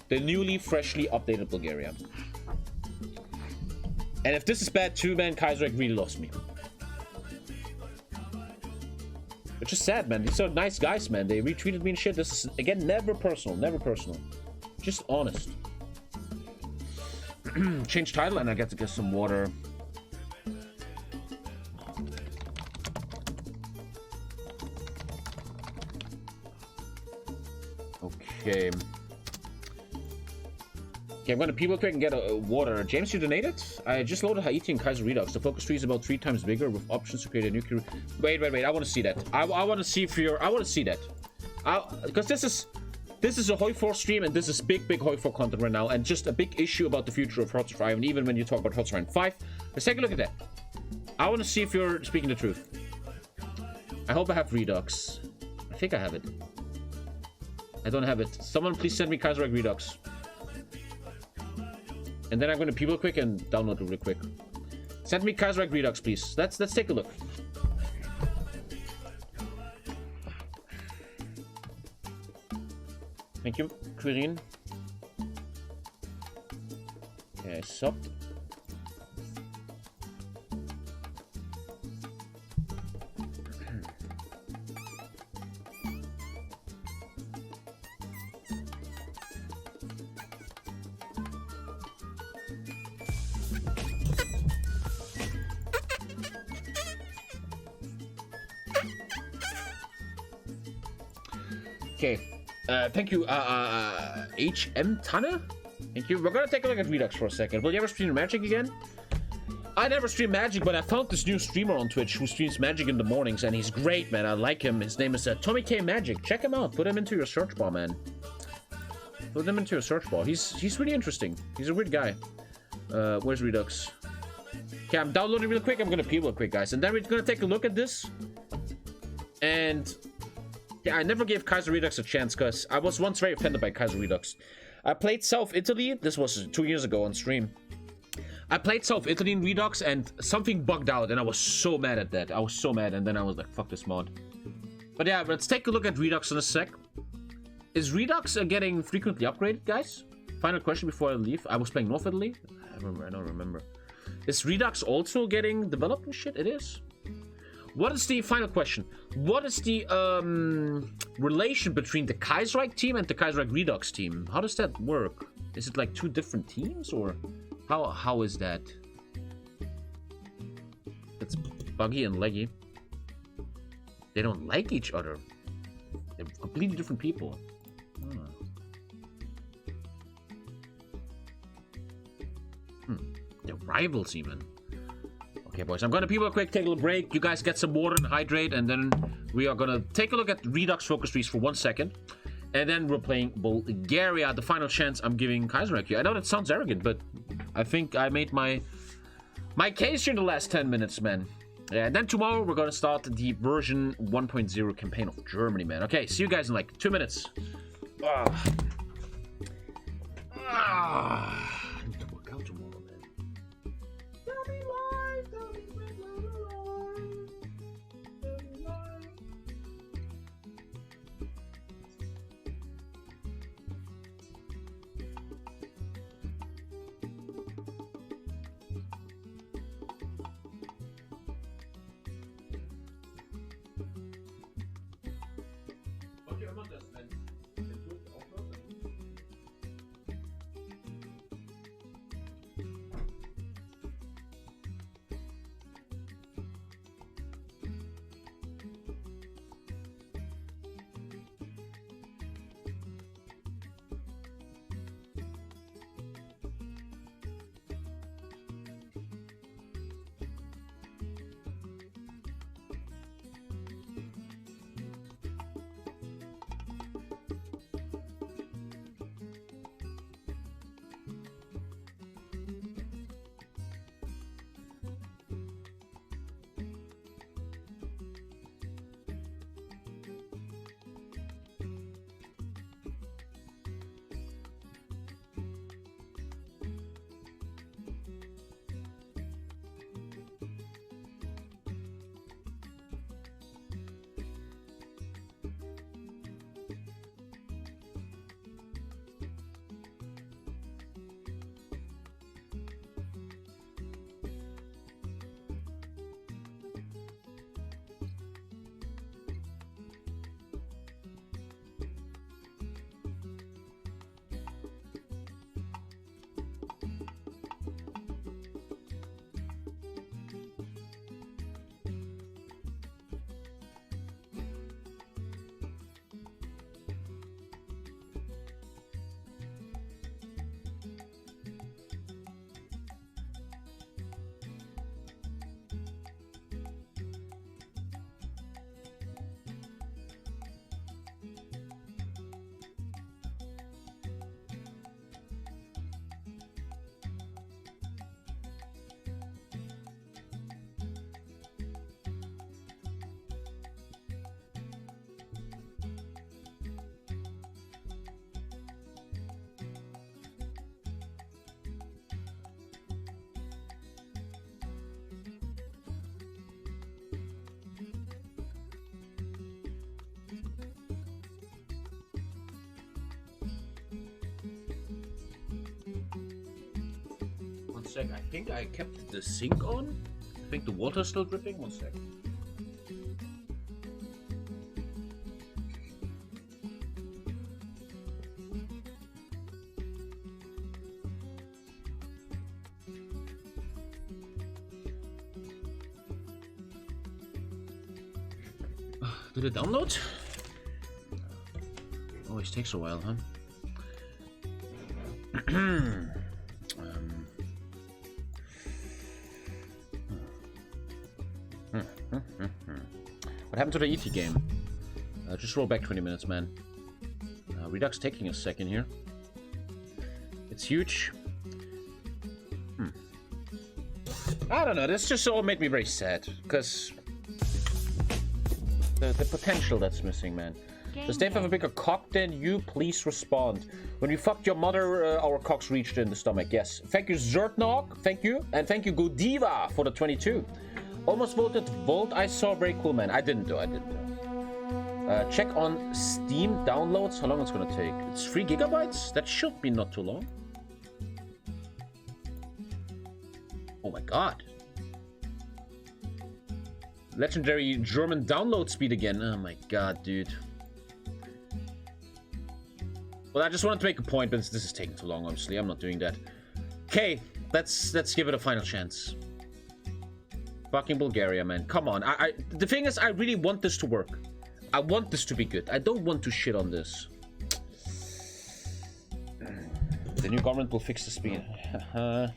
The newly, freshly updated Bulgaria. And if this is bad too, man, Kaiserreich really lost me. Which is sad, man. These are nice guys, man. They retweeted me and shit. This is, again, never personal. Never personal. Just honest. Change title and I get to get some water. Okay. Okay, I'm gonna people quick and get a water. James, you donated? I just loaded Haiti and Kaiser Redux. The focus tree is about 3 times bigger with options to create a nuclear. Wait. I want to see that. I want to see if you're. I want to see that. Because this is a HOI4 stream and this is big HOI4 content right now and just a big issue about the future of Hearts of Iron. Even when you talk about Hearts of Iron 5, let's take a look at that. I want to see if you're speaking the truth. I hope I have Redux. I think I have it. I don't have it. Someone please send me Kaiserreich Redux. And then I'm going to people quick and download it really quick. Send me Kaiserreich Redux, please. Let's take a look. Thank you, Quirin. Okay, sup. Okay, thank you, HM Tanner. Thank you. We're gonna take a look at Redux for a second. Will you ever stream Magic again? I never stream Magic, but I found this new streamer on Twitch who streams Magic in the mornings, and he's great, man. I like him. His name is TommyKay Magic. Check him out. Put him into your search bar, man. Put him into your search bar. He's really interesting. He's a weird guy. Where's Redux? Okay, I'm downloading real quick. I'm gonna peel real quick, guys, and then we're gonna take a look at this. And yeah, I never gave Kaiser Redux a chance because I was once very offended by Kaiser Redux. I played South Italy. This was 2 years ago on stream. I played South Italy in Redux and something bugged out and I was so mad at that. I was so mad and then I was like, fuck this mod. But yeah, let's take a look at Redux in a sec. Is Redux getting frequently upgraded, guys? Final question before I leave. I was playing North Italy. I don't remember. Is Redux also getting developed and shit? It is. What is the final question? What is the relation between the Kaiserreich team and the Kaiserreich Redux team? How does that work? Is it like 2 different teams or how is that? It's buggy and leggy. They don't like each other. They're completely different people. They're rivals even. Okay, boys, I'm gonna people quick, take a little break. You guys get some water and hydrate, and then we are gonna take a look at Redux focus trees for 1 second. And then we're playing Bulgaria, the final chance I'm giving Kaiserreich here. I know that sounds arrogant, but I think I made my case here in the last 10 minutes, man. Yeah, and then tomorrow we're gonna start the version 1.0 campaign of Germany, man. Okay, see you guys in like 2 minutes. I need to work out tomorrow, man. Okay, I'm on this, man. sec. I think I kept the sink on. I think the water's still dripping. 1 sec. Did it download? Always takes a while, huh? What happened to the ET game? Just roll back 20 minutes, man. Redux taking a second here. It's huge. I don't know, this just all made me very sad, because the potential that's missing, man. Does Dave have a bigger cock than you? Please respond. When you fucked your mother, our cocks reached in the stomach. Yes. Thank you, Zertnog. Thank you. And thank you, Godiva, for the 22. Almost voted Volt. I saw. Very cool, man. I didn't do. Check on Steam downloads. How long it's gonna take? It's 3 gigabytes? That should be not too long. Oh my god. Legendary German download speed again. Oh my god, dude. Well, I just wanted to make a point, but this is taking too long, obviously. I'm not doing that. Okay, let's give it a final chance. Fucking Bulgaria, man. Come on. The thing is, I really want this to work. I want this to be good. I don't want to shit on this. The new government will fix the speed. I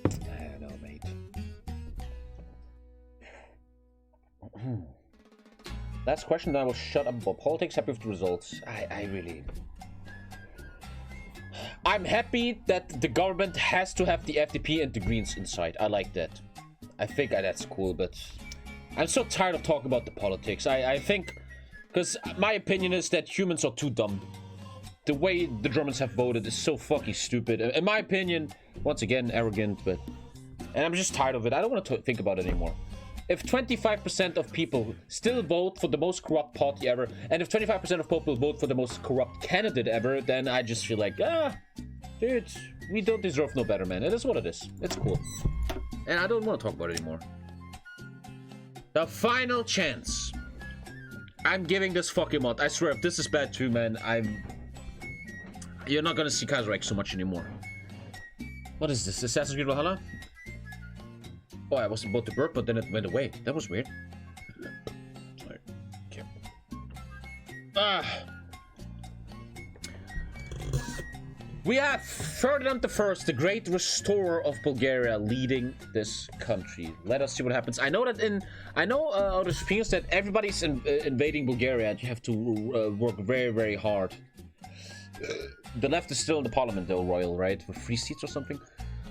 don't know, mate. Last question, then I will shut up about politics. Happy with the results. I really... I'm happy that the government has to have the FDP and the Greens inside. I like that. I think that's cool, but... I'm so tired of talking about the politics. I think... Because my opinion is that humans are too dumb. The way the Germans have voted is so fucking stupid. In my opinion, once again, arrogant, but... And I'm just tired of it. I don't want to think about it anymore. If 25% of people still vote for the most corrupt party ever, and if 25% of people vote for the most corrupt candidate ever, then I just feel like, dude, we don't deserve no better, man. It is what it is. It's cool. And I don't want to talk about it anymore. The final chance. I'm giving this fucking mod. I swear, if this is bad too, man, you're not gonna see Kaiserreich so much anymore. What is this? Assassin's Creed Valhalla? Oh, I was about to burp, but then it went away. That was weird. Sorry. Okay. We have Ferdinand I, the great restorer of Bulgaria, leading this country. Let us see what happens. I know that out of things that everybody's invading Bulgaria, and you have to work very, very hard. The left is still in the parliament, though, royal, right? With 3 seats or something.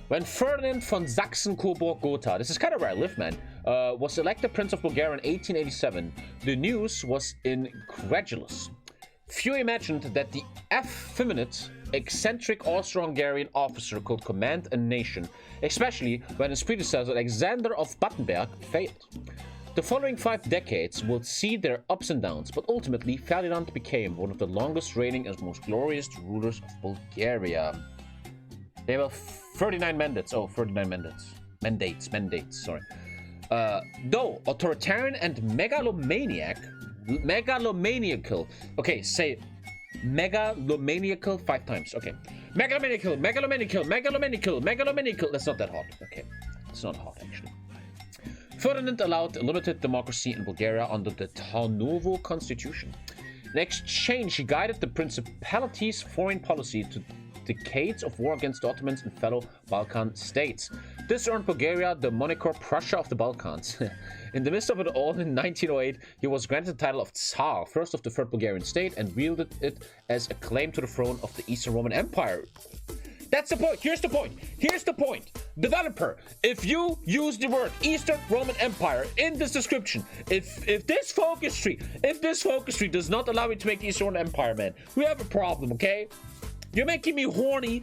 When Ferdinand von Sachsen-Coburg-Gotha, this is kind of where I live, man, was elected Prince of Bulgaria in 1887, the news was incredulous. Few imagined that the effeminate, eccentric Austro-Hungarian officer could command a nation, especially when his predecessor Alexander of Battenberg failed. The following 5 decades would see their ups and downs, but ultimately Ferdinand became one of the longest reigning and most glorious rulers of Bulgaria. They were 39 mandates. Oh, 39 mandates. Mandates, sorry. Though authoritarian and megalomaniacal. Okay, say megalomaniacal 5 times. Okay. Megalomaniacal. That's not that hard. Okay. It's not hard, actually. Ferdinand allowed limited democracy in Bulgaria under the Tarnovo constitution. In exchange, he guided the principality's foreign policy to decades of war against the Ottomans and fellow Balkan states. This earned Bulgaria the moniker Prussia of the Balkans. In the midst of it all, in 1908, he was granted the title of Tsar, first of the Third Bulgarian state, and wielded it as a claim to the throne of the Eastern Roman Empire. That's the point. Here's the point. Developer, if you use the word Eastern Roman Empire in this description, if this focus tree does not allow you to make the Eastern Roman Empire, man, we have a problem, okay? You're making me horny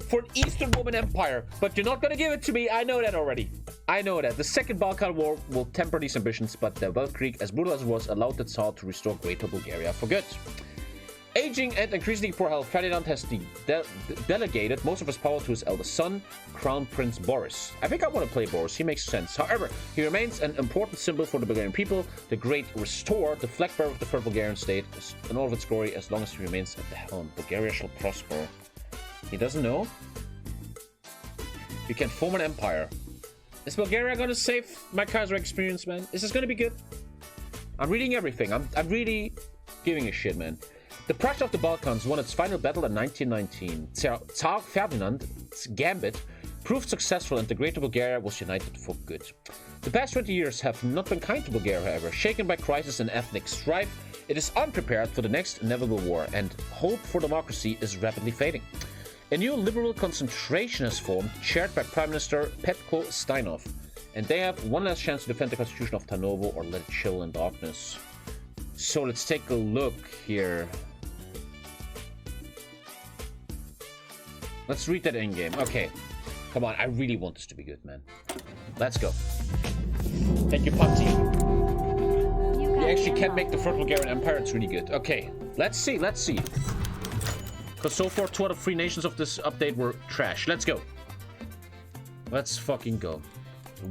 for an Eastern Roman Empire, but you're not gonna give it to me. I know that already. I know that. The Second Balkan War will temper these ambitions, but the Weltkrieg, as brutal as it was, allowed the Tsar to restore Greater Bulgaria for good. Aging and increasingly poor health, Ferdinand has delegated most of his power to his eldest son, Crown Prince Boris. I think I want to play Boris, he makes sense. However, he remains an important symbol for the Bulgarian people, the great restorer, the flag bearer of the third Bulgarian state, in all of its glory, as long as he remains at the helm. Bulgaria shall prosper. He doesn't know. You can form an empire. Is Bulgaria gonna save my Kaiserreich experience, man? Is this gonna be good? I'm reading everything. I'm really giving a shit, man. The Prussia of the Balkans won its final battle in 1919. Tsar Ferdinand's gambit proved successful and the Greater Bulgaria was united for good. The past 20 years have not been kind to Bulgaria, however. Shaken by crisis and ethnic strife, it is unprepared for the next inevitable war, and hope for democracy is rapidly fading. A new liberal concentration has formed, chaired by Prime Minister Petko Steinov, and they have one last chance to defend the constitution of Tarnovo or let it chill in darkness. So let's take a look here. Let's read that in-game. Okay. Come on, I really want this to be good, man. Let's go. Thank you, Pupty. You actually can make the Third Bulgarian Empire. It's really good. Okay, let's see, let's see. Because so far, 2 out of 3 nations of this update were trash. Let's go. Let's fucking go.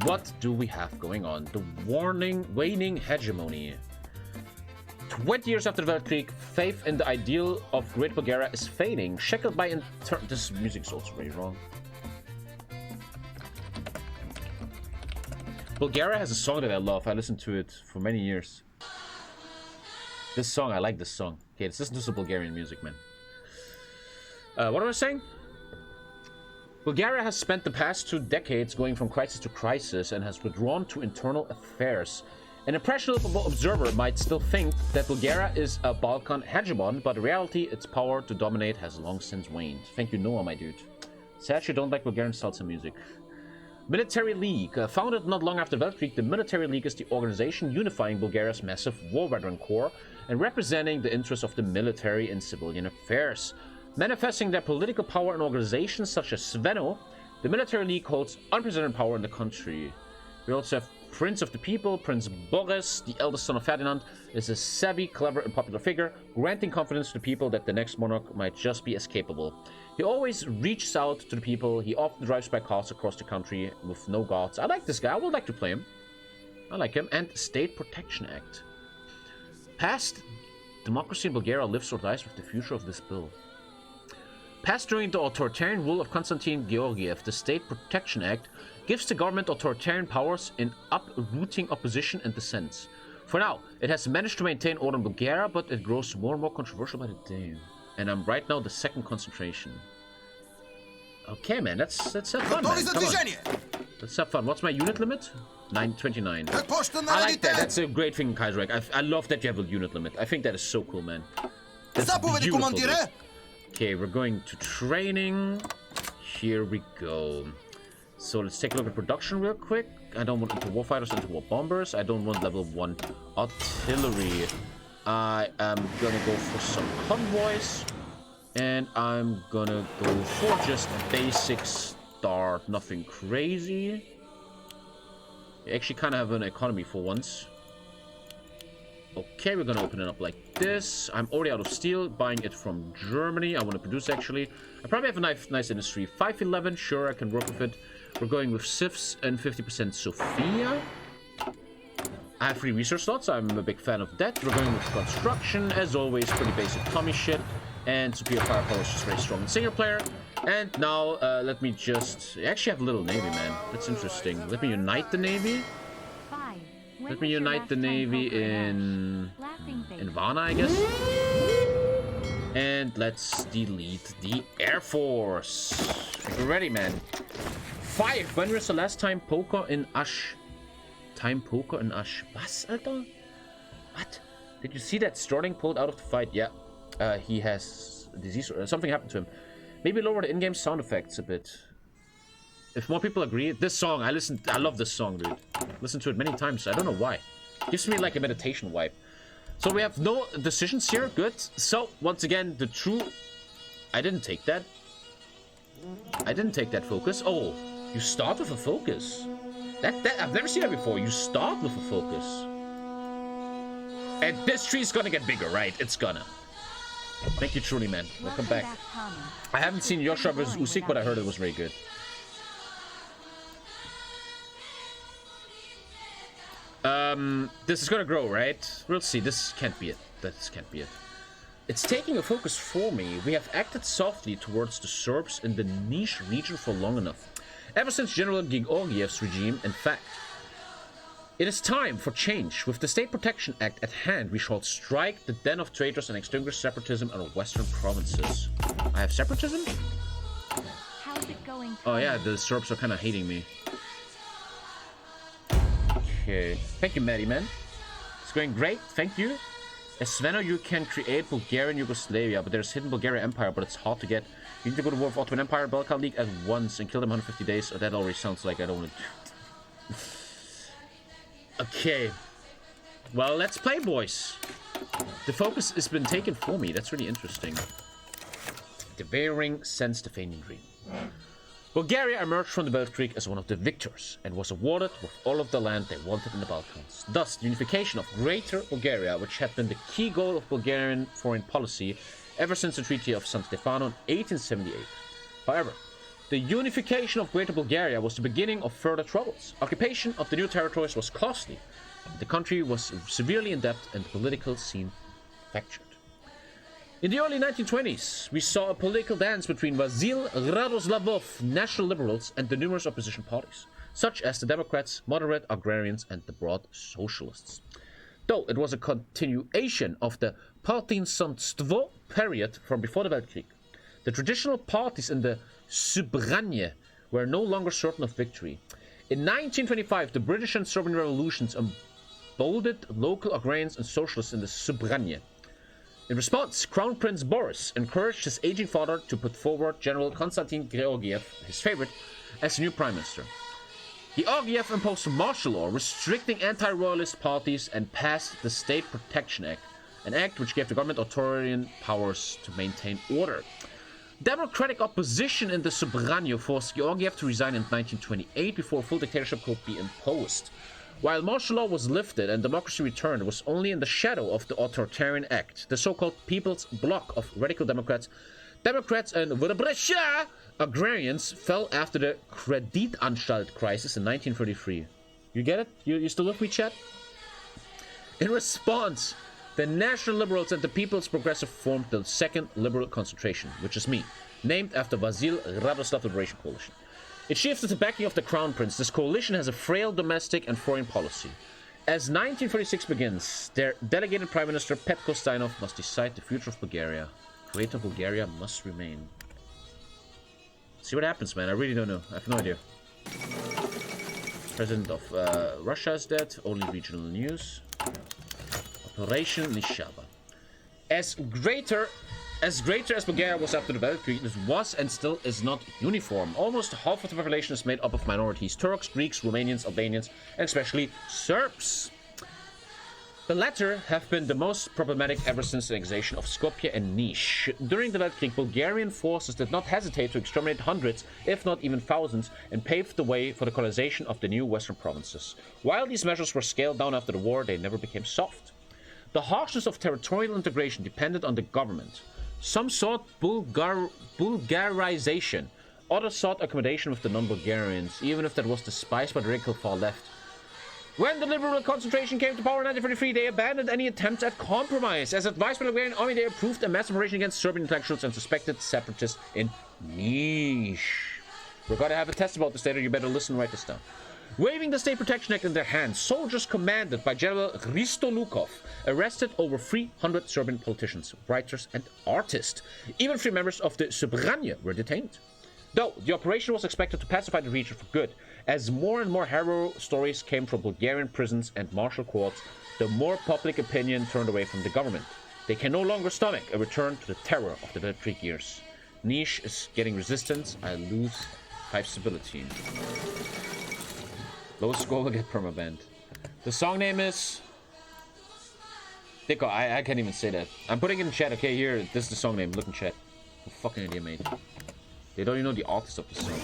What do we have going on? The waning hegemony. 20 years after the Weltkrieg, faith in the ideal of Great Bulgaria is fading, shackled by this music is also very wrong. Bulgaria has a song that I love. I listened to it for many years. This song, I like this song. Okay, let's listen to some Bulgarian music, man. What am I saying? Bulgaria has spent the past 2 decades going from crisis to crisis and has withdrawn to internal affairs. An impressionable observer might still think that Bulgaria is a Balkan hegemon, but in reality, its power to dominate has long since waned. Thank you, Noah, my dude. Sad you don't like Bulgarian salsa music. Military League. Founded not long after Weltkrieg, the Military League is the organization unifying Bulgaria's massive war veteran corps and representing the interests of the military in civilian affairs. Manifesting their political power in organizations such as Sveno, the Military League holds unprecedented power in the country. We also have Prince of the People. Prince Boris, the eldest son of Ferdinand, is a savvy, clever, and popular figure, granting confidence to the people that the next monarch might just be as capable. He always reaches out to the people. He often drives by cars across the country with no guards. I like this guy. I would like to play him. I like him. And State Protection Act. Past democracy in Bulgaria lives or dies with the future of this bill. Passed during the authoritarian rule of Konstantin Georgiev, the State Protection Act gives the government authoritarian powers in uprooting opposition and dissent. For now, it has managed to maintain order in Bulgaria, but it grows more and more controversial by the day. And I'm right now the second concentration. Okay, man, let's have fun, man. Come on. Let's have fun. What's my unit limit? 929. I like that. That's a great thing in Kaiserreich. I love that you have a unit limit. I think that is so cool, man. That's beautiful. Okay, we're going to training. Here we go. So let's take a look at production real quick. I don't want into warfighters, into war bombers. I don't want level 1 artillery. I am gonna go for some convoys. And I'm gonna go for just basic start. Nothing crazy. We actually kind of have an economy for once. Okay, we're gonna open it up like this. I'm already out of steel, buying it from Germany. I want to produce, actually. I probably have a nice industry. 511, sure, I can work with it. We're going with Sifs and 50% Sophia. I have 3 research slots. I'm a big fan of that. We're going with construction, as always, pretty basic Tommy shit. And superior firepower is just very strong in single player. And now, let me just... I actually have a little navy, man. That's interesting. Let me unite the navy. Let me unite the navy in Varna, I guess. And let's delete the Air Force. We're ready, man. 5. When was the last time poker in Ash? Poker in Ash. Was, Alter? What? Did you see that Sterling pulled out of the fight? Yeah. He has disease or something happened to him. Maybe lower the in-game sound effects a bit. If more people agree, this song, I love this song, dude. Listen to it many times. I don't know why. Gives me like a meditation vibe. So we have no decisions here. Good. So once again, the true. I didn't take that. I didn't take that focus. Oh, you start with a focus. That I've never seen that before. You start with a focus. And this tree is gonna get bigger, right? It's gonna. Thank you truly, man. Welcome back. Tommy. I haven't seen Joshua vs. Usyk, but I heard it was very good. This is gonna grow, right? We'll see. This can't be it. This can't be it. It's taking a focus for me. We have acted softly towards the Serbs in the niche region for long enough. Ever since General Georgiev's regime, in fact. It is time for change. With the State Protection Act at hand, we shall strike the den of traitors and extinguish separatism in our western provinces. I have separatism? How's it going? Oh yeah, the Serbs are kind of hating me. Okay. Thank you, Maddie, man. It's going great. Thank you. As Sveno, you can create Bulgarian Yugoslavia, but there's hidden Bulgaria Empire, but it's hard to get. You need to go to war with Ottoman Empire, Balkan League at once and kill them in 150 days. Oh, that already sounds like I don't want to. Okay. Well, let's play, boys. The focus has been taken for me. That's really interesting. The varying sense the feigning dream. Bulgaria emerged from the Weltkrieg as one of the victors and was awarded with all of the land they wanted in the Balkans. Thus, the unification of Greater Bulgaria, which had been the key goal of Bulgarian foreign policy ever since the Treaty of San Stefano in 1878. However, the unification of Greater Bulgaria was the beginning of further troubles. Occupation of the new territories was costly. The country was severely in debt and the political scene fractured. In the early 1920s, we saw a political dance between Vasil Radoslavov national liberals and the numerous opposition parties, such as the Democrats, moderate agrarians, and the broad socialists. Though it was a continuation of the Partizanstvo period from before the Weltkrieg, the traditional parties in the Subranje were no longer certain of victory. In 1925, the British and Serbian revolutions emboldened local agrarians and socialists in the Subranje. In response, Crown Prince Boris encouraged his aging father to put forward General Konstantin Georgiev, his favorite, as new prime minister. Georgiev imposed martial law restricting anti-royalist parties and passed the State Protection Act, an act which gave the government authoritarian powers to maintain order. Democratic opposition in the Subranje forced Georgiev to resign in 1928 before full dictatorship could be imposed. While martial law was lifted and democracy returned, it was only in the shadow of the authoritarian act. The so-called People's Bloc of radical Democrats and Vrbresha agrarians fell after the Kreditanstalt crisis in 1933. You get it? You still with me, chat? In response, the National Liberals and the People's Progressive formed the Second Liberal Concentration, which is me, named after Vasil Radoslav Liberation Coalition. It shifted the backing of the Crown Prince. This coalition has a frail domestic and foreign policy. As 1946 begins, their delegated Prime Minister Petko Steinov must decide the future of Bulgaria. Greater Bulgaria must remain. See what happens, man. I really don't know. I have no idea. President of Russia is dead. Only regional news. Operation Nishaba. As greater as Bulgaria was after the Weltkrieg, it was and still is not uniform. Almost half of the population is made up of minorities: Turks, Greeks, Romanians, Albanians, and especially Serbs. The latter have been the most problematic ever since the annexation of Skopje and Niš. During the Weltkrieg, Bulgarian forces did not hesitate to exterminate hundreds, if not even thousands, and paved the way for the colonization of the new western provinces. While these measures were scaled down after the war, they never became soft. The harshness of territorial integration depended on the government. Some sought Bulgarization, others sought accommodation with the non-Bulgarians, even if that was despised by the radical far left. When the liberal concentration came to power in 1933, they abandoned any attempts at compromise. As advised by the Bulgarian army, they approved a mass operation against Serbian intellectuals and suspected separatists in Niš. We're going to have a test about this later, you better listen and write this down. Waving the State Protection Act in their hands, soldiers commanded by General Hristo Lukov arrested over 300 Serbian politicians, writers, and artists. Even 3 members of the Subranje were detained. Though the operation was expected to pacify the region for good, as more and more harrow stories came from Bulgarian prisons and martial courts, the more public opinion turned away from the government. They can no longer stomach a return to the terror of the Weltkrieg years. Niš is getting resistance. I lose 5 stability. Low score will get permabanned. The song name is... Dicko, I can't even say that. I'm putting it in chat, okay? Here, this is the song name. Look in chat. What fucking idea, mate. They don't even know the artist of the song.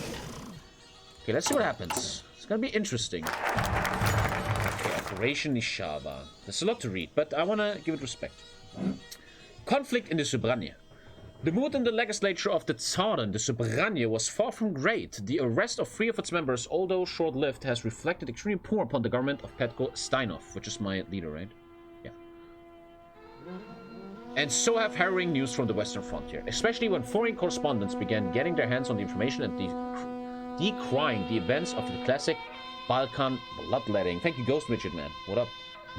Okay, let's see what happens. It's gonna be interesting. Okay, Operation Nishaba. There's a lot to read, but I wanna give it respect. Conflict in the Subrania. The mood in the legislature of the Tsaren, the Subrania, was far from great. The arrest of 3 of its members, although short-lived, has reflected extremely poor upon the government of Petko Steinov, which is my leader, right? Yeah. And so have harrowing news from the Western frontier, especially when foreign correspondents began getting their hands on the information and decrying the events of the classic Balkan bloodletting. Thank you, Ghost Midget Man. What up?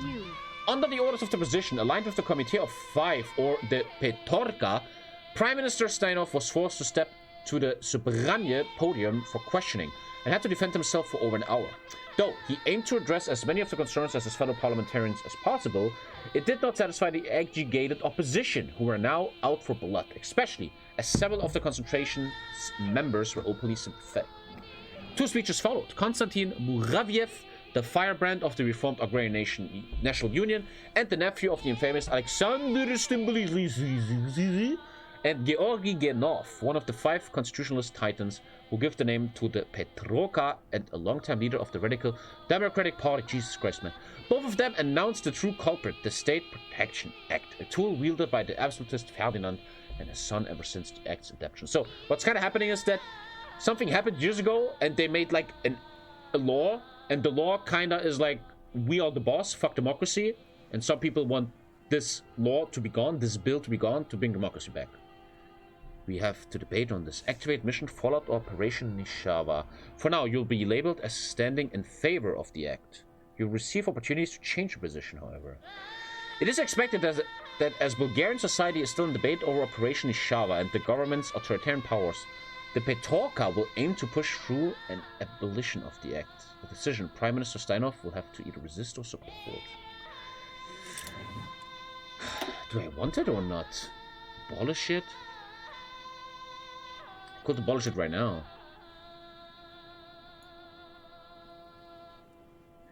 You. Under the orders of the position, aligned with the Committee of 5, or the Petorka, Prime Minister Steinov was forced to step to the Subrania podium for questioning and had to defend himself for over an hour. Though he aimed to address as many of the concerns as his fellow parliamentarians as possible, it did not satisfy the agitated opposition, who were now out for blood, especially as several of the concentration's members were openly sympathetic. 2 speeches followed. Konstantin Muraviev, the firebrand of the reformed Agrarian National Union, and the nephew of the infamous Alexander Stabilization, and Georgy Genov, one of the 5 constitutionalist titans who give the name to the Petroka and a longtime leader of the radical Democratic Party. Jesus Christ, man. Both of them announced the true culprit, the State Protection Act, a tool wielded by the absolutist Ferdinand and his son ever since the act's adoption. So what's kind of happening is that something happened years ago and they made like a law, and the law kind of is like, we are the boss, fuck democracy, and some people want this law to be gone, this bill to be gone, to bring democracy back. We have to debate on this. Activate Mission Fallout Operation Nishava. For now, you'll be labeled as standing in favor of the act. You'll receive opportunities to change your position, however. It is expected that as Bulgarian society is still in debate over Operation Nishava and the government's authoritarian powers, the Petorka will aim to push through an abolition of the act. A decision Prime Minister Steinov will have to either resist or support. Do I want it or not? Abolish it? Could abolish it right now.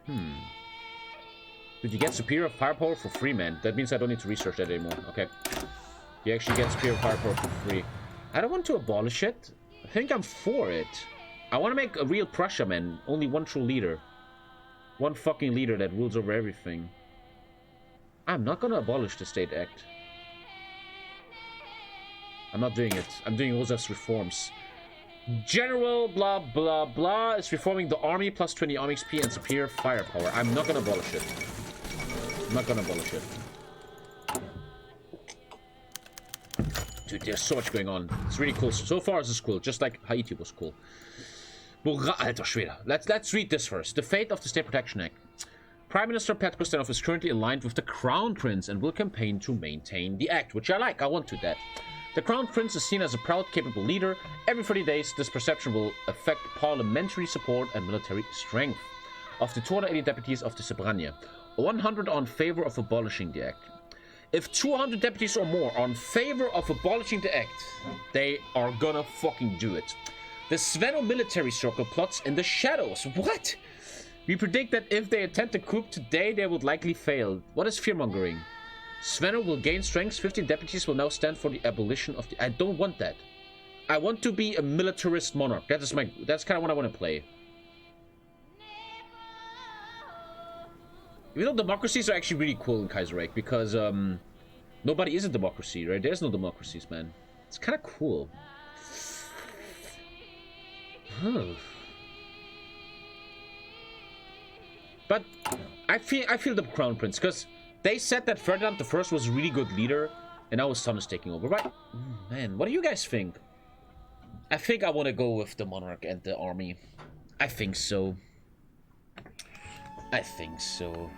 Did you get superior firepower for free, man? That means I don't need to research that anymore. Okay. You actually get superior firepower for free. I don't want to abolish it. I think I'm for it. I want to make a real Prussia, man. Only one true leader. One fucking leader that rules over everything. I'm not gonna abolish the State Act. I'm not doing it. I'm doing Joseph's reforms. General blah blah blah is reforming the army plus 20 army XP and superior firepower. I'm not gonna abolish it. I'm not gonna abolish it. Dude, there's so much going on. It's really cool. So far, this is cool. Just like Haiti was cool. Alter Schwede. Let's read this first. The fate of the State Protection Act. Prime Minister Petko Steinov is currently aligned with the Crown Prince and will campaign to maintain the act, which I like. I want to that. The Crown Prince is seen as a proud, capable leader. Every 30 days, this perception will affect parliamentary support and military strength. Of the 280 deputies of the Subrania, 100 are in favor of abolishing the act. If 200 deputies or more are in favor of abolishing the act, they are gonna fucking do it. The Sveno military circle plots in the shadows. What? We predict that if they attempt a coup today, they would likely fail. What is fearmongering? Sveno will gain strength. 15 deputies will now stand for the abolition of the... I don't want that. I want to be a militarist monarch. That's kind of what I want to play. Even though democracies are actually really cool in Kaiserreich, because nobody is a democracy, right? There's no democracies, man. It's kind of cool. But I feel the Crown Prince, because they said that Ferdinand I was a really good leader, and now his son is taking over, right? Man, what do you guys think? I think I want to go with the monarch and the army. I think so. I think so.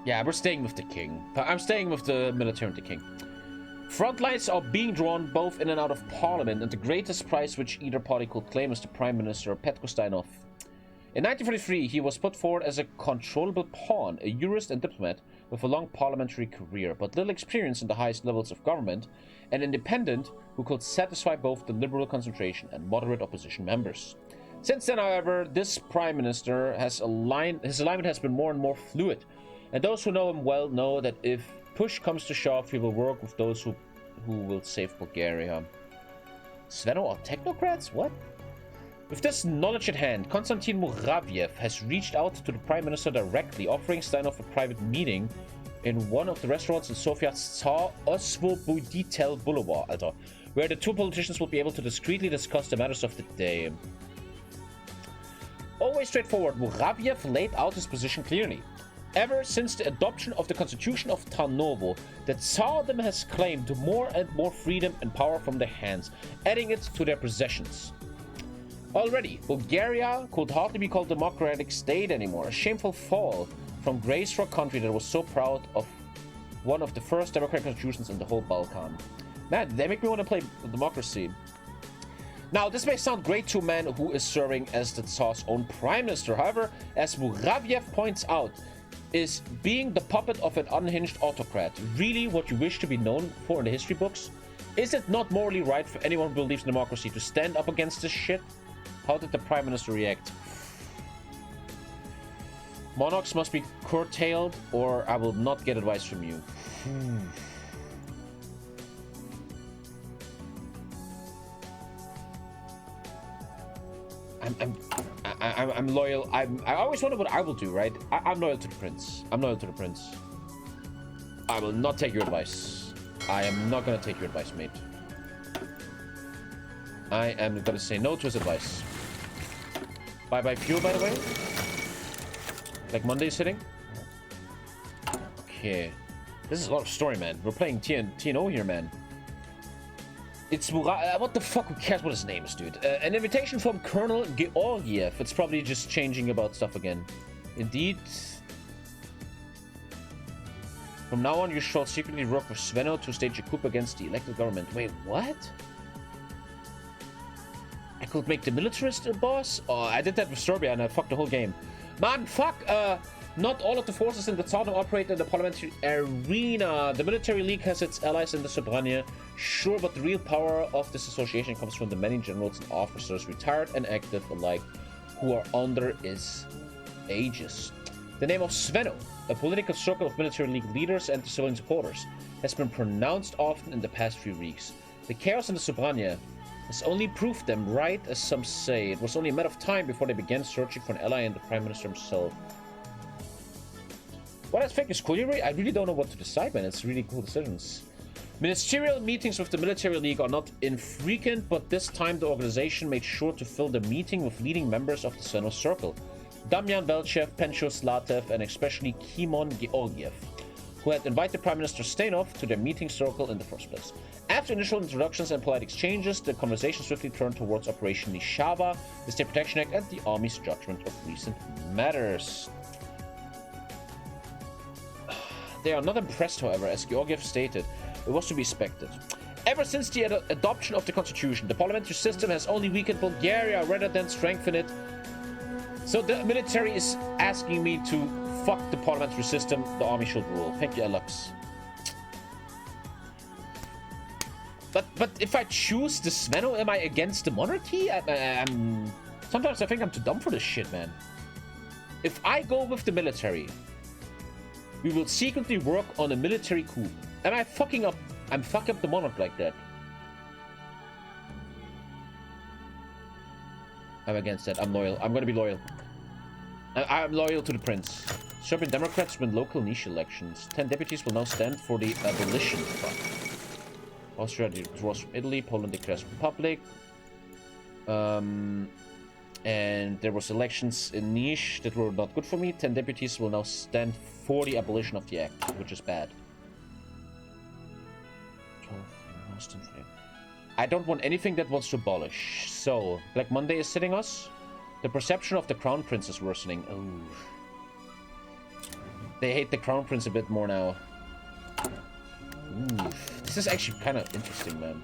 Yeah, we're staying with the king. I'm staying with the military and the king. Front lines are being drawn both in and out of parliament, and the greatest prize which either party could claim is the Prime Minister Petko Steinov. In 1943, he was put forward as a controllable pawn, a jurist and diplomat with a long parliamentary career, but little experience in the highest levels of government, an independent who could satisfy both the liberal concentration and moderate opposition members. Since then, however, this Prime Minister his alignment has been more and more fluid, and those who know him well know that if push comes to shove, he will work with those who will save Bulgaria. Sveno are technocrats? What? With this knowledge at hand, Konstantin Muraviev has reached out to the Prime Minister directly, offering Steinhoff a private meeting in one of the restaurants in Sofia's Tsar Osvoboditel Boulevard, where the two politicians will be able to discreetly discuss the matters of the day. Always straightforward, Muraviev laid out his position clearly. Ever since the adoption of the Constitution of Tarnovo, the Tsardom has claimed more and more freedom and power from their hands, adding it to their possessions. Already, Bulgaria could hardly be called a democratic state anymore, a shameful fall from grace for a country that was so proud of one of the first democratic constitutions in the whole Balkan. Man, they make me want to play democracy. Now, this may sound great to a man who is serving as the Tsar's own prime minister. However, as Muraviev points out, is being the puppet of an unhinged autocrat really what you wish to be known for in the history books? Is it not morally right for anyone who believes in democracy to stand up against this shit? How did the prime minister react? Monarchs must be curtailed, or I will not get advice from you. I'm loyal. I always wonder what I will do, right? I'm loyal to the prince. I'm loyal to the prince. I will not take your advice. I am not gonna take your advice, mate. I am gonna say no to his advice. Bye-bye fuel, by the way. Like Monday's hitting. Okay. This is a lot of story, man. We're playing TNO here, man. It's what the fuck? Who cares what his name is, dude? An invitation from Colonel Georgiev. It's probably just changing about stuff again. Indeed. From now on, you shall secretly work with Sveno to stage a coup against the elected government. Wait, what? I could make the militarist a boss? Oh, I did that with Serbia and I fucked the whole game. Man, fuck! Not all of the forces in the Tsardom operate in the parliamentary arena. The military league has its allies in the Sobrania. Sure, but the real power of this association comes from the many generals and officers, retired and active alike, who are under its aegis. The name of Sveno, a political circle of military league leaders and civilian supporters, has been pronounced often in the past few weeks. The chaos in the Sobrania has only proved them right, as some say. It was only a matter of time before they began searching for an ally in the Prime Minister himself. What I think is cool, Yuri. I really don't know what to decide, man. It's really cool decisions. Ministerial meetings with the military league are not infrequent, but this time the organization made sure to fill the meeting with leading members of the Sveno circle. Damyan Velchev, Pencho Slatev, and especially Kimon Georgiev, who had invited Prime Minister Steinhoff to their meeting circle in the first place. After initial introductions and polite exchanges, the conversation swiftly turned towards Operation Nishava, the State Protection Act, and the Army's judgment of recent matters. They are not impressed, however, as Georgiev stated. It was to be expected. Ever since the adoption of the constitution, the parliamentary system has only weakened Bulgaria rather than strengthened it. So the military is asking me to fuck the parliamentary system. The army should rule. Thank you, Alex. But if I choose the Sveno, am I against the monarchy? I'm sometimes I think I'm too dumb for this shit, man. If I go with the military, we will secretly work on a military coup. Am I fucking up? I'm fucking up the monarch like that. I'm against that. I'm loyal. I'm gonna be loyal. I'm loyal to the prince. Serbian Democrats win local niche elections. 10 deputies will now stand for the abolition front. Austria withdraws from Italy. Poland declares republic. And there was elections in Niche that were not good for me. 10 deputies will now stand for the abolition of the act, which is bad. I don't want anything that wants to abolish. So, Black Monday is sitting us. The perception of the Crown Prince is worsening. Oh. They hate the Crown Prince a bit more now. Ooh. This is actually kind of interesting, man.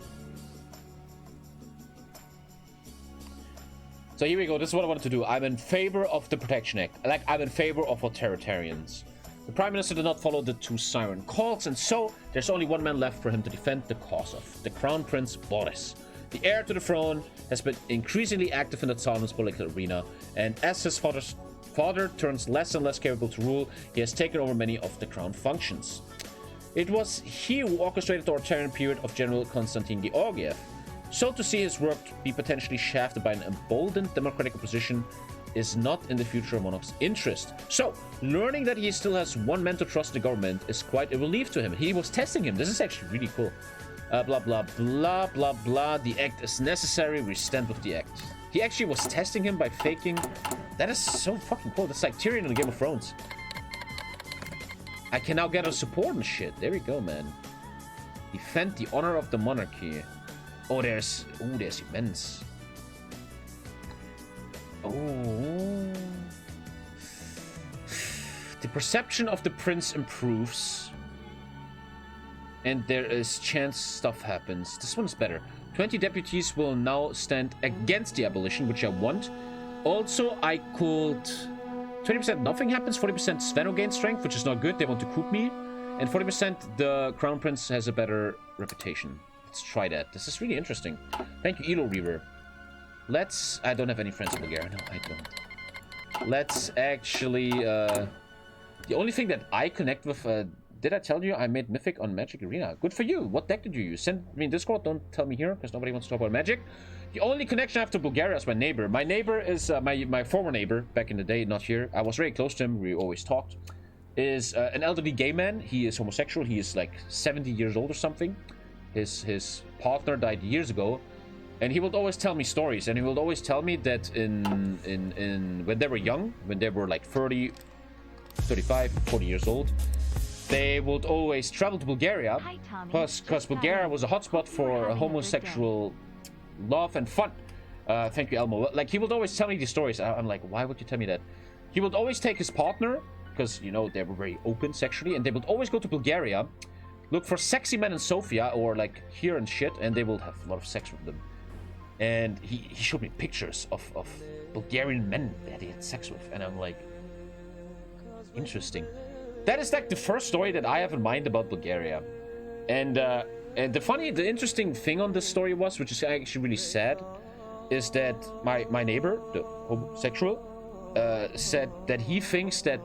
So here we go. This is what I wanted to do. I'm in favor of the Protection Act. Like, I'm in favor of authoritarians. The Prime Minister did not follow the two siren calls, and so there's only one man left for him to defend the cause of. The Crown Prince Boris. The heir to the throne has been increasingly active in the Tsar's political arena, and as his father turns less and less capable to rule, he has taken over many of the crown functions. It was he who orchestrated the authoritarian period of General Konstantin Georgiev. So to see his work be potentially shafted by an emboldened democratic opposition is not in the future of Monarch's interest. So, learning that he still has one man to trust in the government is quite a relief to him. He was testing him. This is actually really cool. Blah, blah, blah, blah, blah. The act is necessary. We stand with the act. He actually was testing him by faking. That is so fucking cool. That's like Tyrion in Game of Thrones. I can now get a support and shit. There we go, man. Defend the honor of the monarchy. Oh, there's immense. Oh. The perception of the prince improves. And there is chance stuff happens. This one's better. 20 deputies will now stand against the abolition, which I want. Also, I could... 20% nothing happens. 40% Sveno gains strength, which is not good. They want to coup me. And 40% the crown prince has a better reputation. Let's try that. This is really interesting. Thank you, Elo Reaver. Let's... I don't have any friends in Bulgaria. No, I don't. Let's actually... the only thing that I connect with... did I tell you I made Mythic on Magic Arena? Good for you. What deck did you use? Send me in Discord. Don't tell me here, because nobody wants to talk about Magic. The only connection I have to Bulgaria is my neighbor. My neighbor is... my former neighbor, back in the day, not here. I was very close to him. We always talked. Is an elderly gay man. He is homosexual. He is like 70 years old or something. His partner died years ago. And he would always tell me stories. And he would always tell me that when they were young, when they were like 30, 35, 40 years old, they would always travel to Bulgaria. Because Bulgaria was a hotspot for homosexual love and fun. Thank you, Elmo. Like, he would always tell me these stories. I'm like, why would you tell me that? He would always take his partner, because, you know, they were very open sexually, and they would always go to Bulgaria, look for sexy men in Sofia, or like here and shit, and they will have a lot of sex with them. And he showed me pictures of Bulgarian men that he had sex with, and I'm like, interesting. That is like the first story that I have in mind about Bulgaria. And the interesting thing on this story was, which is actually really sad, is that my neighbor, the homosexual, said that he thinks that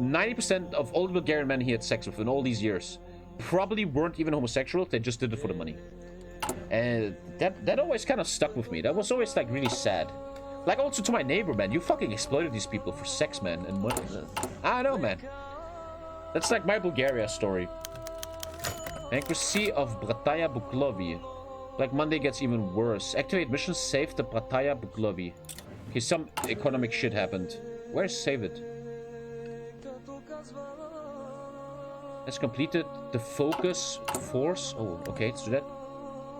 90% of all the Bulgarian men he had sex with in all these years probably weren't even homosexual. They just did it for the money. And that always kind of stuck with me. That was always like really sad. Like, also to my neighbor, man, you fucking exploited these people for sex, man, and money. I don't know, man. That's like my Bulgaria story. Bankruptcy of Brataya Buklovi. Black Monday gets even worse. Activate mission, save the Brataya Buklovi. Okay, some economic shit happened. Where's save it? Has completed the focus force. Oh, okay, let's do that.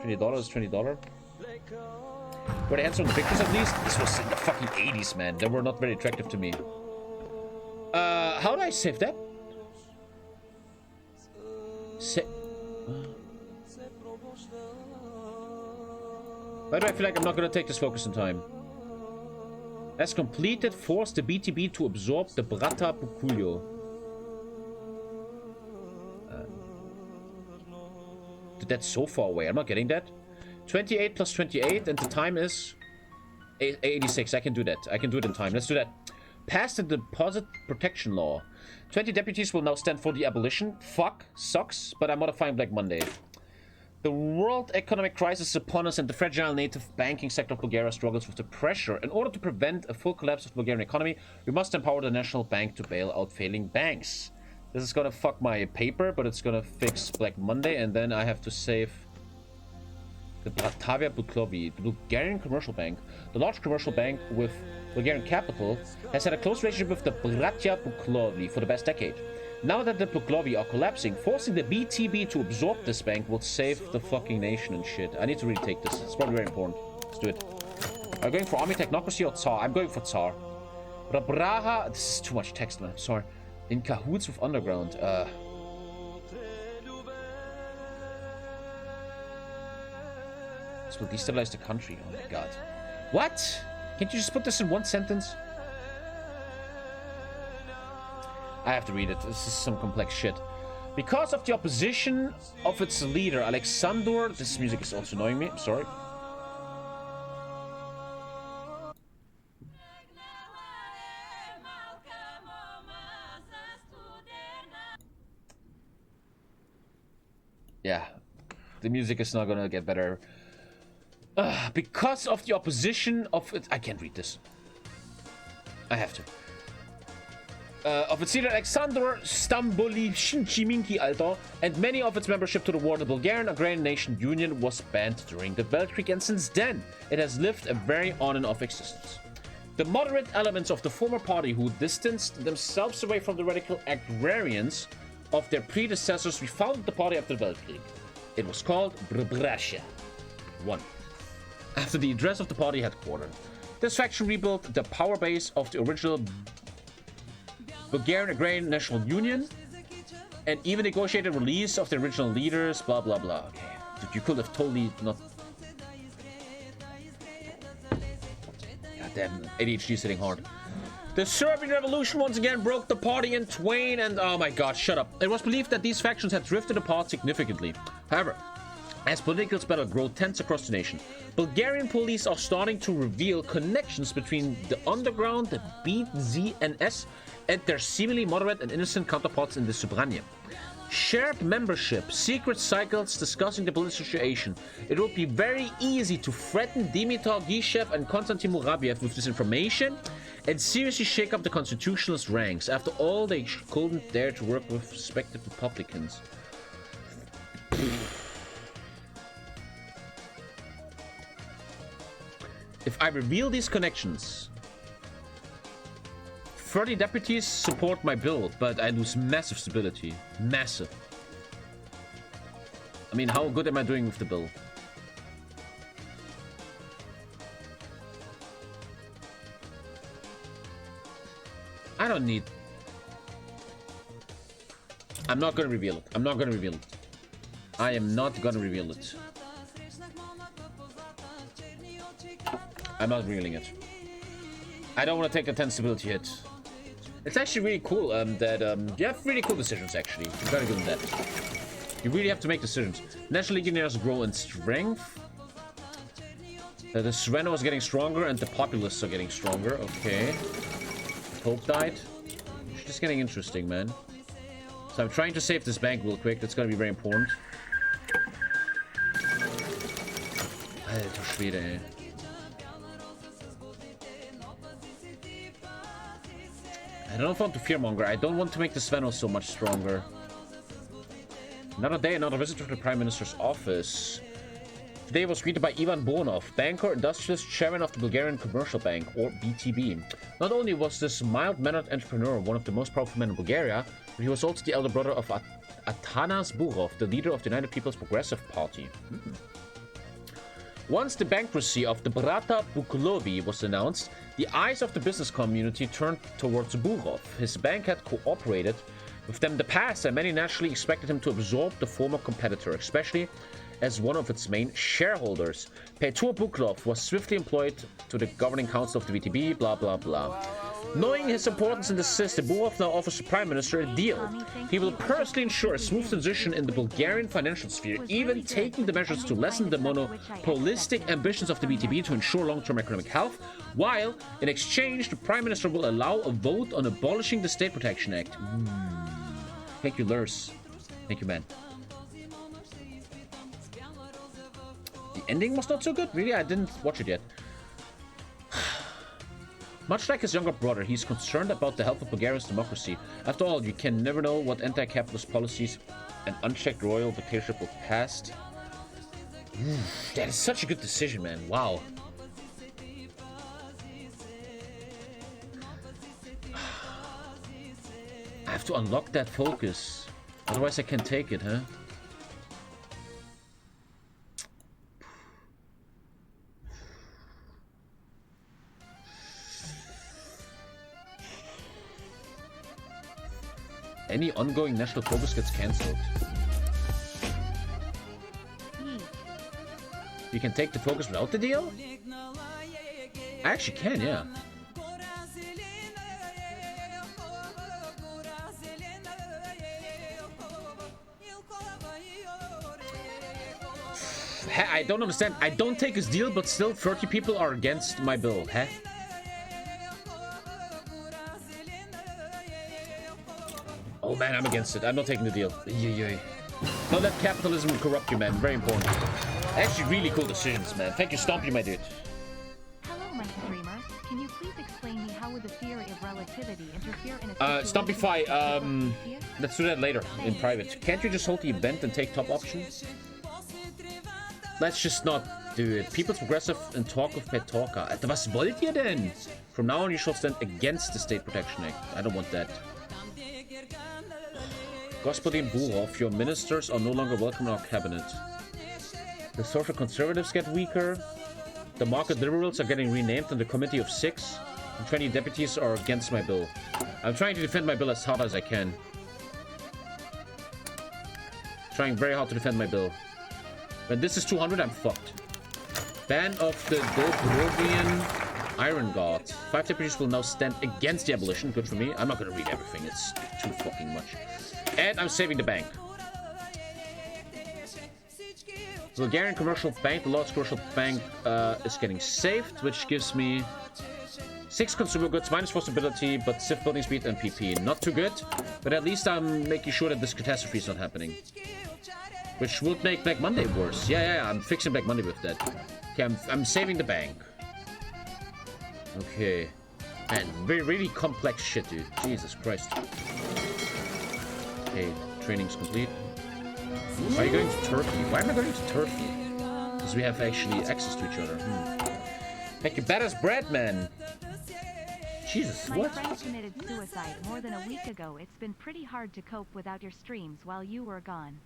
$20 is $20. Were the answer on the pictures at least? This was in the fucking 80s, man. They were not very attractive to me. How do I save that? Why do I feel like I'm not gonna take this focus in time? Has completed, force the BTB to absorb the Brata Bukulio. That's so far away. I'm not getting that. 28 plus 28, and the time is 86. I can do that. I can do it in time. Let's do that. Pass the deposit protection law. 20 deputies will now stand for the abolition. Fuck. Sucks. But I'm modifying Black Monday. The world economic crisis is upon us, and the fragile native banking sector of Bulgaria struggles with the pressure. In order to prevent a full collapse of the Bulgarian economy, we must empower the national bank to bail out failing banks. This is gonna fuck my paper, but it's gonna fix Black Monday, and then I have to save the Bratavia Buklovi, the Bulgarian commercial bank. The large commercial bank with Bulgarian capital has had a close relationship with the Bratia Buklovi for the past decade. Now that the Buklovi are collapsing, forcing the BTB to absorb this bank will save the fucking nation and shit. I need to really take this. It's probably very important. Let's do it. Are you going for army technocracy or Tsar? I'm going for Tsar. Rabraha. This is too much text, man. I'm sorry. In cahoots with underground. This will destabilize the country. Oh my god. What? Can't you just put this in one sentence? I have to read it. This is some complex shit. Because of the opposition of its leader, Alexander... This music is also annoying me. I'm sorry. Yeah. The music is not gonna get better. Because of the opposition of it, I can't read this. I have to. Of its leader Alexander Stamboli Alter, and many of its membership to the war, the Bulgarian Agrarian Nation Union was banned during the Weltkrieg, and since then it has lived a very on and off existence. The moderate elements of the former party who distanced themselves away from the radical agrarians of their predecessors refounded the party after the Weltkrieg. It was called Brbrasha 1. After the address of the party headquarters, this faction rebuilt the power base of the original Bulgarian Agrarian National Union and even negotiated release of the original leaders, blah blah blah. Okay, dude, you could have totally not. Goddamn, ADHD is hitting hard. The Serbian Revolution once again broke the party in twain, and oh my god, shut up. It was believed that these factions had drifted apart significantly. However, as political battle grew tense across the nation, Bulgarian police are starting to reveal connections between the underground, the BZNS, and their seemingly moderate and innocent counterparts in the Subrania. Shared membership, secret cycles discussing the political situation. It would be very easy to threaten Dimitar Gishev and Konstantin Murabiev with this information and seriously shake up the constitutionalist ranks. After all, they couldn't dare to work with respected Republicans. If I reveal these connections, 30 deputies support my bill, but I lose massive stability. Massive. I mean, how good am I doing with the bill? I don't need... I'm not gonna reveal it. I'm not gonna reveal it. I am not gonna reveal it. I'm not revealing it. I don't want to take a 10 stability hit. It's actually really cool that you have really cool decisions, actually. You're very good at that. You really have to make decisions. National Legionnaires grow in strength. The Sereno is getting stronger and the Populists are getting stronger. Okay. Pope died. It's just getting interesting, man. So I'm trying to save this bank real quick. That's going to be very important. Alter Schwede, ey. I don't want to fearmonger. I don't want to make the Sveno so much stronger. Another day, another visit to the Prime Minister's office. Today was greeted by Ivan Bonov, banker, industrialist, chairman of the Bulgarian Commercial Bank, or BTB. Not only was this mild-mannered entrepreneur one of the most powerful men in Bulgaria, but he was also the elder brother of Atanas Burov, the leader of the United People's Progressive Party. Once the bankruptcy of the Brata Buklovi was announced, the eyes of the business community turned towards Burov. His bank had cooperated with them in the past, and many naturally expected him to absorb the former competitor, especially as one of its main shareholders. Petr Buklov was swiftly employed to the governing council of the VTB, blah blah blah. Knowing his importance in the system, Burov now offers the Prime Minister a deal. He will personally ensure a smooth transition in the Bulgarian financial sphere, even taking the measures to lessen the monopolistic ambitions of the BTB to ensure long-term economic health, while, in exchange, the Prime Minister will allow a vote on abolishing the State Protection Act. Thank you, Lurs. Thank you, man. The ending was not so good. Really, I didn't watch it yet. Much like his younger brother, he's concerned about the health of Bulgaria's democracy. After all, you can never know what anti-capitalist policies and unchecked royal dictatorship will pass. That is such a good decision, man. Wow. I have to unlock that focus. Otherwise I can't take it, huh? Any ongoing national focus gets cancelled. You can take the focus without the deal? I actually can, yeah. I don't understand. I don't take his deal, but still 30 people are against my bill. Huh? Oh man, I'm against it. I'm not taking the deal. Don't let capitalism corrupt you, man. Very important. Actually, really cool decisions, man. Thank you, Stompy, my dude. Hello, my streamer. Can you please explain me how would the theory of relativity interfere in a situation Stompify, let's do that later in private. Can't you just hold the event and take top option? Let's just not do it. People's progressive and talk of Pet Talker. Alter, was wollt ihr denn? From now on, you shall stand against the State Protection Act. I don't want that. Gospodin Burov, your ministers are no longer welcome in our cabinet. The social conservatives get weaker. The market liberals are getting renamed in the committee of 6. And 20 deputies are against my bill. I'm trying to defend my bill as hard as I can. Trying very hard to defend my bill. When this is 200, I'm fucked. Ban of the Dobrovian Iron Guard. 5 deputies will now stand against the abolition. Good for me. I'm not gonna read everything. It's too fucking much. And I'm saving the bank. Bulgarian commercial bank, the largest commercial bank, is getting saved, which gives me 6 consumer goods, -4 stability, but civ building speed and PP. Not too good, but at least I'm making sure that this catastrophe is not happening. Which would make Black Monday worse. Yeah, I'm fixing Black Monday with that. Okay, I'm saving the bank. Okay. Man, really complex shit, dude. Jesus Christ. Okay, training's complete. Why are you going to Turkey? Why am I going to Turkey? Because we have actually access to each other. Thank you, badass bread, man. Jesus, what? My friend committed suicide more than a week ago. It's been pretty hard to cope without your streams while you were gone.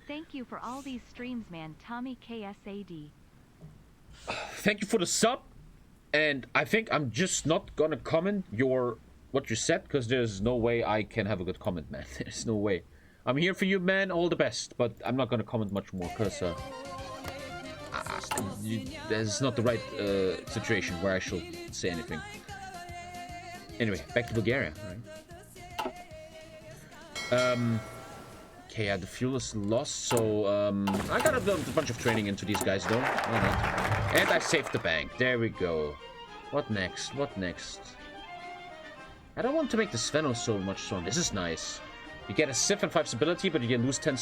Thank you for all these streams, man. TommyKayVODs. Thank you for the sub. And I think I'm just not gonna comment what you said, because there's no way I can have a good comment, man. There's no way. I'm here for you, man. All the best. But I'm not gonna comment much more, because there's not the right situation where I should say anything. Anyway, back to Bulgaria, right? Okay, yeah, the fuel is lost, so I got a bunch of training into these guys, though. Why not? And I saved the bank. There we go. What next? What next? I don't want to make the Sveno so much strong. This is nice. You get a civ and 5 stability, but you can lose 10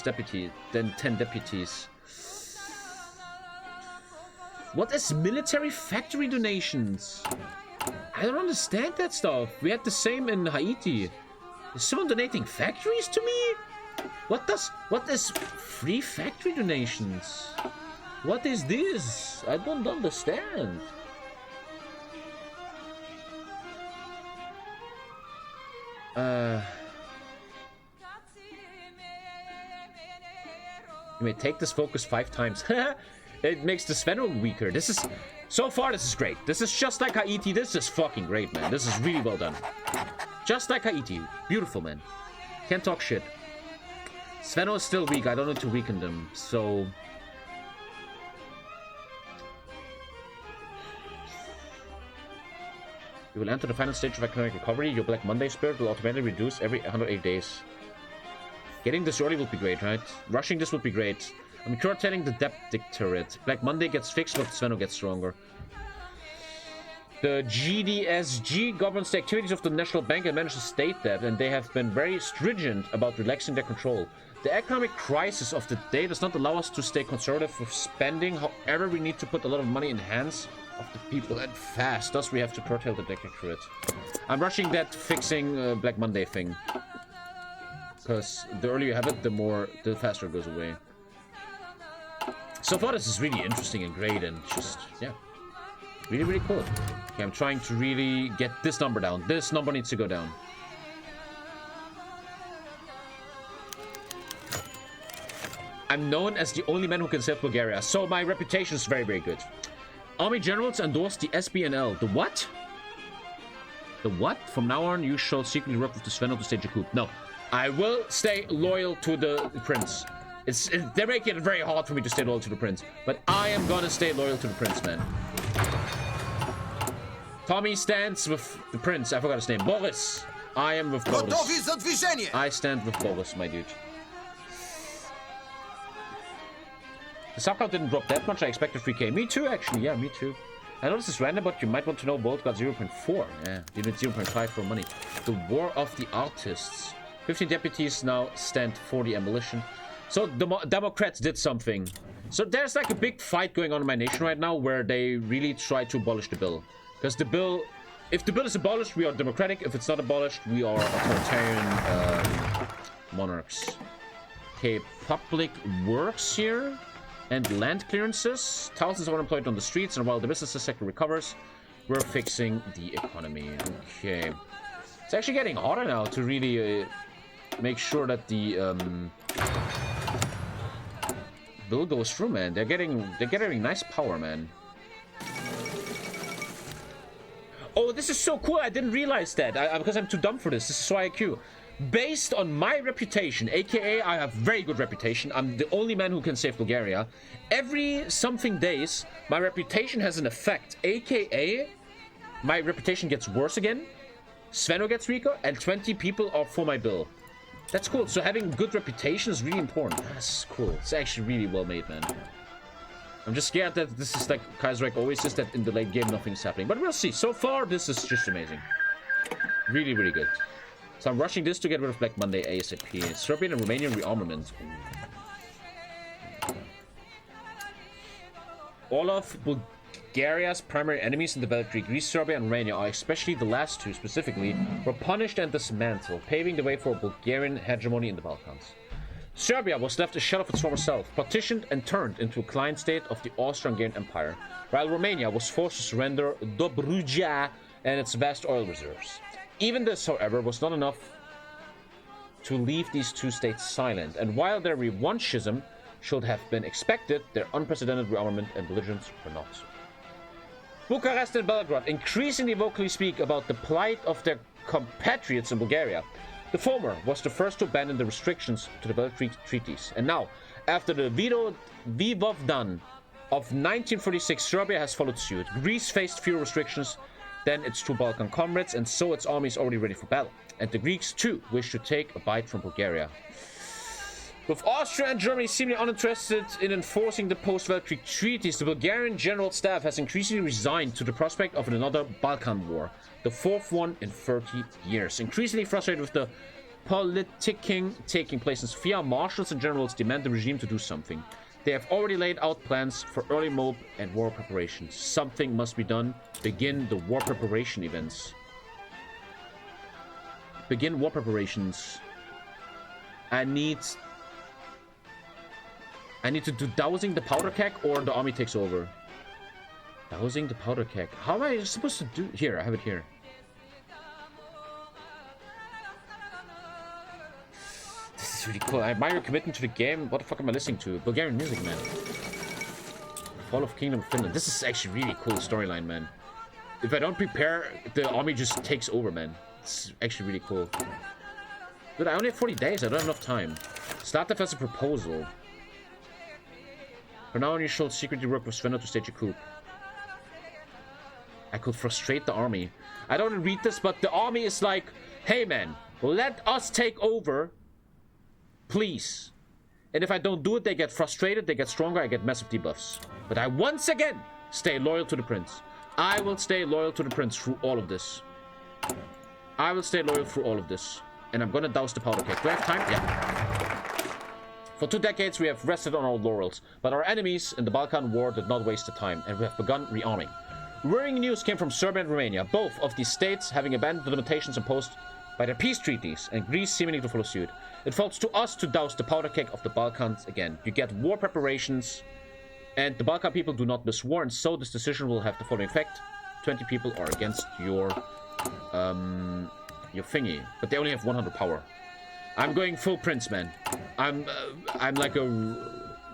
deputies. What is military factory donations? I don't understand that stuff. We had the same in Haiti. Is someone donating factories to me? What is free factory donations? What is this? I don't understand. You may take this focus 5 times. It makes the Sveno weaker. This is... So far, this is great. This is just like Haiti. This is fucking great, man. This is really well done. Just like Haiti. Beautiful, man. Can't talk shit. Sveno is still weak. I don't need to weaken them. So... You will enter the final stage of economic recovery. Your Black Monday spirit will automatically reduce every 108 days. Getting this early would be great, right? Rushing this would be great. I'm curtailing the debt dictatorate. Black Monday gets fixed, but Sveno gets stronger. The GDSG governs the activities of the National Bank and manages state debt, and they have been very stringent about relaxing their control. The economic crisis of the day does not allow us to stay conservative with spending. However, we need to put a lot of money in the hands of the people and fast. Thus, we have to curtail the dictatorate. I'm rushing that fixing Black Monday thing. Because the earlier you have it, the faster it goes away. So far, this is really interesting and great, and just, yeah. Really, really cool. Okay, I'm trying to really get this number down. This number needs to go down. I'm known as the only man who can save Bulgaria, so my reputation is very, very good. Army generals endorse the SBNL. The what? The what? From now on, you shall secretly work with the Sveno to stage a coup. No. I will stay loyal to the prince. They're making it very hard for me to stay loyal to the prince. But I am gonna stay loyal to the prince, man. Tommy stands with the prince. I forgot his name. Boris. I am with Boris. I stand with Boris, my dude. The sub count didn't drop that much. I expected 3k. Me too, actually. Yeah, me too. I know this is random, but you might want to know Bolt got 0.4. Yeah, you did 0.5 for money. The War of the Artists. 15 deputies now stand for the abolition. So the Democrats did something. So there's like a big fight going on in my nation right now where they really try to abolish the bill. Because the bill, if the bill is abolished, we are democratic. If it's not abolished, we are authoritarian monarchs. Okay, public works here and land clearances. Thousands of unemployed on the streets, and while the business sector recovers, we're fixing the economy. Okay. It's actually getting harder now to really make sure that the bill goes through, man. They're getting nice power, man. Oh, this is so cool. I didn't realize that. Because I'm too dumb for this. This is so IQ. Based on my reputation, aka I have very good reputation. I'm the only man who can save Bulgaria. Every something days, my reputation has an effect. Aka, my reputation gets worse again. Sveno gets weaker, and 20 people are for my bill. That's cool. So having good reputation is really important. That's cool. It's actually really well made, man. I'm just scared that this is like Kaiserreich always says, that in the late game nothing's happening. But we'll see. So far, this is just amazing. Really, really good. So I'm rushing this to get rid of Black Monday ASAP. Serbian and Romanian rearmament. All of Bulgaria's primary enemies in the Balkan, Greece, Serbia, and Romania, are especially the last two specifically, were punished and dismantled, paving the way for Bulgarian hegemony in the Balkans. Serbia was left a shell of its former self, partitioned and turned into a client state of the Austro-Hungarian Empire, while Romania was forced to surrender Dobruja and its vast oil reserves. Even this, however, was not enough to leave these two states silent, and while their revanchism should have been expected, their unprecedented rearmament and belligerence were not. Bucharest and Belgrade increasingly vocally speak about the plight of their compatriots in Bulgaria. The former was the first to abandon the restrictions to the Balkan treaties, and now, after the Vojvodan of 1946, Serbia has followed suit. Greece faced fewer restrictions than its two Balkan comrades, and so its army is already ready for battle. And the Greeks, too, wish to take a bite from Bulgaria. With Austria and Germany seemingly uninterested in enforcing the post-Veltric treaties, the Bulgarian General Staff has increasingly resigned to the prospect of another Balkan war, the fourth one in 30 years. Increasingly frustrated with the politicking taking place in Sofia, marshals and generals demand the regime to do something. They have already laid out plans for early mob and war preparations. Something must be done. Begin the war preparation events. Begin war preparations. I need to do dousing the powder keg, or the army takes over. Dousing the powder keg. How am I supposed to do? Here, I have it here. This is really cool. I admire your commitment to the game. What the fuck am I listening to? Bulgarian music, man. Fall of Kingdom of Finland. This is actually really cool storyline, man. If I don't prepare, the army just takes over, man. It's actually really cool. Dude, I only have 40 days. I don't have enough time. Startup has a proposal. For now on, you should secretly work with Sveno to stage a coup. I could frustrate the army. I don't want to read this, but the army is like, hey man, let us take over, please. And if I don't do it, they get frustrated, they get stronger, I get massive debuffs. But I once again stay loyal to the prince. I will stay loyal to the prince through all of this. I will stay loyal through all of this. And I'm gonna douse the powder keg. Do I have time? Yeah. For 2 decades, we have rested on our laurels, but our enemies in the Balkan War did not waste the time, and we have begun rearming. Worrying news came from Serbia and Romania, both of these states having abandoned the limitations imposed by their peace treaties, and Greece seemingly to follow suit. It falls to us to douse the powder keg of the Balkans again. You get war preparations, and the Balkan people do not miss war, and so this decision will have the following effect. 20 people are against your thingy, but they only have 100 power. I'm going full prince, man. I'm like a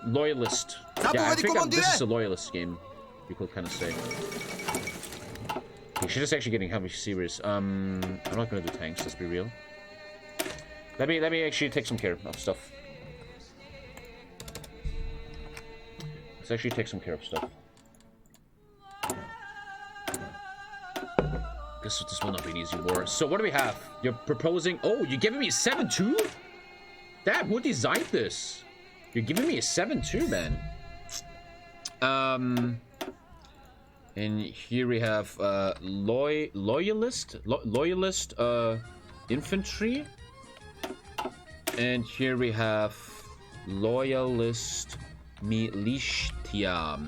loyalist. Yeah, I think this is a loyalist game, you could kind of say. Okay, she's just actually getting heavily serious. I'm not gonna do tanks, let's be real. Let me actually take some care of stuff. Let's actually take some care of stuff. This will not be an easy war. So what do we have? You're proposing... Oh, you're giving me a 7-2? Dad, who designed this? You're giving me a 7-2, man. And here we have loyalist infantry. And here we have Loyalist Militia.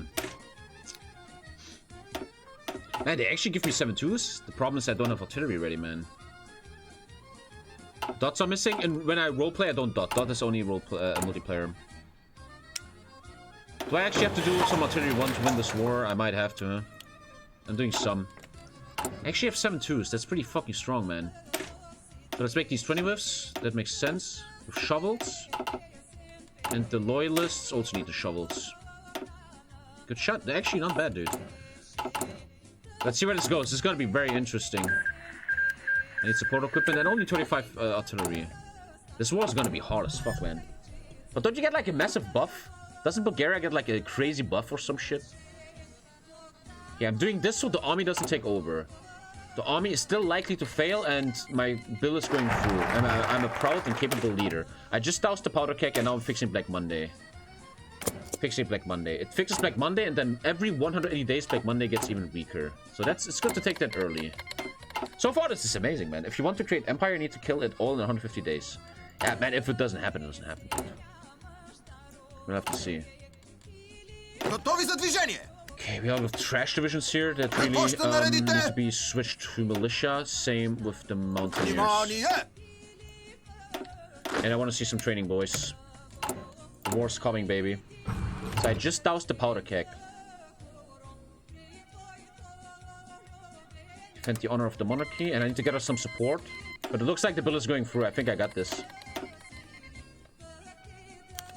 Man, they actually give me 7-2s. The problem is I don't have artillery ready, man. Dots are missing, and when I roleplay, I don't dot. Dot is only multiplayer. Do I actually have to do some artillery 1 to win this war? I might have to, huh? I'm doing some. I actually have 7-2s. That's pretty fucking strong, man. So let's make these 20 whiffs. That makes sense. With shovels. And the loyalists also need the shovels. Good shot. They're actually not bad, dude. Let's see where this goes. This is gonna be very interesting. I need support equipment and only 25 artillery. This war is gonna be hard as fuck, man. But don't you get like a massive buff? Doesn't Bulgaria get like a crazy buff or some shit? Yeah, I'm doing this so the army doesn't take over. The army is still likely to fail and my bill is going through. I'm a proud and capable leader. I just doused the powder keg and now I'm fixing Black Monday. Fixing Black Monday. It fixes Black Monday and then every 180 days Black Monday gets even weaker. So it's good to take that early. So far this is amazing, man. If you want to create empire, you need to kill it all in 150 days. Yeah, man, if it doesn't happen, it doesn't happen. We'll have to see. Okay, we have trash divisions here that really need to be switched to militia. Same with the mountaineers. And I want to see some training, boys. The war's coming, baby. So I just doused the powder keg. Defend the honor of the monarchy, and I need to get us some support. But it looks like the bill is going through. I think I got this.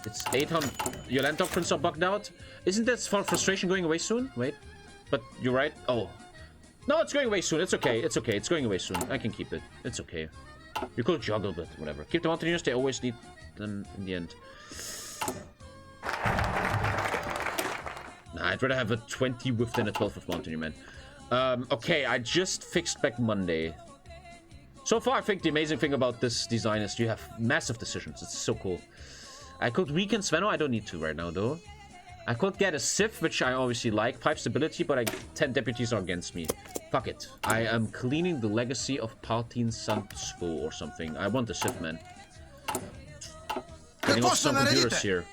It's 800. Your land doctrines are bugged out. Isn't that frustration going away soon? Wait. But you're right. Oh. No, it's going away soon. It's okay. It's okay. It's going away soon. I can keep it. It's okay. You could juggle, but whatever. Keep the mountaineers. They always need them in the end. Nah, I'd rather have a 20 whiff than a 12 with mountaineer, man. Okay, I just fixed back Monday. So far, I think the amazing thing about this design is you have massive decisions. It's so cool. I could weaken Sveno. I don't need to right now, though. I could get a Sith, which I obviously like. 5 stability, but 10 deputies are against me. Fuck it. I am cleaning the legacy of Paltin Santsvo or something. I want the Sith, man. Getting off some computers here.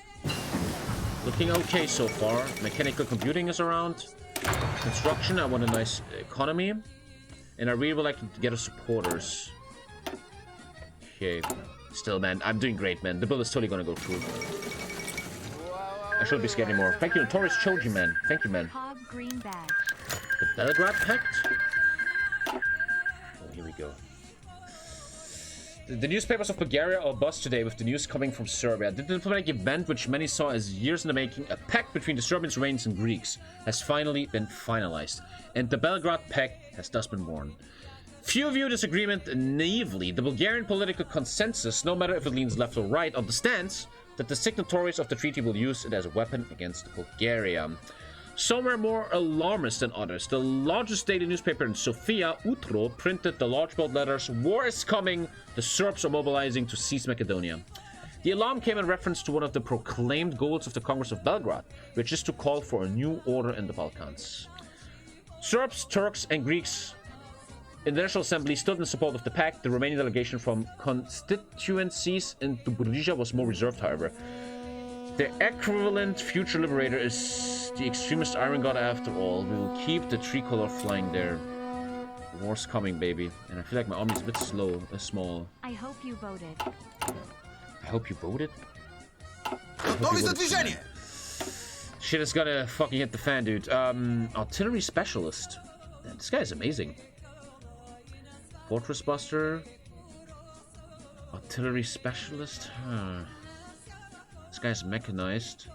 Looking okay so far. Mechanical computing is around. Construction, I want a nice economy. And I really would like to get us supporters. Okay. Still, man, I'm doing great, man. The bill is totally gonna go through. I shouldn't be scared anymore. Thank you, Taurus Choji, man. Thank you, man. Hog green badge. The Belgrade Pact? Oh, here we go. The newspapers of Bulgaria are buzzed today with the news coming from Serbia. The diplomatic event, which many saw as years in the making, a pact between the Serbians, Romanians, and Greeks, has finally been finalized. And the Belgrade Pact has thus been born. Few view this agreement naively. The Bulgarian political consensus, no matter if it leans left or right, understands that the signatories of the treaty will use it as a weapon against Bulgaria. Some were more alarmist than others. The largest daily newspaper in Sofia, Utro, printed the large bold letters, "War is coming, the Serbs are mobilizing to seize Macedonia." The alarm came in reference to one of the proclaimed goals of the Congress of Belgrade, which is to call for a new order in the Balkans. Serbs, Turks, and Greeks in the National Assembly stood in support of the pact. The Romanian delegation from constituencies in Dobrija was more reserved, however. The equivalent future liberator is the extremist Iron God after all. We will keep the tricolor flying there. The war's coming, baby. And I feel like my army's a bit small. I hope you voted. I hope you voted? Shit is gonna fucking hit the fan, dude. Artillery specialist. Man, this guy is amazing. Fortress Buster. Artillery Specialist. This guy's mechanized.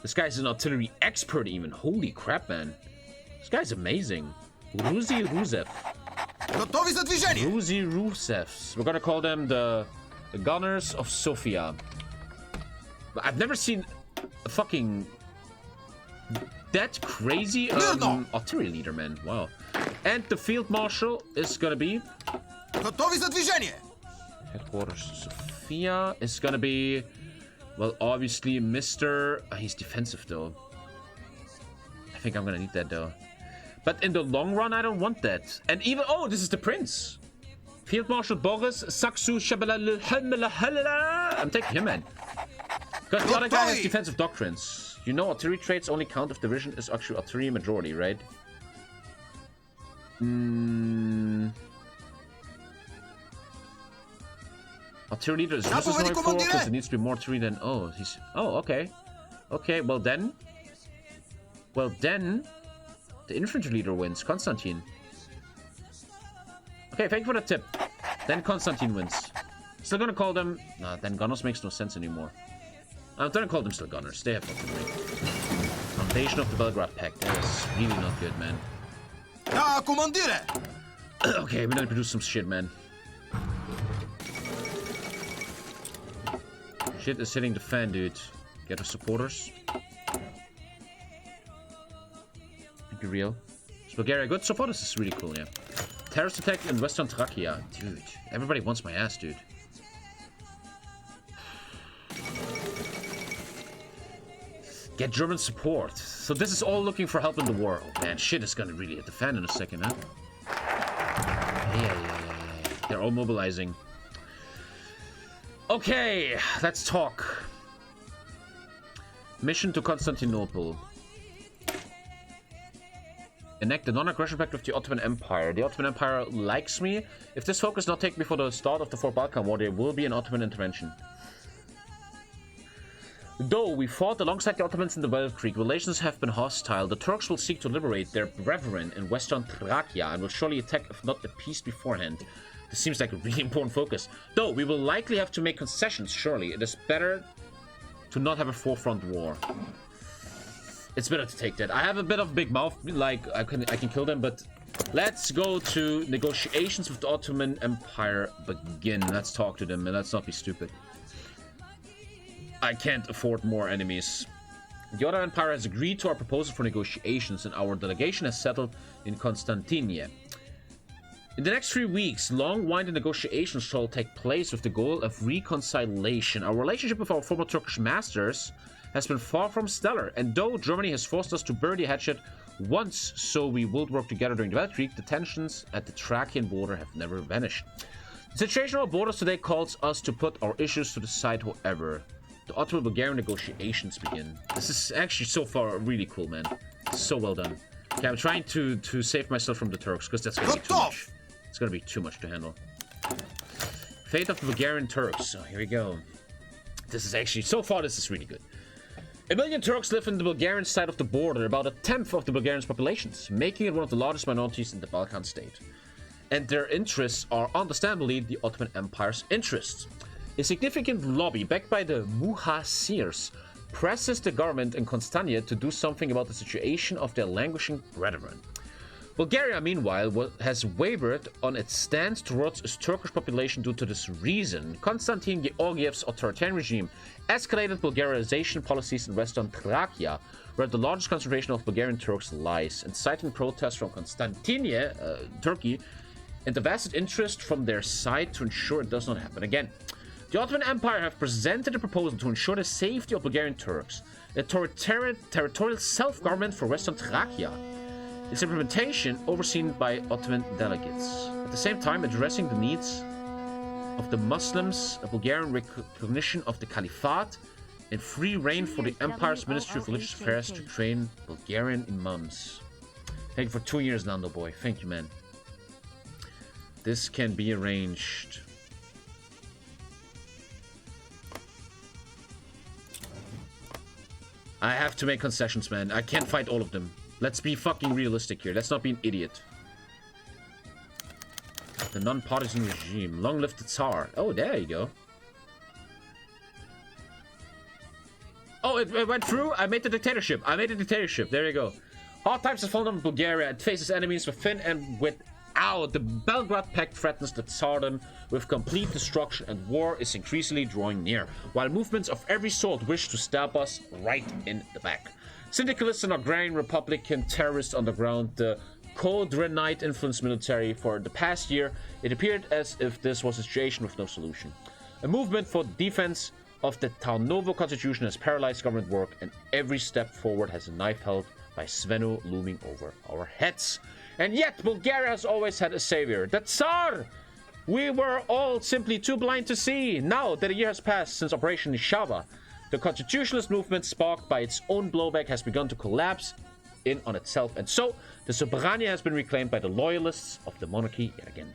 This guy's an artillery expert even. Holy crap, man. This guy's amazing. Ruzi Rusev. Ruzi Rusevs. We're gonna call them the Gunners of Sofia. I've never seen a fucking that crazy artillery leader, man. Wow. And the field marshal is gonna be headquarters Sofia is gonna be, well, obviously Mr. He's defensive though. I think I'm gonna need that though. But in the long run, I don't want that. And even this is the prince. Field Marshal Boris Saksu Shabalala. I'm taking him, man. Because the other guy has defensive doctrines. You know, artillery traits only count if the division is actually artillery majority, right? Artillery leader is useless in HOI4 because it needs to be more artillery than... Oh, he's... Oh, okay. Okay, well then... Well then... The infantry leader wins. Konstantin. Okay, thank you for the tip. Then Konstantin wins. Still gonna call them... Nah, then Gunners makes no sense anymore. I'm gonna call them still Gunners. They have artillery. Foundation of the Belgrade Pact. That is really not good, man. Okay, we need to produce some shit, man. Shit is hitting the fan, dude. Get our supporters. Be real. Is Bulgaria good? So far, this is really cool, yeah. Terrorist attack in Western Thracia. Dude, everybody wants my ass, dude. Get German support. So this is all looking for help in the war. Oh, man, shit is gonna really hit the fan in a second, huh? Yeah. They're all mobilizing. Okay, let's talk. Mission to Constantinople. Enact the non-aggression pact with the Ottoman Empire. The Ottoman Empire likes me. If this focus is not taken before the start of the Fourth Balkan War, there will be an Ottoman intervention. Though we fought alongside the Ottomans in the Veldt Creek, relations have been hostile. The Turks will seek to liberate their brethren in Western Thracia and will surely attack if not appeased beforehand. This seems like a really important focus. Though we will likely have to make concessions, surely. It is better to not have a forefront war. It's better to take that. I have a bit of big mouth, like I can kill them, but let's go to negotiations with the Ottoman Empire begin. Let's talk to them and let's not be stupid. I can't afford more enemies. The Ottoman Empire has agreed to our proposal for negotiations and our delegation has settled in Constantinople. In the next 3 weeks, long-winded negotiations shall take place with the goal of reconciliation. Our relationship with our former Turkish masters has been far from stellar, and though Germany has forced us to bury the hatchet once so we would work together during the Veldt Creek, the tensions at the Thracian border have never vanished. The situation on our borders today calls us to put our issues to the side, however. The Ottoman-Bulgarian negotiations begin. This is actually so far really cool, man. So well done. Okay, I'm trying to save myself from the Turks, because that's going to be too much. It's going to be too much to handle. Fate of the Bulgarian Turks. So here we go. This is actually, so far this is really good. 1 million Turks live in the Bulgarian side of the border, about 1/10 of the Bulgarians' populations, making it one of the largest minorities in the Balkan state. And their interests are understandably the Ottoman Empire's interests. A significant lobby backed by the Muhasirs presses the government in Constantinople to do something about the situation of their languishing brethren. Bulgaria, meanwhile, has wavered on its stance towards its Turkish population due to this reason. Konstantin Georgiev's authoritarian regime escalated Bulgarization policies in Western Thracia, where the largest concentration of Bulgarian Turks lies, inciting protests from Constantinople, Turkey, and a vested interest from their side to ensure it does not happen again. The Ottoman Empire have presented a proposal to ensure the safety of Bulgarian Turks, a territorial self-government for Western Thracia. Its implementation overseen by Ottoman delegates. At the same time, addressing the needs of the Muslims, a Bulgarian recognition of the Caliphate, and free reign for the Empire's Ministry of Religious Affairs to train Bulgarian imams. Thank you for 2 years, Nando boy. Thank you, man. This can be arranged. I have to make concessions, man. I can't fight all of them. Let's be fucking realistic here. Let's not be an idiot. The non-partisan regime. Long live the Tsar. Oh, there you go. Oh, it went through? I made the dictatorship. There you go. Hard times have fallen on Bulgaria. It faces enemies within and without. The Belgrade Pact threatens the Tsardom with complete destruction, and war is increasingly drawing near, while movements of every sort wish to stab us right in the back. Syndicalists and agrarian Republican terrorists on the ground, the Kodrenite influenced military. For the past year, it appeared as if this was a situation with no solution. A movement for defense of the Tarnovo constitution has paralyzed government work, and every step forward has a knife held by Sveno looming over our heads. And yet, Bulgaria has always had a savior, the Tsar! We were all simply too blind to see. Now that a year has passed since Operation Nishava, The constitutionalist movement, sparked by its own blowback, has begun to collapse in on itself, and so the soberania has been reclaimed by the loyalists of the monarchy yet again.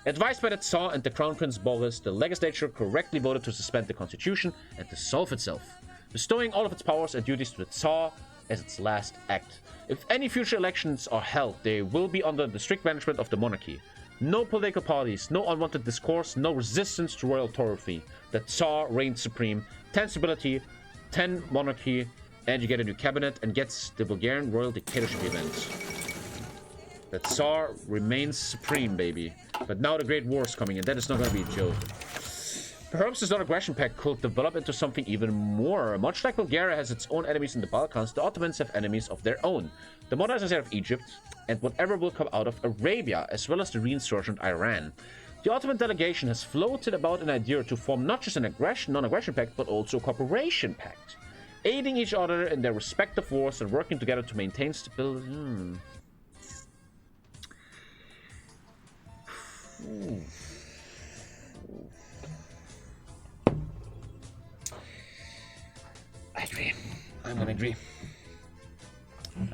Advised by the Tsar and the Crown Prince Boris, the legislature correctly voted to suspend the constitution and dissolve itself, bestowing all of its powers and duties to the Tsar as its last act. If any future elections are held, they will be under the strict management of the monarchy. No political parties, no unwanted discourse, no resistance to royal authority. The Tsar reigns supreme. 10 stability, 10 monarchy, and you get a new cabinet and gets the Bulgarian royal dictatorship event. The Tsar remains supreme, baby. But now the Great War is coming, and that is not going to be a joke. Perhaps this non-aggression pact could develop into something even more. Much like Bulgaria has its own enemies in the Balkans, the Ottomans have enemies of their own. The modernized of Egypt, and whatever will come out of Arabia, as well as the reinsurgent Iran. The Ottoman delegation has floated about an idea to form not just an non-aggression pact, but also a cooperation pact, aiding each other in their respective wars and working together to maintain stability. I agree. I'm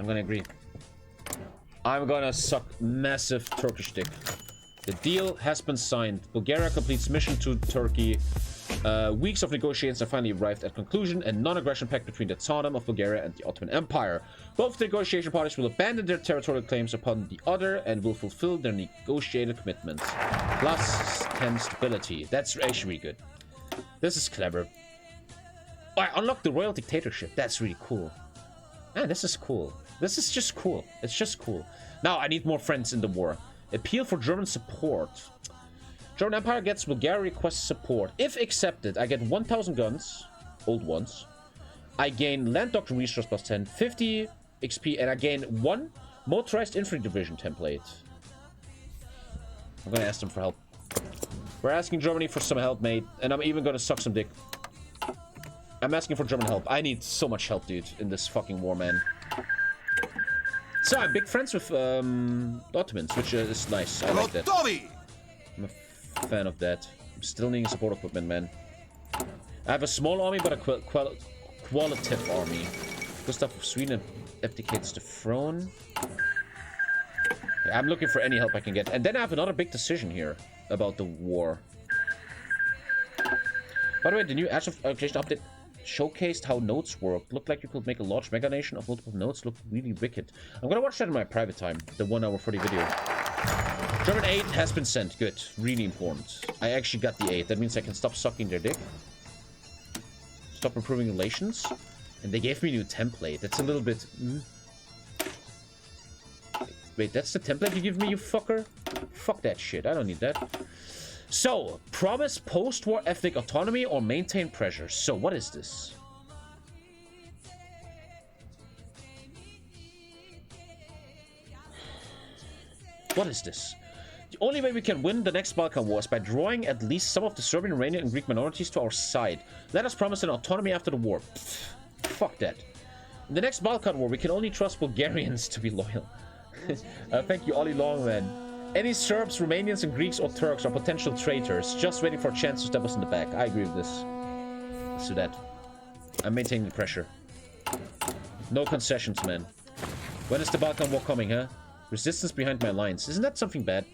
gonna agree. I'm gonna suck massive Turkish dick. The deal has been signed. Bulgaria completes mission to Turkey. Weeks of negotiations have finally arrived at conclusion, and non-aggression pact between the Tsardom of Bulgaria and the Ottoman Empire. Both the negotiation parties will abandon their territorial claims upon the other and will fulfill their negotiated commitments. Plus 10 stability. That's actually really good. This is clever. Oh, I unlocked the royal dictatorship. That's really cool. Man, this is cool. This is just cool. It's just cool. Now, I need more friends in the war. Appeal for German support. German Empire gets Bulgaria requests support. If accepted, I get 1,000 guns. Old ones. I gain land doctrine resource plus 10. 50 XP. And I gain 1 motorized infantry division template. I'm gonna ask them for help. We're asking Germany for some help, mate. And I'm even gonna suck some dick. I'm asking for German help. I need so much help, dude, in this fucking war, man. So, I'm big friends with the Ottomans, which is nice. I like that. I'm a fan of that. I'm still needing support equipment, man. I have a small army, but a qualitative army. Gustav of Sweden abdicates the throne. Yeah, I'm looking for any help I can get. And then I have another big decision here about the war. By the way, the new Ash of Creation update showcased how nodes work. Looked like you could make a large mega nation of multiple nodes. Looked really wicked. I'm gonna watch that in my private time. The 1 hour 40 video. German aid has been sent. Good. Really important. I actually got the aid. That means I can stop sucking their dick. Stop improving relations. And they gave me a new template. That's a little bit... Wait, that's the template you give me, you fucker? Fuck that shit. I don't need that. So, promise post-war ethnic autonomy or maintain pressure. So, what is this? What is this? The only way we can win the next Balkan war is by drawing at least some of the Serbian, Iranian, and Greek minorities to our side. Let us promise an autonomy after the war. Pfft, fuck that. In the next Balkan war, we can only trust Bulgarians to be loyal. Thank you, Ollie Longman. Any Serbs, Romanians, and Greeks or Turks are potential traitors, just waiting for a chance to stab us in the back. I agree with this. Let's do that. I'm maintaining the pressure. No concessions, man. When is the Balkan War coming, huh? Resistance behind my lines. Isn't that something bad?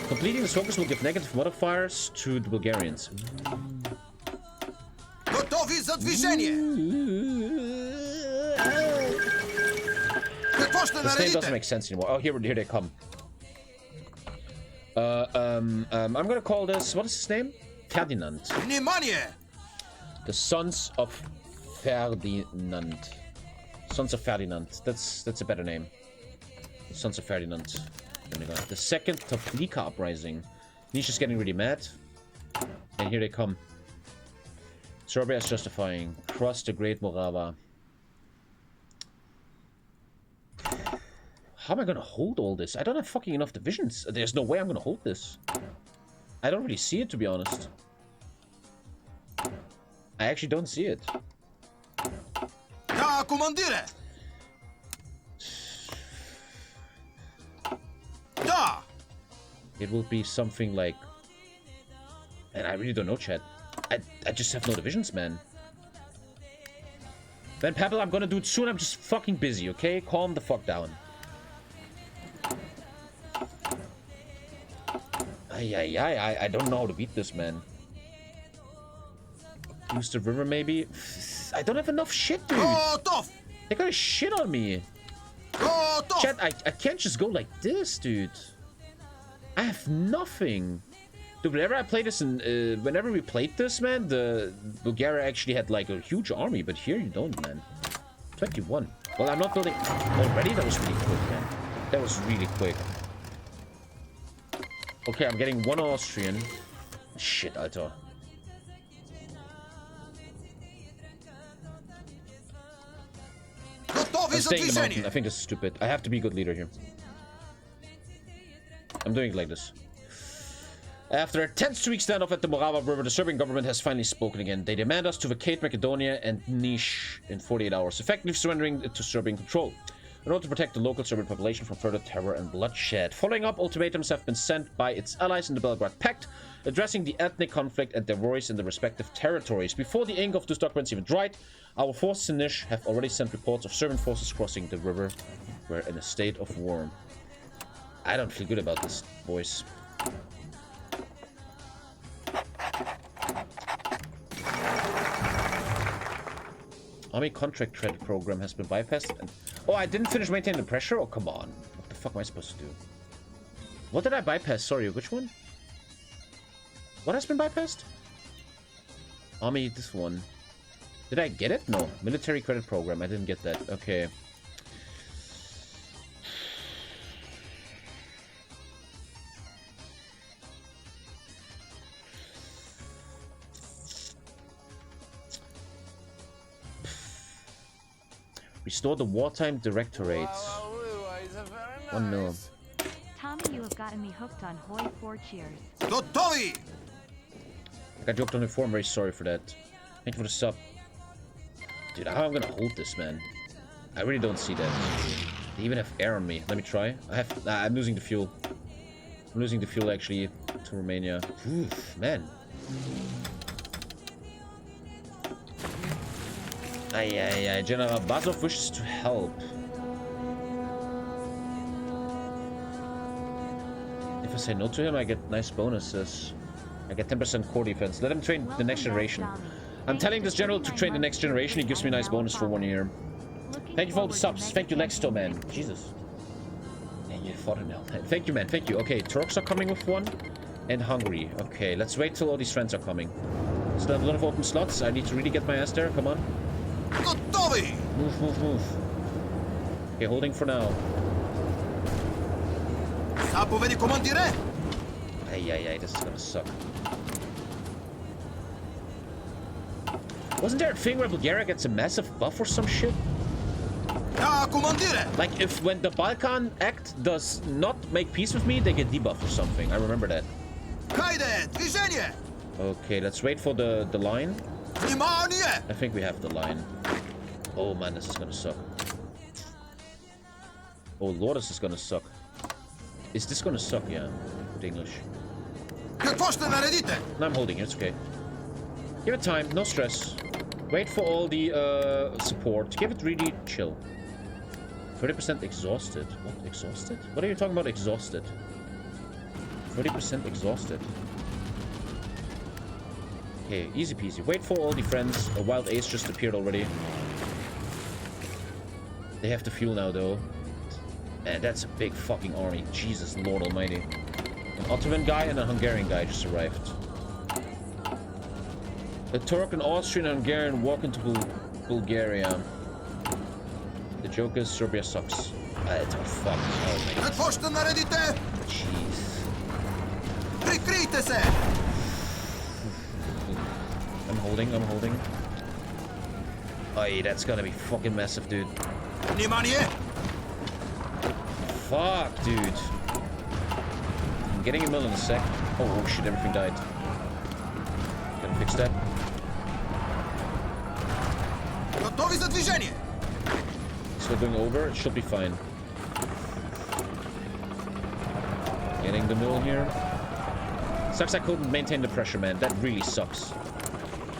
Completing this focus will give negative modifiers to the Bulgarians. This name doesn't make sense anymore. Oh, here they come. I'm gonna call this... What is his name? Ferdinand. The Sons of Ferdinand. Sons of Ferdinand. That's a better name. The Sons of Ferdinand. The second Toplika uprising. Nisha's getting really mad. And here they come. Serbia is justifying. Cross the Great Morava. How am I gonna hold all this? I don't have fucking enough divisions. There's no way I'm gonna hold this. I don't really see it, to be honest. I actually don't see it. Da, comandire! Da! It will be something like... And I really don't know, chat. I just have no divisions, man. Van Pappel, I'm gonna do it soon. I'm just fucking busy, okay? Calm the fuck down. I don't know how to beat this, man. Use the river, maybe? I don't have enough shit, dude. They gotta shit on me. Chat, I can't just go like this, dude. I have nothing. Dude, whenever I play this, whenever we played this, man, the Bulgaria actually had like a huge army, but here you don't, man. 21. Well, I'm not building already. That was really quick, man. That was really quick. Okay, I'm getting one Austrian. Shit, Alter. I'm staying in the mountain. I think this is stupid. I have to be a good leader here. I'm doing it like this. After a tense 2-week standoff at the Morava River, the Serbian government has finally spoken again. They demand us to vacate Macedonia and Niš in 48 hours, effectively surrendering it to Serbian control, in order to protect the local Serbian population from further terror and bloodshed. Following up, ultimatums have been sent by its allies in the Belgrade Pact, addressing the ethnic conflict and their worries in the respective territories. Before the ink of those documents even dried, our forces in Niš have already sent reports of Serbian forces crossing the river. We're in a state of war. I don't feel good about this, boys. Army contract credit program has been bypassed. And oh, I didn't finish maintaining the pressure? Oh, come on. What the fuck am I supposed to do? What did I bypass? Sorry, which one? What has been bypassed? Army, this one. Did I get it? No. Military credit program. I didn't get that. Okay. Restore the wartime directorate. 1 mil. Tommy, you have gotten me hooked on HOI4 cheers. Gotovi! I got hooked on HOI4. I'm very sorry for that. Thank you for the sub. Dude, how am I gonna hold this, man? I really don't see that. They even have air on me. Let me try. I'm losing the fuel. I'm losing the fuel, actually, to Romania. Oof, man. General Bazov wishes to help. If I say no to him, I get nice bonuses. I get 10% core defense. Let him train the next generation. I'm telling this general to train the next generation. He gives me a nice bonus for 1 year. Thank you for all the subs. Thank you, Lexto, man. Jesus. Yeah, you fought it now. Thank you, man. Thank you. Okay, Turks are coming with 1. And Hungary. Okay, let's wait till all these friends are coming. Still have a lot of open slots. I need to really get my ass there. Come on. Gotovi! Move, move, move. Okay, holding for now. Zapovedi komandire! This is gonna suck. Wasn't there a thing where Bulgaria gets a massive buff or some shit? Ja, komandire! Like, if when the Balkan Act does not make peace with me, they get debuffed or something. I remember that. Hajde, движение! Okay, let's wait for the line. Внимание! I think we have the line. Oh man, this is gonna suck. Oh lord, this is gonna suck. Is this gonna suck? Yeah, with English. Какво ще наредите? No, I'm holding it, it's okay. Give it time, no stress. Wait for all the support. Give it really chill. 30% exhausted. What? Exhausted? What are you talking about exhausted? 30% exhausted. Okay, easy peasy. Wait for all the friends. A wild ace just appeared already. They have the fuel now, though. Man, that's a big fucking army. Jesus Lord Almighty. An Ottoman guy and a Hungarian guy just arrived. The Turk and Austrian and Hungarian walk into Bulgaria. The joke is Serbia sucks. It's a fuck. Oh my god. Какво ще наредите? Jeez. Прикрийте се! I'm holding. Oh, that's gonna be fucking massive, dude. Внимание! Fuck, dude. I'm getting a mill in a sec. Oh shit, everything died. Gonna fix that. Готови за движение! Still going over, it should be fine. Getting the mill here. Sucks I couldn't maintain the pressure, man. That really sucks.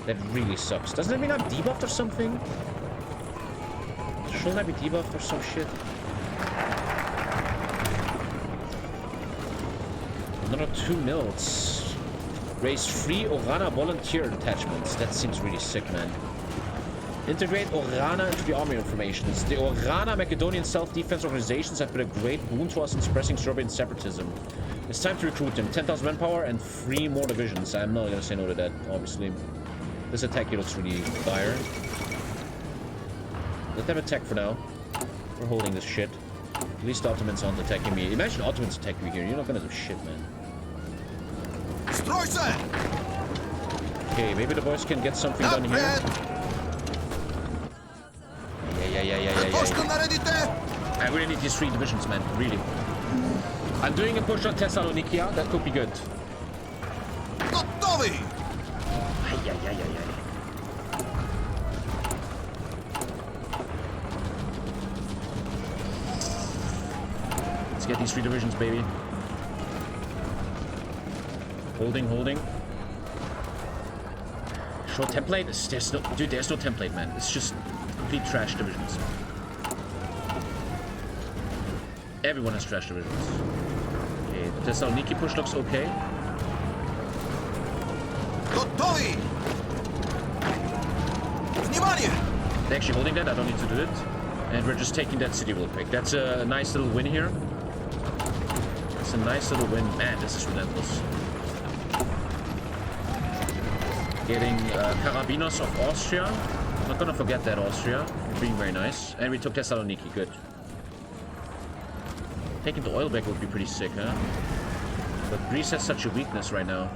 That really sucks. Doesn't it mean I'm debuffed or something? Shouldn't I be debuffed or some shit? Another 2 mils. Raise free Orana volunteer detachments. That seems really sick, man. Integrate Orana into the army informations. The Orana Macedonian self-defense organizations have been a great boon to us in suppressing Serbian separatism. It's time to recruit them. 10,000 manpower and 3 more divisions. I'm not gonna say no to that, obviously. This attack here looks really dire. Let them attack for now. We're holding this shit. At least the Ottomans aren't attacking me. Imagine Ottomans attack me here. You're not gonna do shit, man. Okay, maybe the boys can get something done here. Yeah. I really need these 3 divisions, man. Really. I'm doing a push on Thessalonikia. That could be good. Let's get these 3 divisions, baby. Holding. Short template? There's no, dude, there's no template, man. It's just complete trash divisions. Everyone has trash divisions. Okay, the Thessaloniki push looks okay. They're actually holding that. I don't need to do it. And we're just taking that city real quick. That's a nice little win here. It's a nice little win. Man, this is relentless. Getting Carabinos of Austria. Not gonna forget that, Austria. You're being very nice. And we took Thessaloniki. Good. Taking the oil back would be pretty sick, huh? But Greece has such a weakness right now.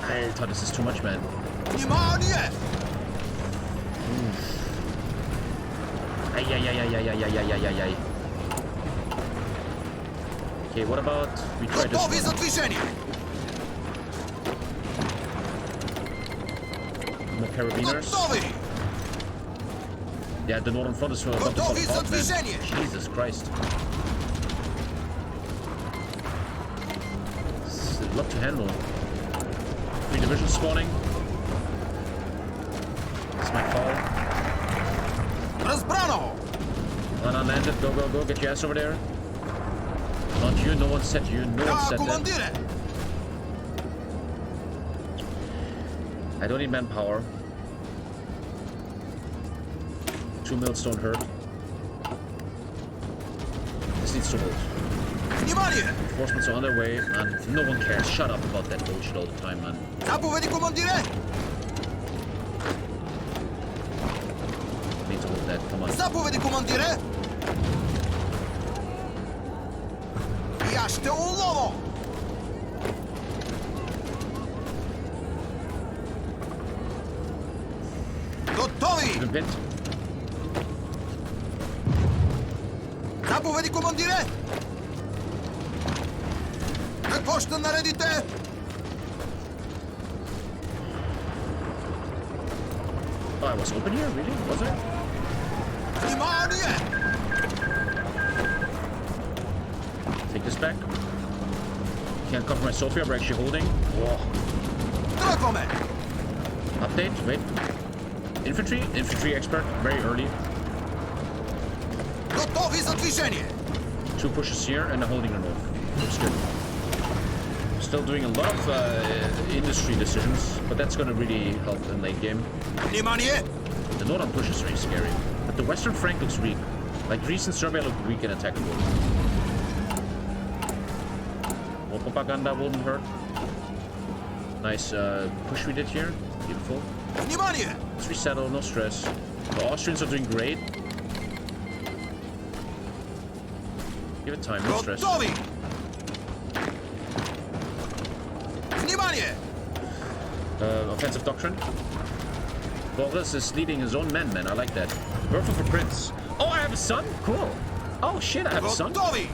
I thought this is too much, man. Ay. Okay, what about we try this one? The Carabiners. Yeah, the northern front is about to fall apart, man. Jesus Christ. It's a lot to handle. 3 divisions spawning. That's my call. Unlanded, go, get your ass over there. Not you, no one said you, no one said that. I don't need manpower. 2 mils don't hurt. This needs to hold. Reinforcements are on their way, and no one cares. Shut up about that bullshit all the time, man. Need to hold that, come on. Good bit. Заповеди, командире! Какво ще наредите? Oh, I was open here? Really? Was I? Внимание! Take this back. Can't cover my Sophia, we're actually holding. Whoa. Тръгваме! Update, wait. Infantry expert, very early. Готови за движение! 2 pushes here and a holding the north. Looks good. Still doing a lot of industry decisions, but that's gonna really help in late game. Внимание! The northern push is very scary, but the western flank looks weak. Like Greece and Serbia look weak and attackable. More propaganda wouldn't hurt. Nice push we did here. Beautiful. Внимание! Let's resettle, no stress. The Austrians are doing great. Give it time, no stress. Готови! Внимание! Offensive doctrine. Boris is leading his own men, man. I like that. Birth of a prince. Oh, I have a son? Cool. Oh, shit, I have a son. Готови!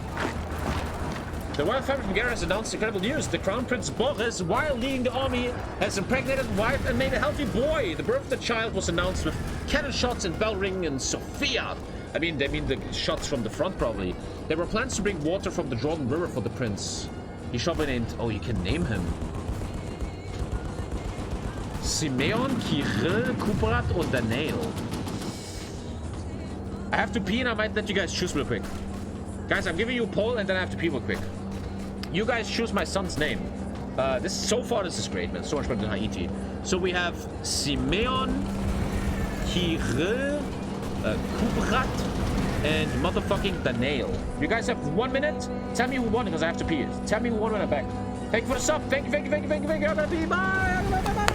The royal family of Bulgaria has announced incredible news. The crown prince Boris, while leading the army, has impregnated a wife and made a healthy boy. The birth of the child was announced with cannon shots in bell ring and Sofia. I mean, they mean the shots from the front, probably. There were plans to bring water from the Jordan River for the prince. He shall be named... Oh, you can name him. Simeon, Kirill, Kuprat, und Daniel. I have to pee and I might let you guys choose real quick. Guys, I'm giving you a poll and then I have to pee real quick. You guys choose my son's name. So far this is great, man. So much better than Haiti. So we have Simeon, Kirill, Kuprat, and motherfucking Daniel. You guys have 1 minute. Tell me who won because I have to pee. Tell me who won when I'm back. Thank you for the sub. Thank you. I'm gonna pee. Bye. Bye.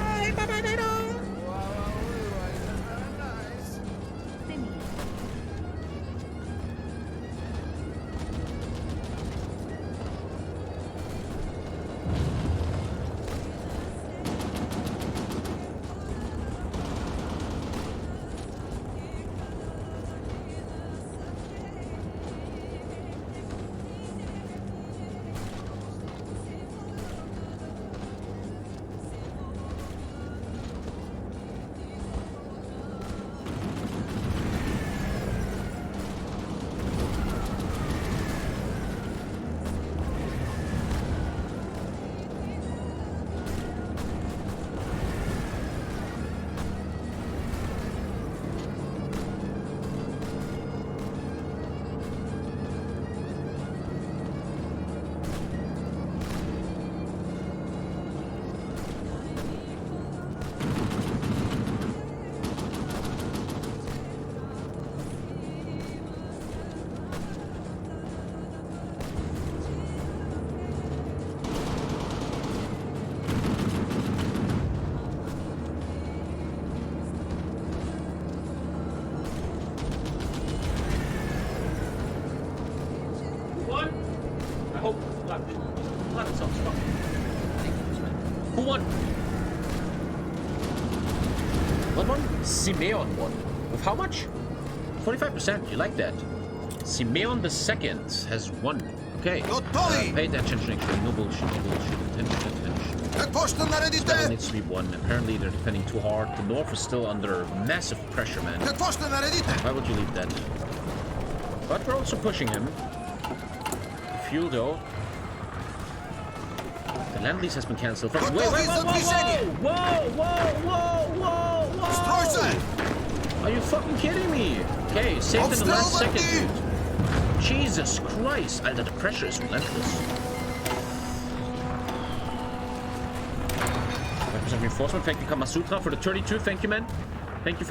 Who won? What won? Simeon won. With how much? 45%. You like that? Simeon the second has won. Okay. Pay attention, actually. No bullshit. Attention. That needs to be won. Apparently they're defending too hard. The North is still under massive pressure, man. Why would you leave that? But we're also pushing him. Fuel though. The land lease has been cancelled. Whoa! Are you fucking kidding me? Okay, saved in the last second, dude. Jesus Christ. Alter, the pressure is relentless. 5% reinforcement. Thank you, Kamasutra, for the 32. Thank you, man. Thank you.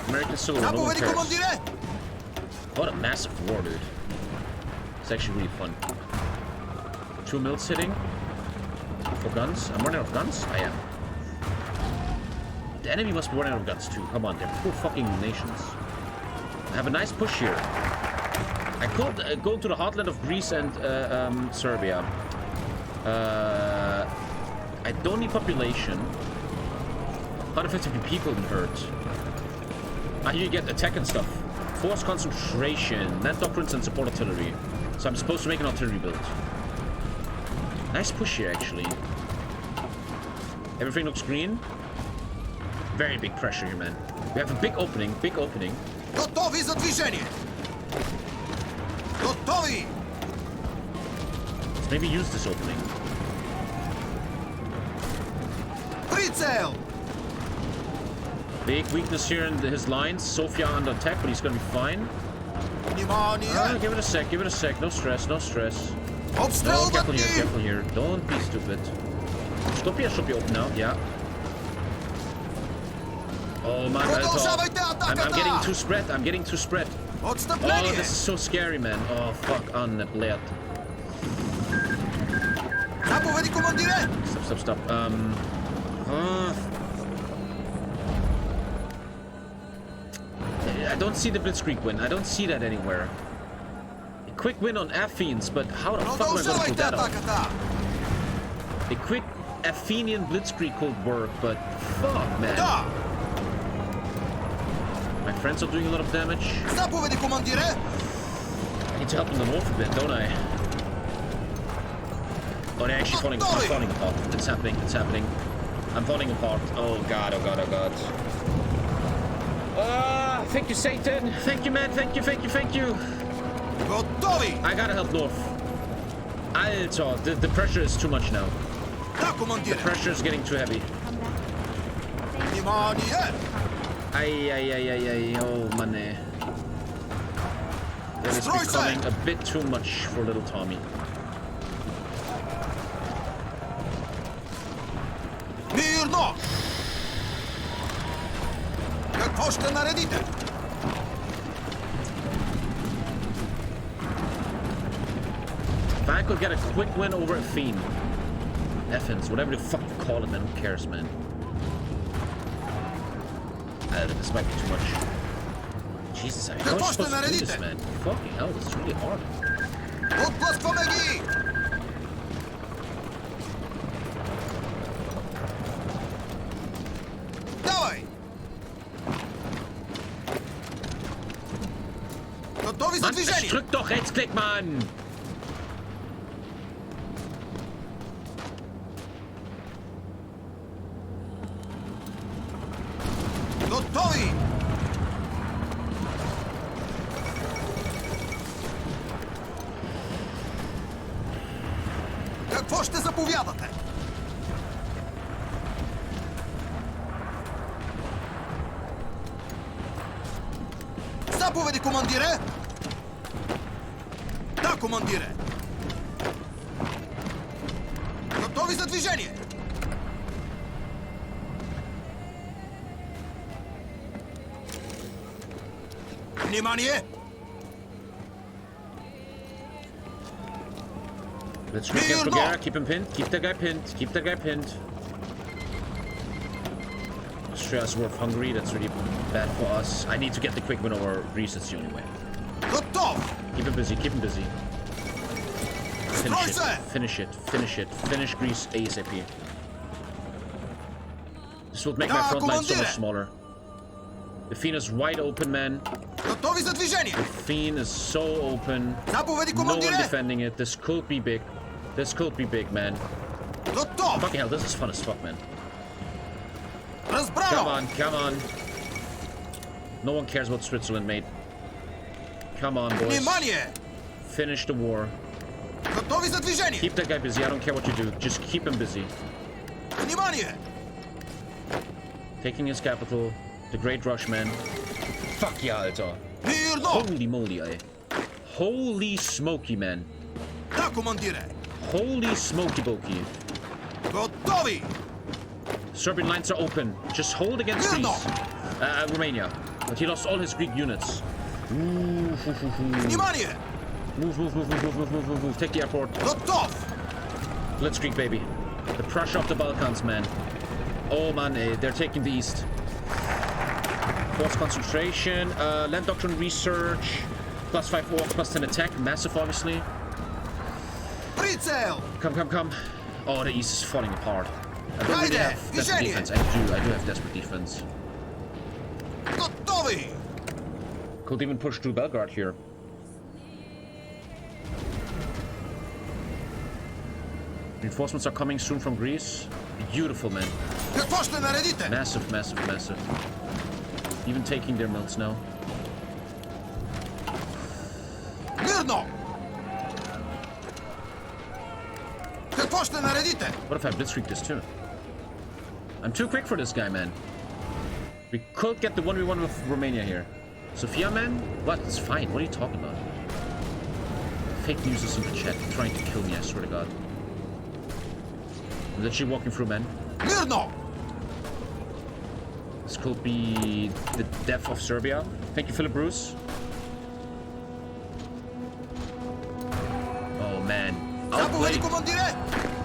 American Silver. No one cares. What a massive war, dude. It's actually really fun. 2 mils hitting. For guns. I'm running out of guns? I am. The enemy must be running out of guns too. Come on, they're poor fucking nations. I have a nice push here. I could go to the heartland of Greece and Serbia. I don't need population. 150 people in hurt. Here you get attack and stuff. Force concentration, land doctrines and support artillery. So I'm supposed to make an artillery build. Nice push here, actually. Everything looks green. Very big pressure here, man. We have a big opening. Gotowi za движение! Gotowi! Let's maybe use this opening. Прицел! Big weakness here in his lines. Sofia under attack, but he's gonna be fine. Give it a sec. No stress. Oh, careful here. Don't be stupid. Skopje should be open now. Yeah. Oh man, I'm getting too spread. Oh, this is so scary, man. Oh fuck, bled. Stop. I don't see the Blitzkrieg win. I don't see that anywhere. A quick win on Athens, but how the fuck am I gonna pull that off? A quick Athenian Blitzkrieg could work, but fuck, man. My friends are doing a lot of damage. I need to help in the north a bit, don't I? Oh, they're actually falling apart. It's happening. I'm falling apart. Oh god. Thank you, Satan. Thank you, man. Thank you. I gotta help north. Alter, the pressure is too much now. Da, The командире! pressure is getting too heavy. Come back. Thank you. Внимание! Ay, oh money. That is Strike becoming side. a bit too much for little Tommy. Мирно! Какво ще наредите? If I could get a quick win over a Fiend. Effins, whatever the fuck you call it, man. Who cares, man? This might be too much. Jesus, how are you supposed to do this, man? Fucking hell, this is really hard. Отблъскваме ги! Давай! Готови за Mann, движение! drück doch Rechtsklick, Mann! Готови! Какво ще заповядате? Заповеди, командире! Да, командире! Готови за движение! Внимание! Let's try against Bulgaria. Keep him pinned. Keep that guy pinned. Keep that guy pinned. Austria's worth Hungary. That's really bad for us. I need to get the quick win over Greece. That's the only way. Готов! Keep him busy. Keep him busy. Finish it. Strike! Finish it. Finish it. Finish Greece ASAP. This will make my front line so much smaller. The Fiend is wide open, man. Готови за движение! The Fiend is so open. Заповеди, No one командире! defending it. This could be big. This could be big, man. Готов! Fucking hell, this is fun as fuck, man. Come Разбрано! on, come on. No one cares about Switzerland, mate. Come on, boys. Внимание! Finish the war. Готови за движение! Keep that guy busy. I don't care what you do. Just keep him busy. Внимание! Taking his capital. The Great Rush, man. Fuck yeah, Alter. Мирно! Holy moly, eh. Holy smoky, man. Да, командире! Holy smoky bokey. Готови! Serbian lines are open. Just hold against Greece. Мирно! Romania. But he lost all his Greek units. Ooh, Внимание! Move, move, move, move, move, move, move, move, move. Take the airport. Готов! Blitzkrieg, baby. The Prussia of the Balkans, man. Oh, man, they're taking the east. Force concentration, land doctrine research, +5 walk, +10 attack. Massive, obviously. Прицел! Come, come, come. Oh, the east is falling apart. I don't really have desperate defense. I do have desperate defense. Готови! Could even push through Belgrade here. Reinforcements are coming soon from Greece. Beautiful, man. Какво ще наредите? Massive, massive, massive. Even taking their mills now. Мирно! Какво ще наредите? What if I blitzkrieg this too? I'm too quick for this guy, man. We could get the 1v1 with Romania here. Sophia, man? What? It's fine. What are you talking about? Fake news is in the chat. Trying to kill me, I swear to God. I'm literally walking through, man. Мирно! This could be the death of Serbia. Thank you, Philip Bruce. Oh, man. Заповеди, Outplayed. командире!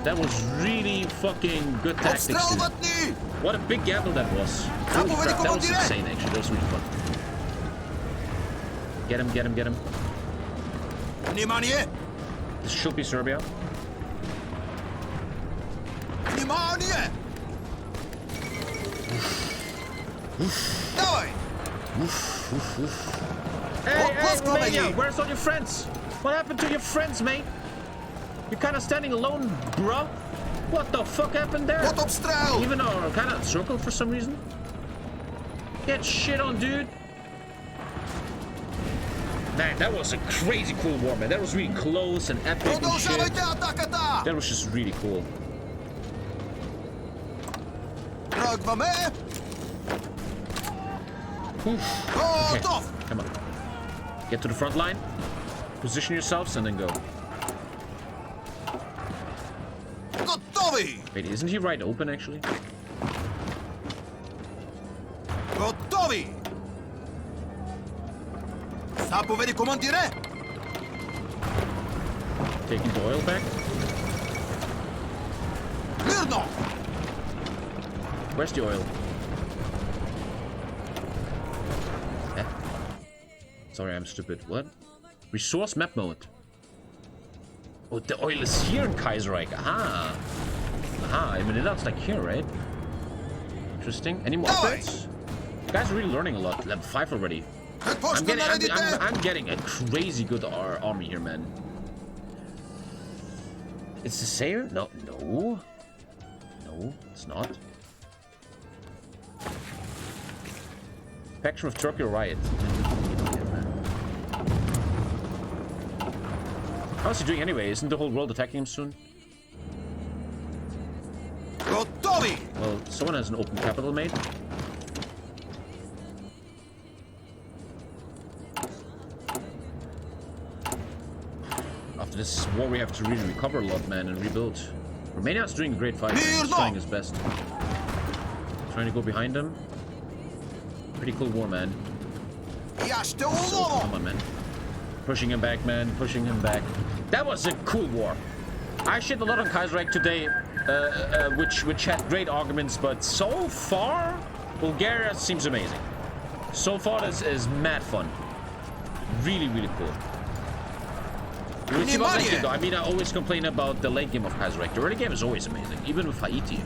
That was really fucking good tactics, dude. Обстрелват ни! What a big gamble that was. Holy Заповеди, crap, that was командире! insane, actually. That was really fun. Get him, get him, get him. Внимание! This should be Serbia. Внимание! Давай! Hey, let's go, Romania, baby. where's all your friends? What happened to your friends, mate? You're kind of standing alone, bro. What the fuck happened there? Под обстрел! Even are kind of circled for some reason. Get shit on, dude. Man, that was a crazy cool war, man. That was really close and epic and shit. Продължавайте атаката! That was just really cool. Ragvame! Okay. Come on. Get to the front line. Position yourselves and then go. Gotovi! Wait, isn't he right open actually? Gotovi! Zapovědi komandire! Taking the oil back. Mirno! Where's the oil? Eh? Sorry, I'm stupid. What? Resource map mode. Oh, the oil is here in Kaiserreich. Aha. Aha, I mean, it's like here, right? Interesting. Any more upgrades? You guys are really learning a lot. Level 5 already. I'm getting a crazy good army here, man. It's the same? No, no. No, it's not. Faction of Turkey riot. How's he doing anyway? Isn't the whole world attacking him soon? Gotovi! Well, someone has an open capital made. After this war, we have to really recover a lot, man, and rebuild. Romania's doing a great fight. He's trying his best. Trying to go behind him. Pretty cool war, man. So, come on, man. Pushing him back, man. Pushing him back. That was a cool war. I shit a lot on Kaiserreich today, which had great arguments, but so far, Bulgaria seems amazing. So far, this is mad fun. Really, really cool. We'll see about late game, though. I mean, I always complain about the late game of Kaiserreich. The early game is always amazing, even with Haiti.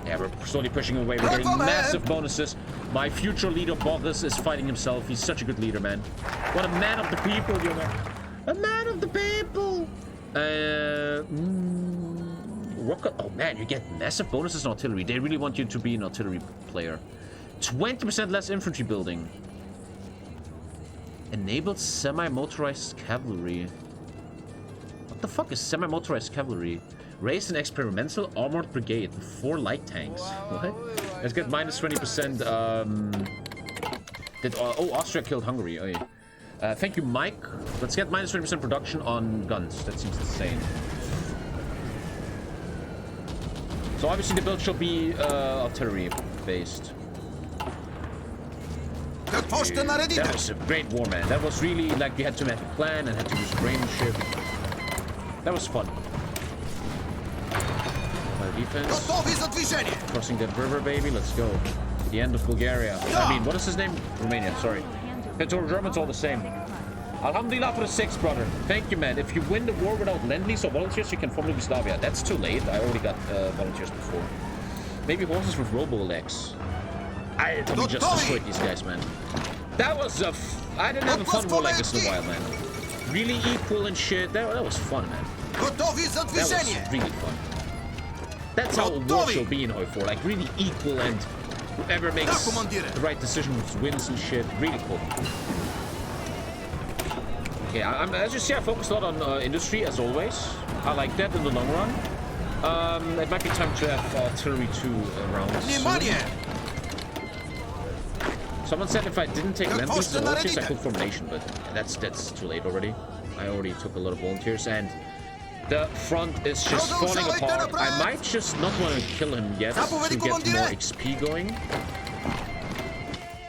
Yeah, we're slowly pushing away. We're getting massive bonuses. My future leader, Boris, is fighting himself. He's such a good leader, man. What a man of the people, you know. A man of the people. Oh, man, you get massive bonuses in artillery. They really want you to be an artillery player. 20% less infantry building. Enabled semi-motorized cavalry. What the fuck is semi-motorized cavalry? Raised an experimental armored brigade with 4 light tanks. What? Let's get minus 20%. Oh, Austria killed Hungary. Oh, yeah. Thank you, Mike. Let's get minus 20% production on guns. That seems insane. So obviously the build should be artillery based. That was a great war, man. That was really like you had to make a plan and had to use brain and shit. That was fun. Defense. Crossing that river, baby. Let's go. The end of Bulgaria. I mean, what is his name? Romania, sorry. The Germans all the same. Alhamdulillah for the 6, brother. Thank you, man. If you win the war without lend-lease or volunteers, you can form Yugoslavia. That's too late. I already got volunteers before. Maybe horses with robo-legs. I just destroyed these guys, man. That was a... I didn't have a fun war like this in a while, man. Really equal and shit. That was fun, man. That was really fun. That's how a war should be in HOI4. Like, really equal and whoever makes the right decision wins and shit. Really cool. Okay, as you see, I focus a lot on industry, as always. I like that in the long run. It might be time to have artillery 2 around soon. Someone said if I didn't take lend-lease and volunteers, I could form nation, but that's too late already. I already took a lot of volunteers, and the front is just falling apart. I might just not want to kill him yet to get more XP going.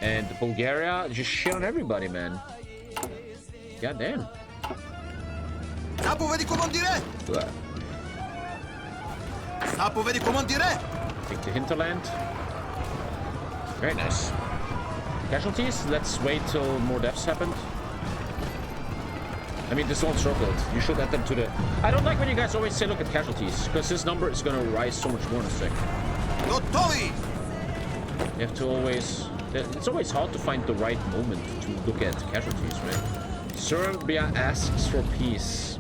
And Bulgaria just shit on everybody, man. God damn. Take the hinterland. Very nice. Casualties? Let's wait till more deaths happen. I mean, this all circled. You should add them to the... I don't like when you guys always say look at casualties, because this number is going to rise so much more in a sec. You have to always... It's always hard to find the right moment to look at casualties, right? Serbia asks for peace.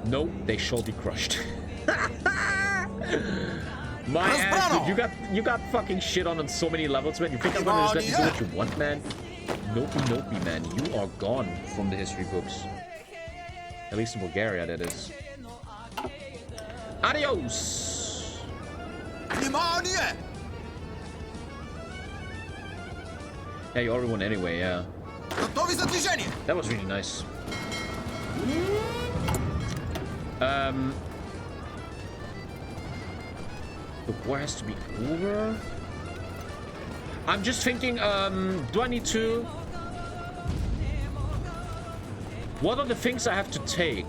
No, they shall be crushed. My ass, dude, you got fucking shit on so many levels, man. You think I'm gonna just let you do what you want, man? Nope, man. You are gone from the history books. At least in Bulgaria, that is. Adios! Внимание! Yeah, you already won anyway, yeah. Готовы за движение! That was really nice. The war has to be over? I'm just thinking, do I need to... What are the things I have to take?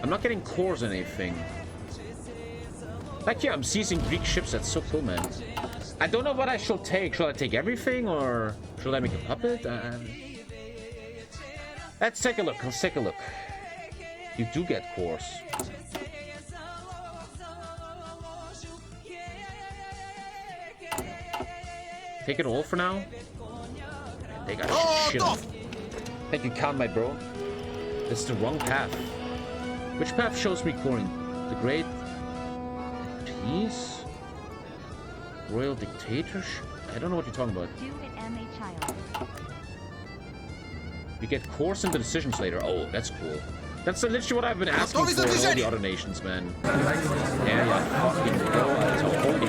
I'm not getting cores or anything. Like, yeah, I'm seizing Greek ships. That's so cool, man. I don't know what I shall take. Shall I take everything, or should I make a puppet? Let's take a look. Let's take a look. You do get cores. Take it all for now. They got shit. Thank you, Count, my bro. This is the wrong path. Which path shows me coring? The Great Peace? Royal Dictatorship? I don't know what you're talking about. Do it, MA child. You get cores into decisions later. Oh, that's cool. That's literally what I've been asking for in all the other nations, man. Yeah, fucking bro. Holy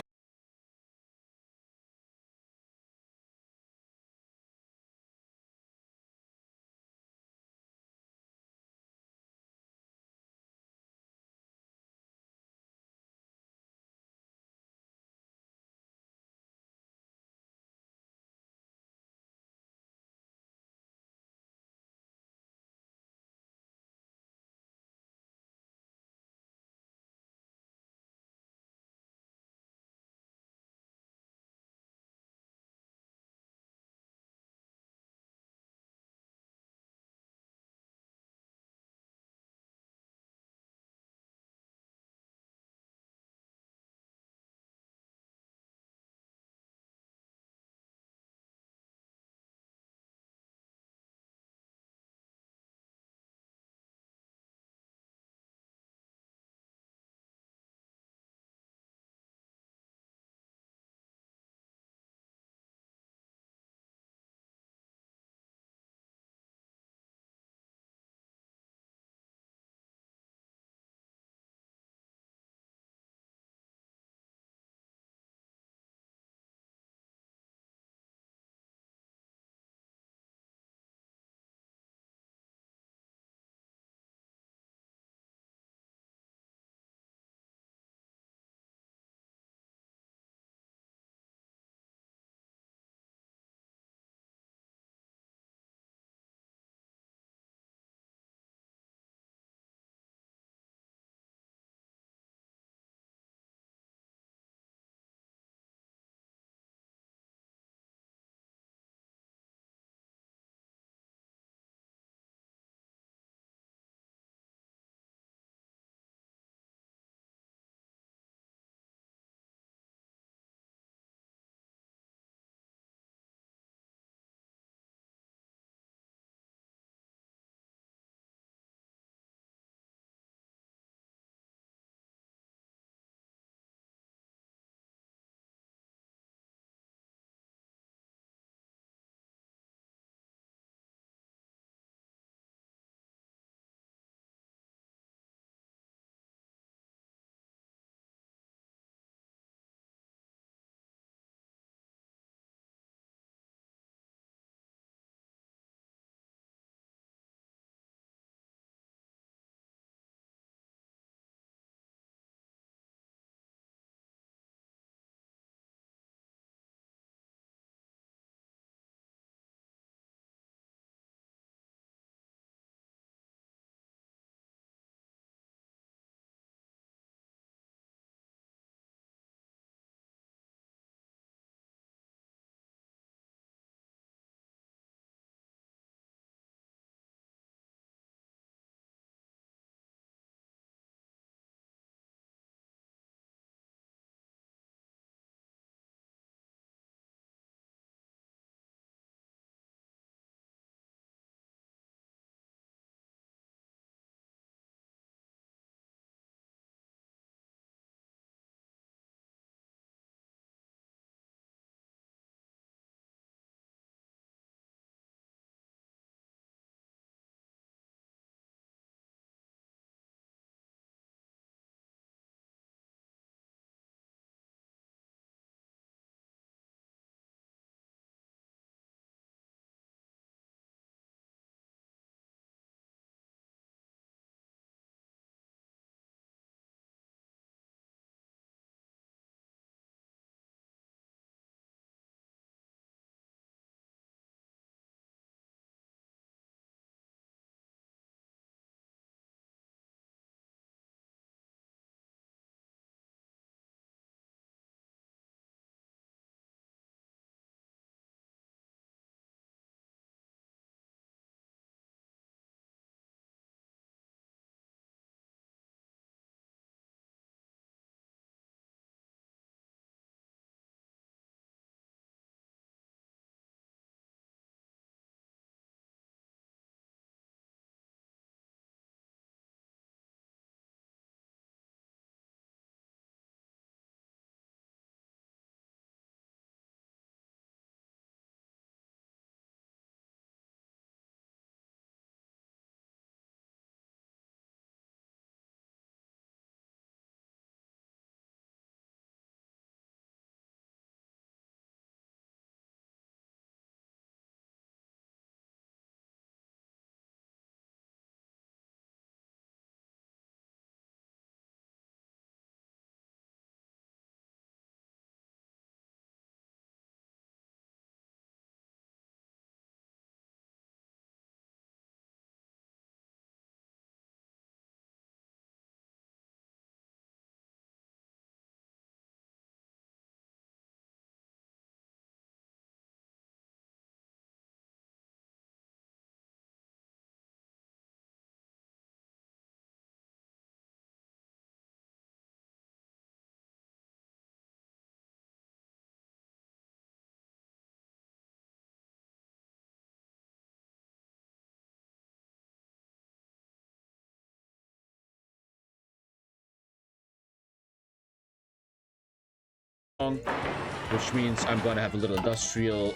which means I'm gonna have a little industrial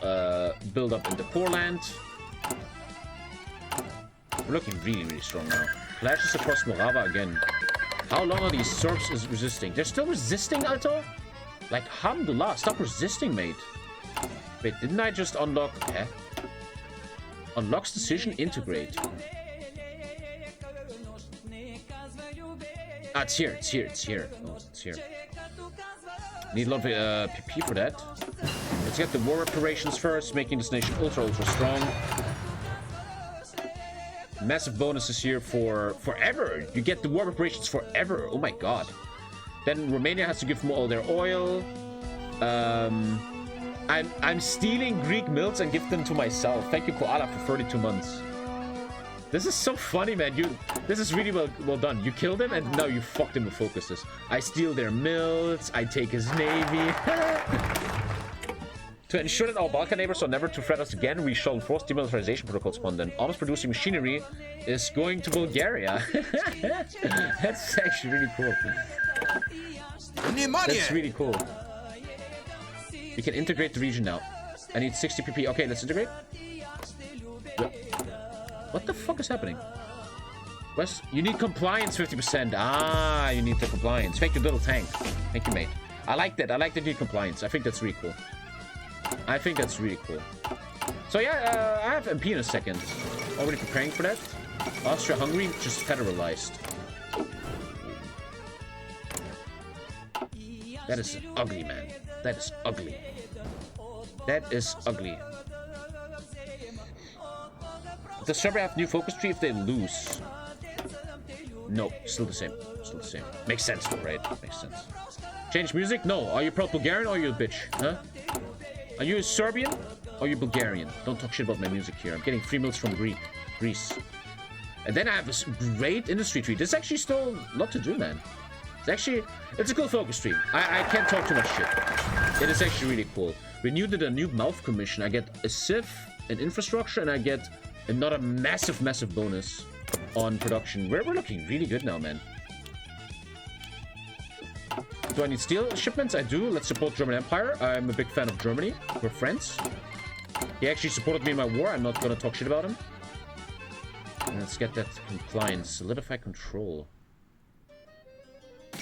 build up in the poor land. We're looking really, really strong now. Clashes across Morava again. How long are these Serbs resisting? They're still resisting, Alto? Like, alhamdulillah, stop resisting, mate. Wait, didn't I just unlock... Eh? Unlocks decision integrate. Ah, it's here, it's here, it's here. Oh, it's here. Need a lot of PP for that. Let's get the war reparations first, making this nation ultra, ultra strong. Massive bonuses here for forever. You get the war reparations forever. Oh my god. Then Romania has to give them all their oil. I'm stealing Greek mills and give them to myself. Thank you, Koala, for 32 months. This is so funny, man. This is really well done. You killed him and now you fucked him with focuses. I steal their mills. I take his navy. To ensure that our Balkan neighbors are never to threat us again, we shall enforce demilitarization protocols upon them. Arms producing machinery is going to Bulgaria. That's actually really cool. That's really cool. We can integrate the region now. I need 60 PP. Okay, let's integrate. What the fuck is happening? West, you need compliance 50%. Ah, you need the compliance. Thank you, little tank. Thank you, mate. I like that. I like that you need compliance. I think that's really cool. I think that's really cool. So yeah, I have MP in a second. Already preparing for that. Austria-Hungary just federalized. That is ugly, man. That is ugly. That is ugly. Does Serbia have new focus tree if they lose? No, still the same. Still the same. Makes sense though, right? Makes sense. Change music? No. Are you pro-Bulgarian or are you a bitch? Huh? Are you a Serbian or are you Bulgarian? Don't talk shit about my music here. I'm getting free mills from Greece. And then I have this great industry tree. There's actually still a lot to do, man. It's a cool focus tree. I can't talk too much shit. It is actually really cool. Renewed a new mouth commission. I get a civ, an infrastructure, and I get another massive, massive bonus on production. We're looking really good now, man. Do I need steel shipments? I do. Let's support German Empire. I'm a big fan of Germany. We're friends. He actually supported me in my war. I'm not gonna talk shit about him. And let's get that compliance. Solidify control. I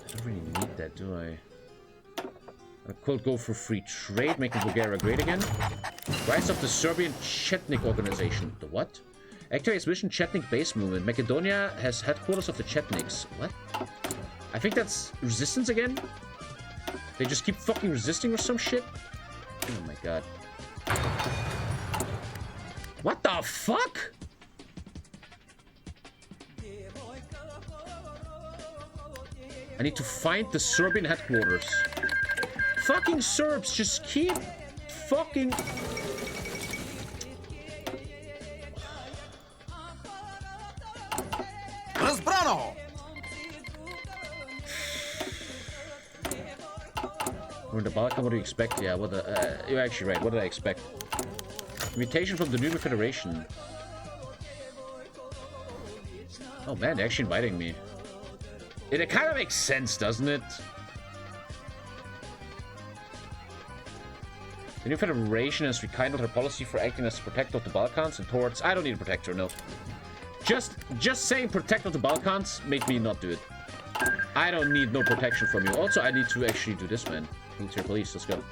don't really need that, do I? I could go for free trade, making Bulgaria great again. Rise of the Serbian Chetnik organization. The what? Activates mission Chetnik base movement. Macedonia has headquarters of the Chetniks. What? I think that's resistance again? They just keep fucking resisting or some shit? Oh my god. What the fuck? I need to find the Serbian headquarters. Fucking Serbs just keep fucking... Разбрано! We're in the Balkan, what do you expect? Yeah, you're actually right. What did I expect? Invitation from the Nubian Federation. Oh man, they're actually inviting me. It kind of makes sense, doesn't it? The new Federation has rekindled her policy for acting as a protector of the Balkans and towards... I don't need a protector, no. Just saying protector of the Balkans made me not do it. I don't need no protection from you. Also, I need to actually do this, man. Military police, let's go.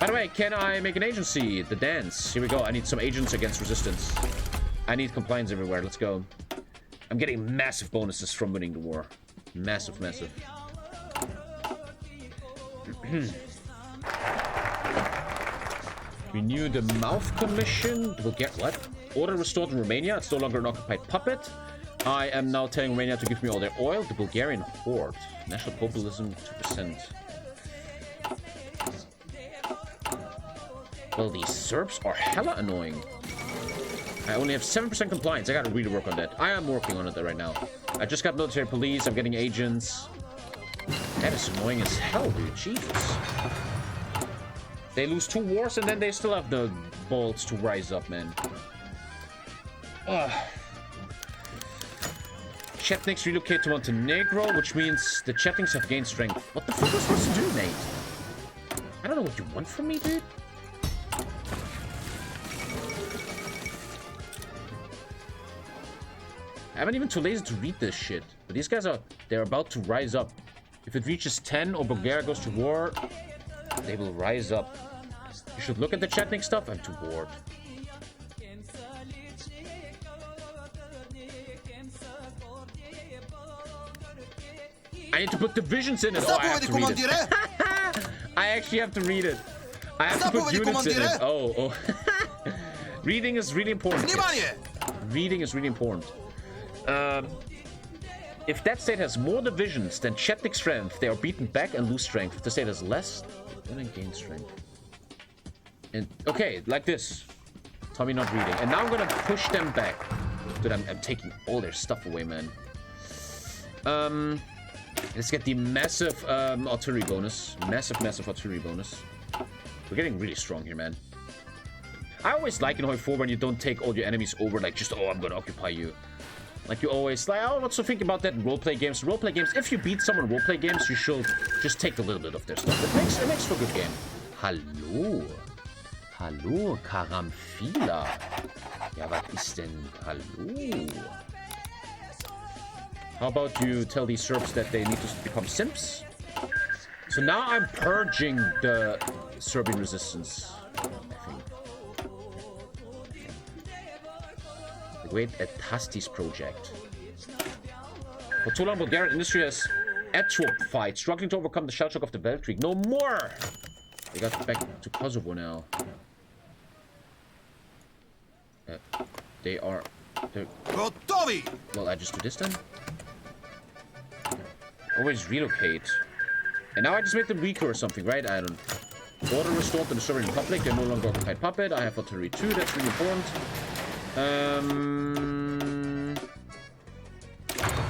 By the way, can I make an agency? The dance. Here we go. I need some agents against resistance. I need compliance everywhere. Let's go. I'm getting massive bonuses from winning the war. Massive, massive. Renew the mouth commission. We'll get what? Order restored in Romania. It's no longer an occupied puppet. I am now telling Romania to give me all their oil. The Bulgarian horde. National populism 2%. Well, these Serbs are hella annoying. I only have 7% compliance. I gotta really work on that. I am working on it right now. I just got military police. I'm getting agents. That is annoying as hell, dude. Jesus. They lose 2 wars and then they still have the balls to rise up, man. Ugh. Chetniks relocate to Montenegro, which means the Chetniks have gained strength. What the fuck was I supposed to do, mate? I don't know what you want from me, dude. I haven't even too lazy to read this shit. But these guys they're about to rise up. If it reaches 10 or Bulgaria goes to war, they will rise up. You should look at the Chetnik stuff. I'm too bored. I need to put divisions in it. Oh, I have to read it. I actually have to read it. I have to put units in it. Oh. Reading is really important. Reading is really important. If that state has more divisions than Chetnik strength, they are beaten back and lose strength. If the state has less, then they gain strength. And okay, like this. Tommy not reading. And now I'm gonna push them back. Dude, I'm taking all their stuff away, man. Let's get the massive artillery bonus. Massive artillery bonus. We're getting really strong here, man. I always like in HOI4 when you don't take all your enemies over, like just, oh, I'm gonna occupy you. Like you always, like, oh, what's to think about that in roleplay games? Roleplay games, if you beat someone in roleplay games, you should just take a little bit of their stuff. It makes for a good game. Hallo. Hallo, Karamfila. Ja, was ist denn? Hallo. How about you tell these Serbs that they need to become simps? So now I'm purging the Serbian resistance, I think. The Great Etastis Project. For too long, Bulgarian industry has atrophied, struggling to overcome the shell shock of the Weltkrieg. No more! They got back to Kosovo now. They're... Well, I just do this then? Always relocate. And now I just make them weaker or something, right? I don't... Order restored to the Serbian Republic. They're no longer occupied puppet. I have artillery 2. That's really important.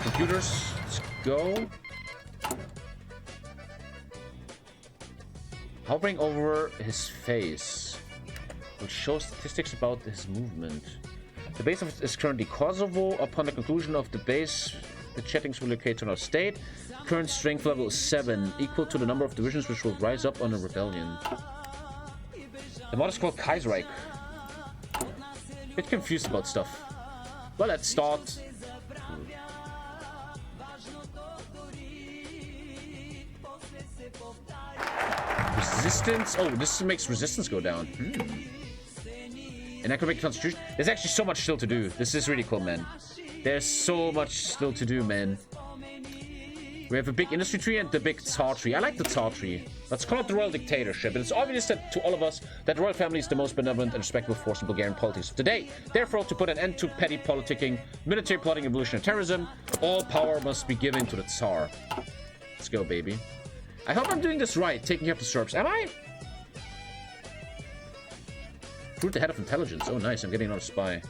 Computers. Let's go. Hovering over his face, which shows statistics about his movement. The base of it is currently Kosovo. Upon the conclusion of the base, the Chetniks will locate to another state. Current strength level is 7, equal to the number of divisions which will rise up on a rebellion. The mod is called Kaiserreich. Bit confused about stuff. Well, let's start. Resistance. Oh, this makes resistance go down. And I can make constitution. There's actually so much still to do. This is really cool, man. There's so much still to do, man. We have a big industry tree and the big Tsar tree. I like the Tsar tree. Let's call it the royal dictatorship. And it's obvious that to all of us that the royal family is the most benevolent and respectable force in Bulgarian politics of today. Therefore, to put an end to petty politicking, military plotting, evolutionary terrorism, all power must be given to the Tsar. Let's go, baby. I hope I'm doing this right, taking care of the Serbs. Am I? Fruit the head of intelligence. Oh, nice. I'm getting another spy.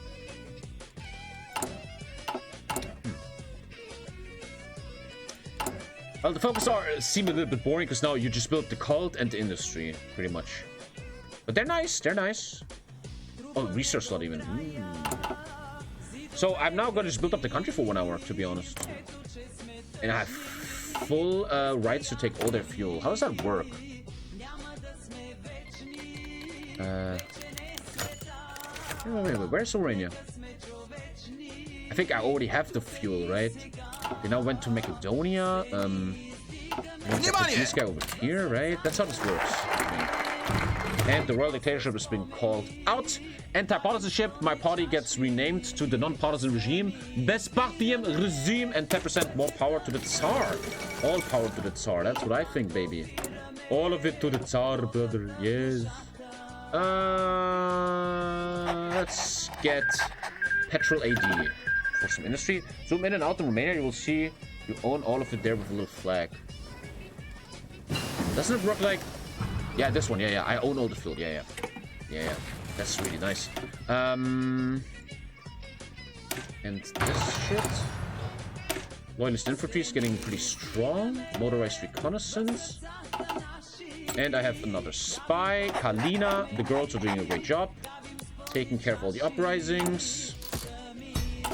Well, the focus seem a little bit boring because now you just built the cult and the industry, pretty much. But they're nice. They're nice. Oh, research slot even. So I'm now going to just build up the country for 1 hour, to be honest. And I have full rights to take all their fuel. How does that work? Wait, where's Orania? I think I already have the fuel, right? They now went to Macedonia. This guy over here, right? That's how this works. And the royal dictatorship has been called out. Anti-partisanship, my party gets renamed to the non-partisan regime. Bespartian regime, and 10% more power to the Tsar. All power to the Tsar. That's what I think, baby. All of it to the Tsar, brother. Yes. Let's get petrol AD for some industry. Zoom in and out in Romania. You will see you own all of it there with a little flag. Doesn't it work like... Yeah, this one. Yeah. I own all the field. Yeah. That's really nice. And this shit. Loyalist infantry is getting pretty strong. Motorized reconnaissance. And I have another spy. Kalina. The girls are doing a great job. Taking care of all the uprisings.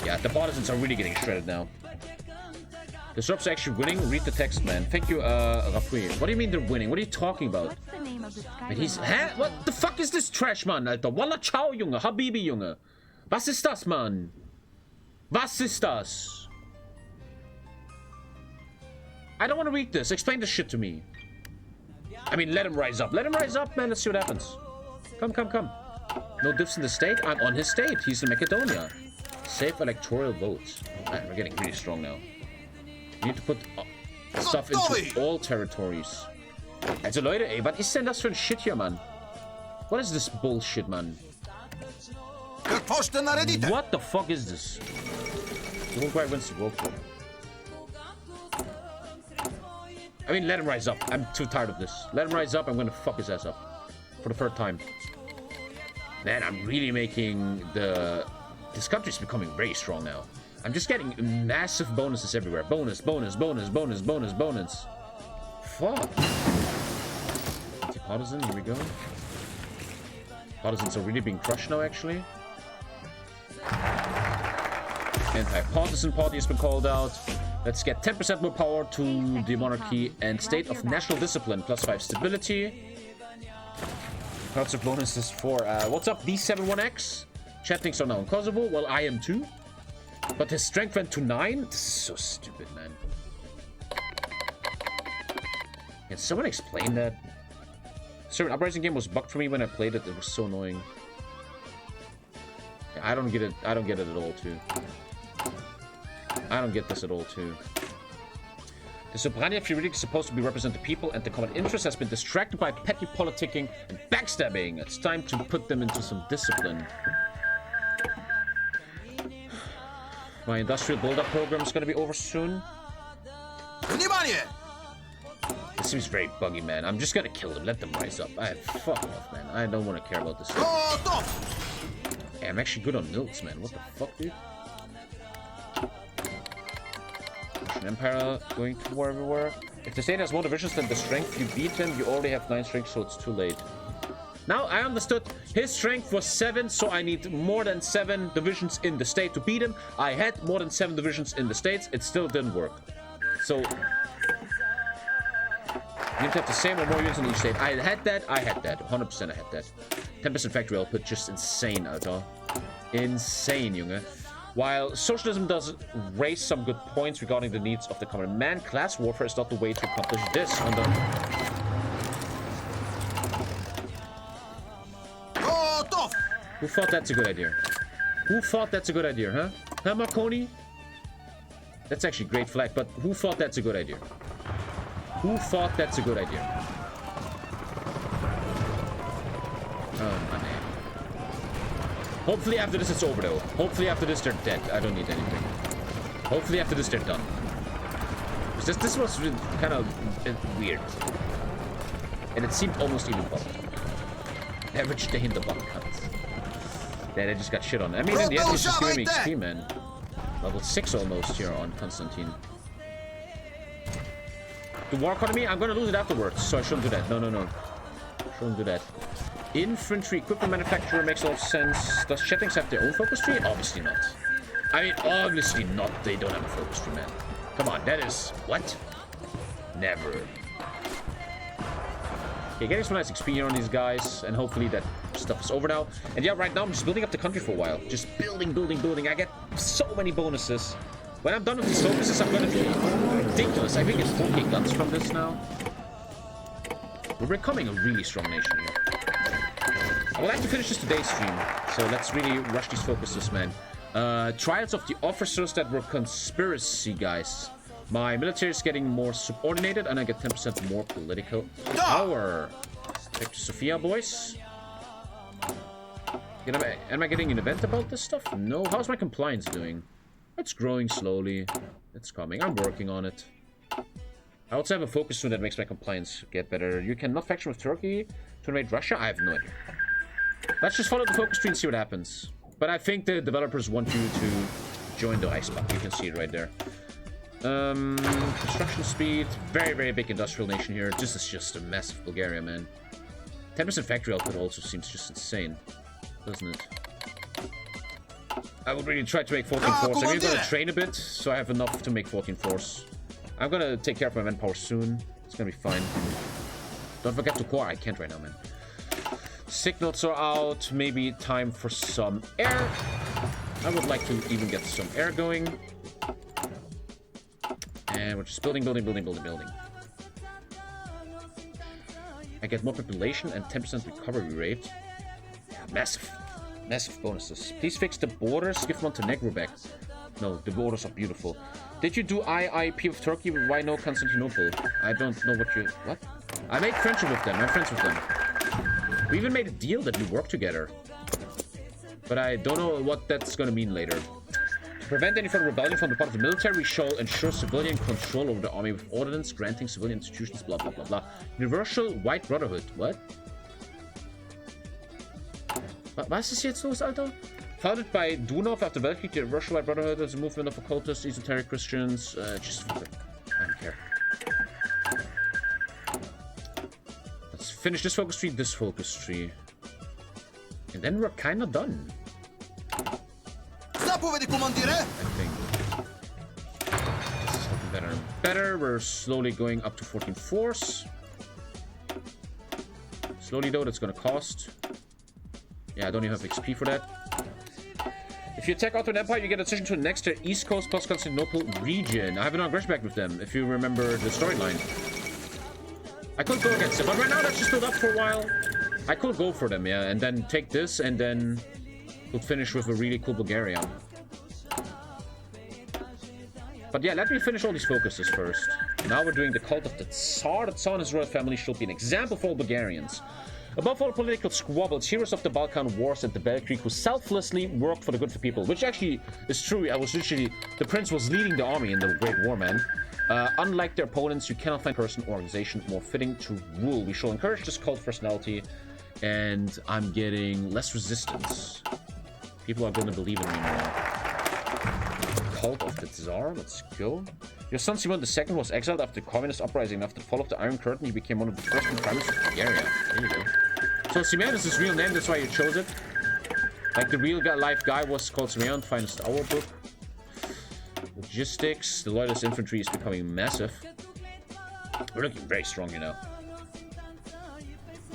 Yeah, the partisans are really getting shredded now. The Serbs are actually winning. Read the text, man. Thank you, Rapui. What do you mean they're winning? What are you talking about? What's the name of the And he's... Hä? What the fuck is this trash, man, Alter? Walla ciao, Junge. Habibi, Junge. Was ist das, Mann? Was ist das? I don't want to read this. Explain this shit to me. I mean, let him rise up. Let him rise up, man. Let's see what happens. Come, come, come. No diffs in the state. I'm on his state. He's in Macedonia. Save electoral votes. Man, we're getting really strong now. You need to put stuff into all territories. Also Leute, ey, was ist denn das für ein Shit hier, Mann? What is this bullshit, man? What the fuck is this? Uruguay wins the World Cup. I mean, let him rise up. I'm too tired of this. Let him rise up. I'm gonna fuck his ass up. For the third time. Man, I'm really making the... This country's becoming very strong now. I'm just getting massive bonuses everywhere. Bonus, bonus, bonus, bonus, bonus, bonus. Fuck. Partisan, here we go. Partisans are really being crushed now, actually. Anti-partisan party has been called out. Let's get 10% more power to the monarchy and state of national discipline. +5 stability. Lots of bonuses for... what's up, D71X? Chatting are now in Kosovo. Well, I am too. But his strength went to 9? This is so stupid, man. Can someone explain that? Certain uprising game was bugged for me when I played it. It was so annoying. Yeah, I don't get it. I don't get it at all, too. I don't get this at all, too. The Sobrania Juridic is supposed to be represent the people, and the common interest has been distracted by petty politicking and backstabbing. It's time to put them into some discipline. My industrial build-up program is going to be over soon. This seems very buggy, man. I'm just going to kill them. Let them rise up. Fuck off, man. I don't want to care about this stuff. Hey, I'm actually good on milks, man. What the fuck, dude? Russian Empire going to war everywhere. If the state has more divisions than the strength you beat them, you already have 9 strength, so it's too late. Now, I understood his strength was 7, so I need more than 7 divisions in the state to beat him. I had more than 7 divisions in the states. It still didn't work. So, you need to have the same or more units in each state. I had that. 100% I had that. 10% factory output, just insane, Alter. Insane, Junge. While socialism does raise some good points regarding the needs of the common man, class warfare is not the way to accomplish this. Who thought that's a good idea? Who thought that's a good idea, huh? Huh, Marconi? That's actually a great flag, but who thought that's a good idea? Who thought that's a good idea? Oh, my man. Hopefully after this it's over, though. Hopefully after this they're dead. I don't need anything. Hopefully after this they're done. This was kind of weird. And it seemed almost even bugged. Average day in the Balkans. Yeah, they just got shit on. I mean, in the end, he's just giving me XP, man. Level 6 almost here on Constantine. The war economy, I'm gonna lose it afterwards, so I shouldn't do that. No. Shouldn't do that. Infantry equipment manufacturer makes a lot of sense. Does Chattings have their own focus tree? Obviously not. I mean, obviously not. They don't have a focus tree, man. Come on, that is... What? Never. Okay, getting some nice XP here on these guys, and hopefully that stuff is over now. And yeah, right now I'm just building up the country for a while. Just building. I get so many bonuses. When I'm done with these focuses, I'm gonna be ridiculous. I think it's 4K guns from this now. We're becoming a really strong nation here. I would like to finish this today's stream, so let's really rush these focuses, man. Trials of the officers that were conspiracy guys. My military is getting more subordinated, and I get 10% more political power. Back to Sofia, boys. Am I getting an event about this stuff? No. How's my compliance doing? It's growing slowly. It's coming. I'm working on it. I also have a focus soon that makes my compliance get better. You cannot faction with Turkey to invade Russia? I have no idea. Let's just follow the focus tree and see what happens. But I think the developers want you to join the ice pack. You can see it right there. Construction speed. Very, very big industrial nation here. This is just a massive Bulgaria, man. 10% factory output also seems just insane, doesn't it? I would really try to make 14 force. I'm even going to train a bit, so I have enough to make 14 force. I'm gonna take care of my manpower soon. It's gonna be fine. Don't forget to core. I can't right now, man. Signals are out. Maybe time for some air. I would like to even get some air going. And we're just building. I get more population and 10% recovery rate. Yeah, massive bonuses. Please fix the borders. Give Montenegro back. No, the borders are beautiful. Did you do IIP with Turkey? Why no Constantinople? I don't know what you... What? I made friendship with them. I'm friends with them. We even made a deal that we work together. But I don't know what that's gonna mean later. To prevent any further rebellion from the part of the military, we shall ensure civilian control over the army with ordinance granting civilian institutions, blah, blah, blah, blah. Universal White Brotherhood. What? Was ist jetzt los, Alter? Founded by Dunov after the Weltkrieg, the Universal White Brotherhood is a movement of occultists, esoteric Christians. Just fuck it. I don't care. Let's finish this focus tree, and then we're kind of done. I think this is looking better and better. We're slowly going up to 14 force. Slowly though, that's gonna cost. Yeah, I don't even have XP for that. If you attack Ottoman Empire, you get a decision to annex the East Coast plus Constantinople region. I have an aggression back with them, if you remember the storyline. I could go against them, but right now let's just build up for a while. I could go for them, yeah, and then take this, and then we'll finish with a really cool Bulgaria. But yeah, let me finish all these focuses first. Now we're doing the cult of the Tsar. The Tsar and his royal family should be an example for all Bulgarians. Above all political squabbles, heroes of the Balkan Wars and the Belkrieg who selflessly worked for the good of the people, which actually is true. The prince was leading the army in the Great War, man. Unlike their opponents, you cannot find a person or organization more fitting to rule. We shall encourage this cult personality, and I'm getting less resistance. People are going to believe in me more. Cult of the Tsar, let's go. Your son Simon II was exiled after the communist uprising. After the fall of the Iron Curtain, he became one of the first prime ministers of Bulgaria. There you go. So Simeon is his real name, that's why you chose it. Like the real life guy was called Simeon, finest hour book. Logistics, the loyalist infantry is becoming massive. We're looking very strong, you know.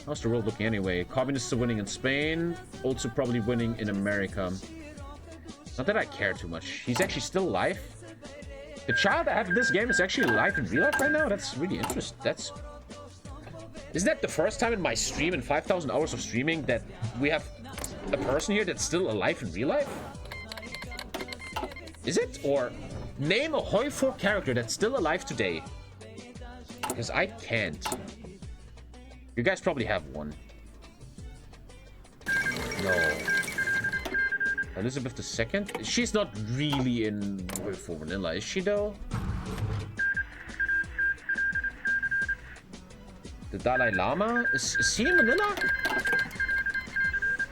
How's the world looking anyway? Communists are winning in Spain, also probably winning in America. Not that I care too much. He's actually still alive. The child I have in this game is actually alive in real life right now? That's really interesting. Isn't that the first time in my stream, in 5,000 hours of streaming, that we have a person here that's still alive in real life? Is it? Or name a HOI4 character that's still alive today. Because I can't. You guys probably have one. No. Elizabeth II? She's not really in HOI4 Vanilla, is she though? The Dalai Lama? Is he in Manila?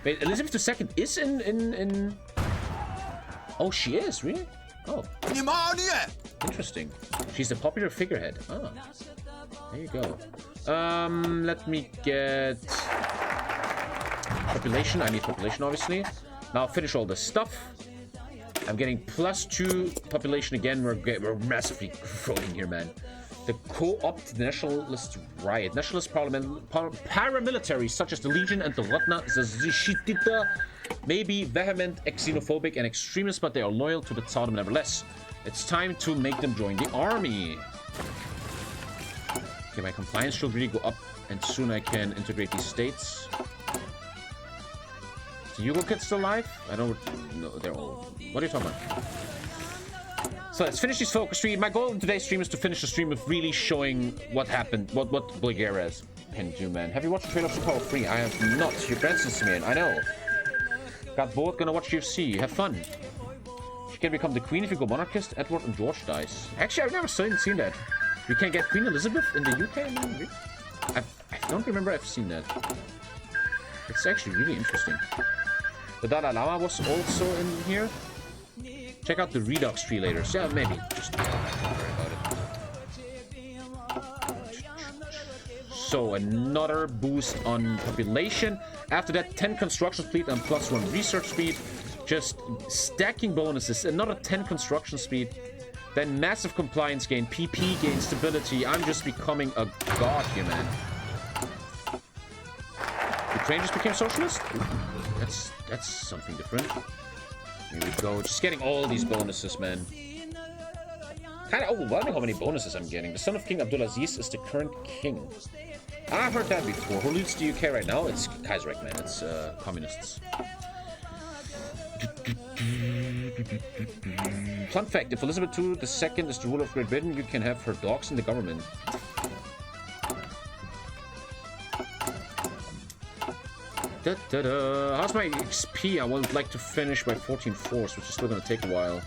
Wait, Elizabeth II is in... Oh, she is? Really? Oh. Interesting. She's a popular figurehead. Oh. There you go. Let me get... Population. I need population, obviously. Now I'll finish all this stuff. I'm getting +2 population again. We're massively growing here, man. The co-opt nationalist riot. Nationalist paramilitaries such as the Legion and the Rotna Zashitita may be vehement, xenophobic, and extremist, but they are loyal to the Tsar nevertheless. It's time to make them join the army. Okay, my compliance should really go up, and soon I can integrate these states. Is the Yugo kid still alive? I don't know. They're all... What are you talking about? So let's finish this focus stream. My goal in today's stream is to finish the stream with really showing what happened, what Bulgaria can do, man. Have you watched the trailer for Power 3? I have not. Your grandson, man. I know. Got bored, gonna watch UFC. Have fun. She can become the queen if you go monarchist. Edward and George dies. Actually, I've never seen that. We can get Queen Elizabeth in the UK? Man? I don't remember I've seen that. It's actually really interesting. The Dalai Lama was also in here. Check out the Redux tree later. So yeah, maybe. Just don't worry about it. So another boost on population. After that, 10 construction speed and +1 research speed. Just stacking bonuses. Another 10 construction speed. Then massive compliance gain, PP gain, stability. I'm just becoming a god here, man. Ukraine just became socialist? Ooh, that's something different. Here we go. Just getting all these bonuses, man. Kind of overwhelming how many bonuses I'm getting. The son of King Abdulaziz is the current king. I've heard that before. Who leads the UK right now? It's Kaiserreich, man. It's communists. Fun fact, if Elizabeth II is the ruler of Great Britain, you can have her dogs in the government. How's my XP? I would like to finish by 14 force, which is still going to take a while.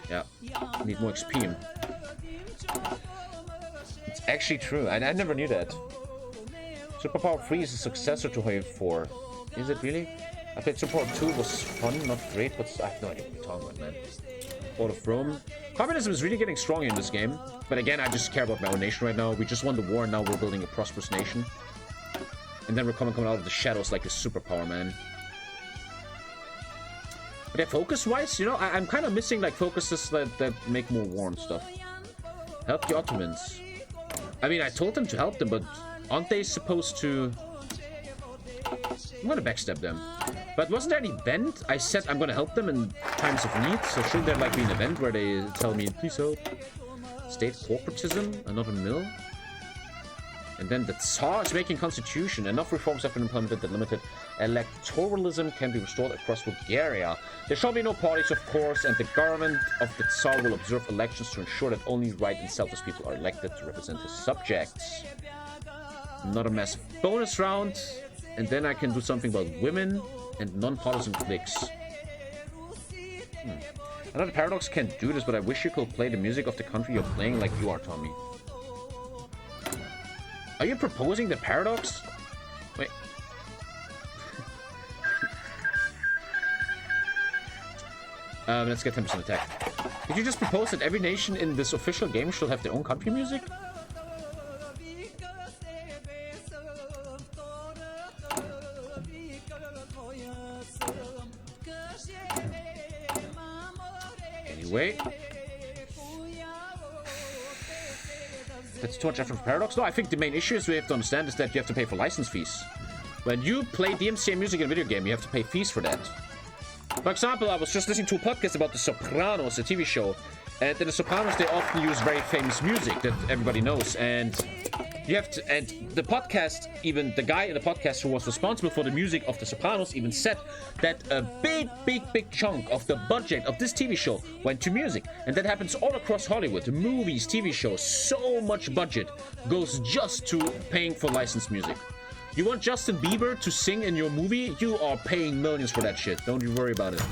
Yeah, need more XP. It's actually true. I never knew that. Superpower 3 is a successor to HOI4. Is it really? I played Superpower 2, was fun, not great, but I have no idea what you're talking about, man. Port of Rome. Communism is really getting strong in this game. But again, I just care about my own nation right now. We just won the war, and now we're building a prosperous nation. And then we're coming out of the shadows like a superpower, man. But yeah, focus-wise, you know, I'm kind of missing, like, focuses that make more war and stuff. Help the Ottomans. I mean, I told them to help them, but aren't they supposed to... I'm gonna backstab them. But wasn't there an event? I said I'm gonna help them in times of need, so shouldn't there, like, be an event where they tell me, please help? State corporatism? Another mill? And then the Tsar is making constitution. Enough reforms have been implemented that limited electoralism can be restored across Bulgaria. There shall be no parties, of course, and the government of the Tsar will observe elections to ensure that only right and selfless people are elected to represent his subjects. Another massive bonus round. And then I can do something about women and non-partisan cliques. I know the Paradox can't do this, but I wish you could play the music of the country you're playing like you are, Tommy. Are you proposing the Paradox? Wait. Let's get 10% attack. Did you just propose that every nation in this official game should have their own country music? Anyway. That's too much effort for Paradox. No, I think the main issue is we have to understand is that you have to pay for license fees. When you play DMCA music in a video game, you have to pay fees for that. For example, I was just listening to a podcast about The Sopranos, a TV show. And in The Sopranos, they often use very famous music that everybody knows. And you have to, and the podcast, even the guy in the podcast who was responsible for the music of The Sopranos even said that a big chunk of the budget of this TV show went to music. And that happens all across Hollywood. The movies, TV shows, so much budget goes just to paying for licensed music. You want Justin Bieber to sing in your movie? You are paying millions for that shit. Don't you worry about it.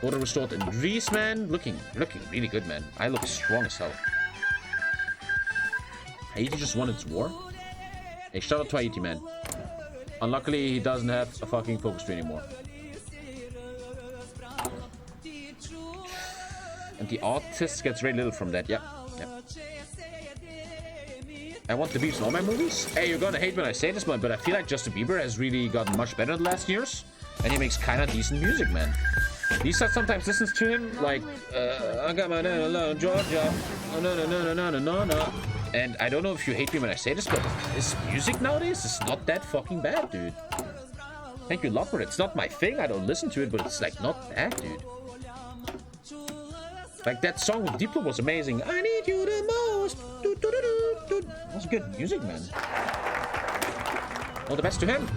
Order restored in Greece, man. Looking really good, man. I look strong as hell. Haiti just won its war. Hey, shout out to Haiti, man. Unluckily, he doesn't have a fucking focus tree anymore. And the artist gets very little from that. Yep. I want the Beeps in all my movies. Hey, you're gonna hate when I say this, man, but I feel like Justin Bieber has really gotten much better in the last years. And he makes kind of decent music, man. Lisa sometimes listens to him, like, I got my alone, Georgia. Oh, no. And I don't know if you hate me when I say this, but his music nowadays is not that fucking bad, dude. Thank you, Lockwood. It's not my thing. I don't listen to it, but it's, like, not bad, dude. Like, that song with Diplo was amazing. I need you the most. That's good music, man. All the best to him.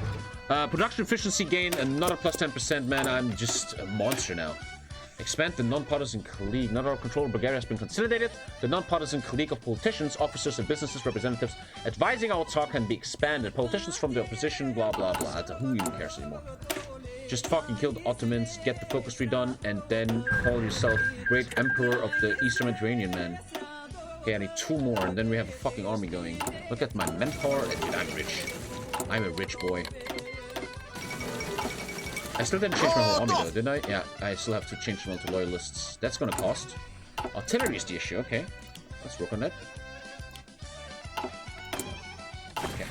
Production efficiency gain, another plus 10%, man. I'm just a monster now. Expand the non-partisan clique. Not our control of Bulgaria has been consolidated. The non-partisan clique of politicians, officers, and businesses representatives advising our talk can be expanded. Politicians from the opposition, blah, blah, blah. Who even cares anymore? Just fucking kill the Ottomans, get the focus tree done, and then call yourself Great Emperor of the Eastern Mediterranean, man. Okay, I need 2 more, and then we have a fucking army going. Look at my manpower, and I'm rich. I'm a rich boy. I still didn't change my whole army though, didn't I? Yeah, I still have to change them all to loyalists. That's gonna cost. Artillery is the issue, okay. Let's work on that. Okay.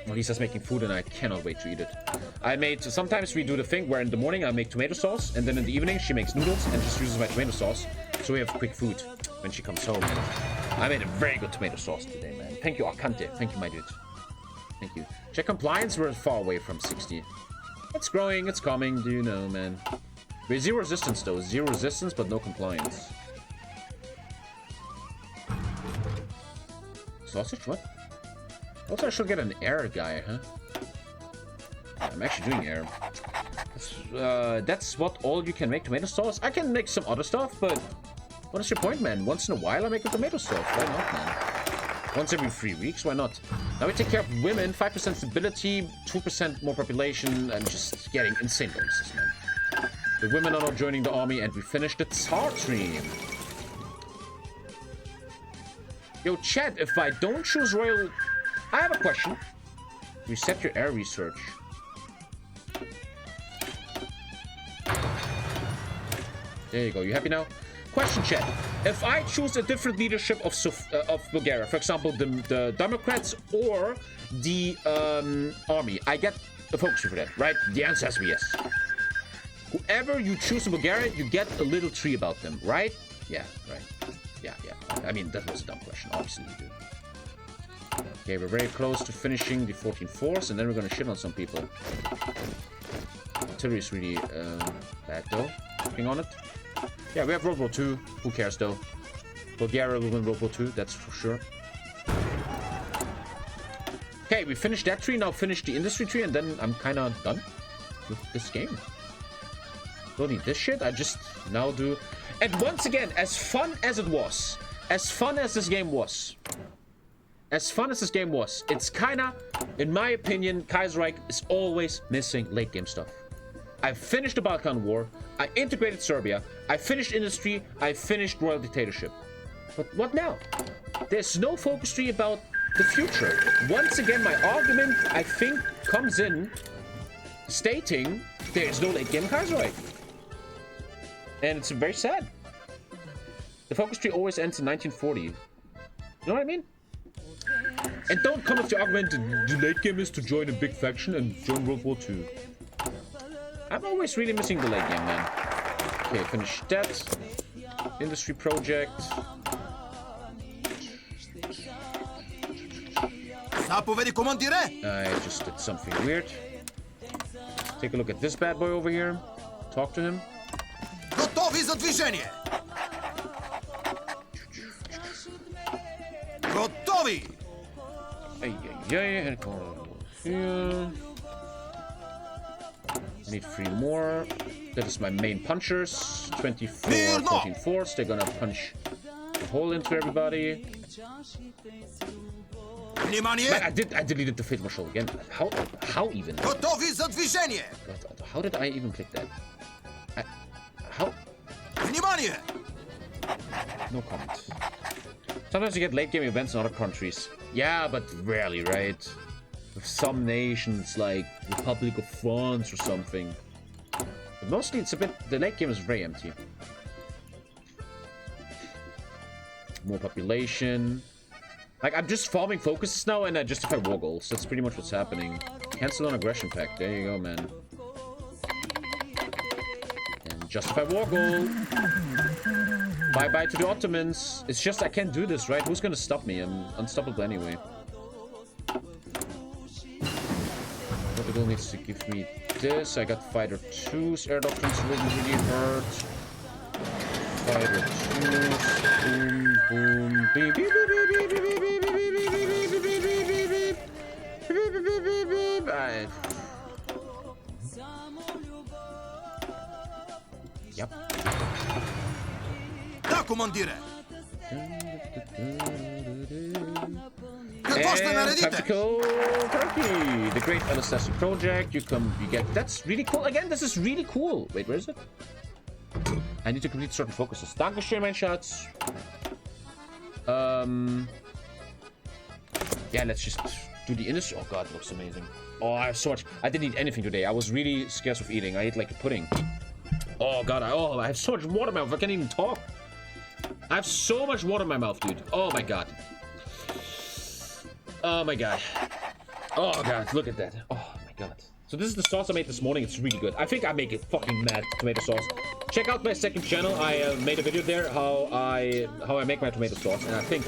Lisa's making food and I cannot wait to eat it. Sometimes we do the thing where in the morning I make tomato sauce and then in the evening she makes noodles and just uses my tomato sauce. So we have quick food when she comes home. I made a very good tomato sauce today, man. Thank you, Akante. Thank you, my dude. Thank you. Check compliance, we're far away from 60. It's growing, it's coming, do you know, man. We're zero resistance though. Zero resistance, but no compliance. Sausage, what? Also, I should get an air guy, huh? I'm actually doing air. That's what all you can make tomato sauce? I can make some other stuff, but what is your point, man? Once in a while I make a tomato sauce. Why not, man? Once every 3 weeks, why not? Now we take care of women, 5% stability, 2% more population, and just getting insane bonuses, man. The women are not joining the army, and we finished the Tsar stream. Yo, chat, if I don't choose Royal... I have a question. Reset your air research. There you go. You happy now? Question, chat. If I choose a different leadership of Bulgaria, for example, the Democrats or the army, I get a focus tree for that, right? The answer has to be yes. Whoever you choose in Bulgaria, you get a little tree about them, right? Yeah, right. Yeah. I mean, that was a dumb question. Obviously, you do. Okay, we're very close to finishing the 14th force, and then we're gonna shit on some people. Artillery is really bad, though. Working on it. Yeah, we have World War II. Who cares, though? Bulgaria will win World War II, that's for sure. Okay, we finished that tree, now finish the industry tree, and then I'm kind of done with this game. Don't need this shit, I just now do... And once again, as fun as it was, as fun as this game was, it's kind of, in my opinion, Kaiserreich is always missing late game stuff. I finished the Balkan War, I integrated Serbia, I finished industry, I finished royal dictatorship. But what now? There's no focus tree about the future. Once again, my argument, I think, comes in stating there's no late game Kaiserreich. And it's very sad. The focus tree always ends in 1940. You know what I mean? And don't come with the argument the late game is to join a big faction and join World War II. I'm always really missing the late game, man. Okay, finish that. Industry project. I just did something weird. Take a look at this bad boy over here. Talk to him. Готови за движение! Готови! Here. I need 3 more. That is my main punchers. 24, 14 force. They're gonna punch a hole into everybody. Man, I deleted the Fate Marshal again. How even? Готови за движение! God, how did I even click that? How? Внимание! No comment. Sometimes you get late game events in other countries. Yeah, but rarely, right? With some nations like Republic of France or something. But mostly it's a bit... The late game is very empty. More population. Like, I'm just farming focuses now and I justify war goals. That's pretty much what's happening. Cancel on aggression pact. There you go, man. And justify war goal. Bye-bye to the Ottomans. It's just I can't do this, right? Who's gonna stop me? I'm unstoppable anyway. Portugal needs to give me this. I got Fighter 2's. Air Doctrines wouldn't really hurt. Fighter 2's. Boom, boom. Beep, beep, beep, beep, beep, beep, beep, beep, beep, beep, beep, beep, beep. Yep. Да, командире! And Tactical Turkey, the Great LSSC project. You get. That's really cool. Again, this is really cool. Wait, where is it? I need to complete certain focuses. Dankeschön, mein Schatz. Yeah, let's just do the industry. Oh god, it looks amazing. Oh, I have so much. I didn't eat anything today. I was really scarce of eating. I ate like a pudding. Oh god, I have so much water in my mouth. I can't even talk. I have so much water in my mouth, dude. Oh my god. Oh my god. Oh god, look at that. Oh my god. So this is the sauce I made this morning. It's really good. I think I make it fucking mad tomato sauce. Check out my second channel. I made a video there how I make my tomato sauce, and I think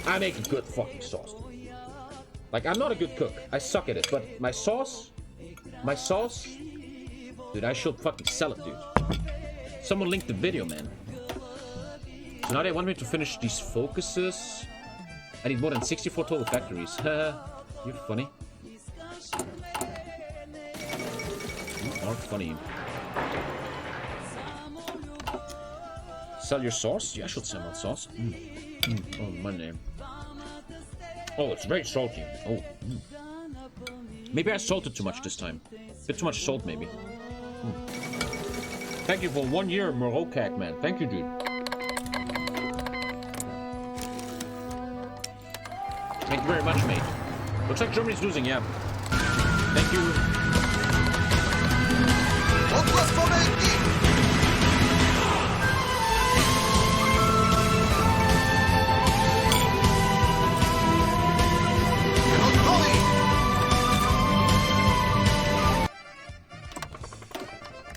I make a good fucking sauce. Like, I'm not a good cook. I suck at it, but my sauce, dude, I should fucking sell it, dude. Someone linked the video, man. So now they want me to finish these focuses. I need more than 64 total factories. You're funny. You are funny. Sell your sauce? Yeah, I should sell my sauce. Oh, my name. Oh, it's very salty. Oh. Maybe I salted too much this time. A bit too much salt, maybe. Thank you for 1 year, Morocco, man. Thank you, dude. Thank you very much, mate. Looks like Germany's losing, yeah. Thank you.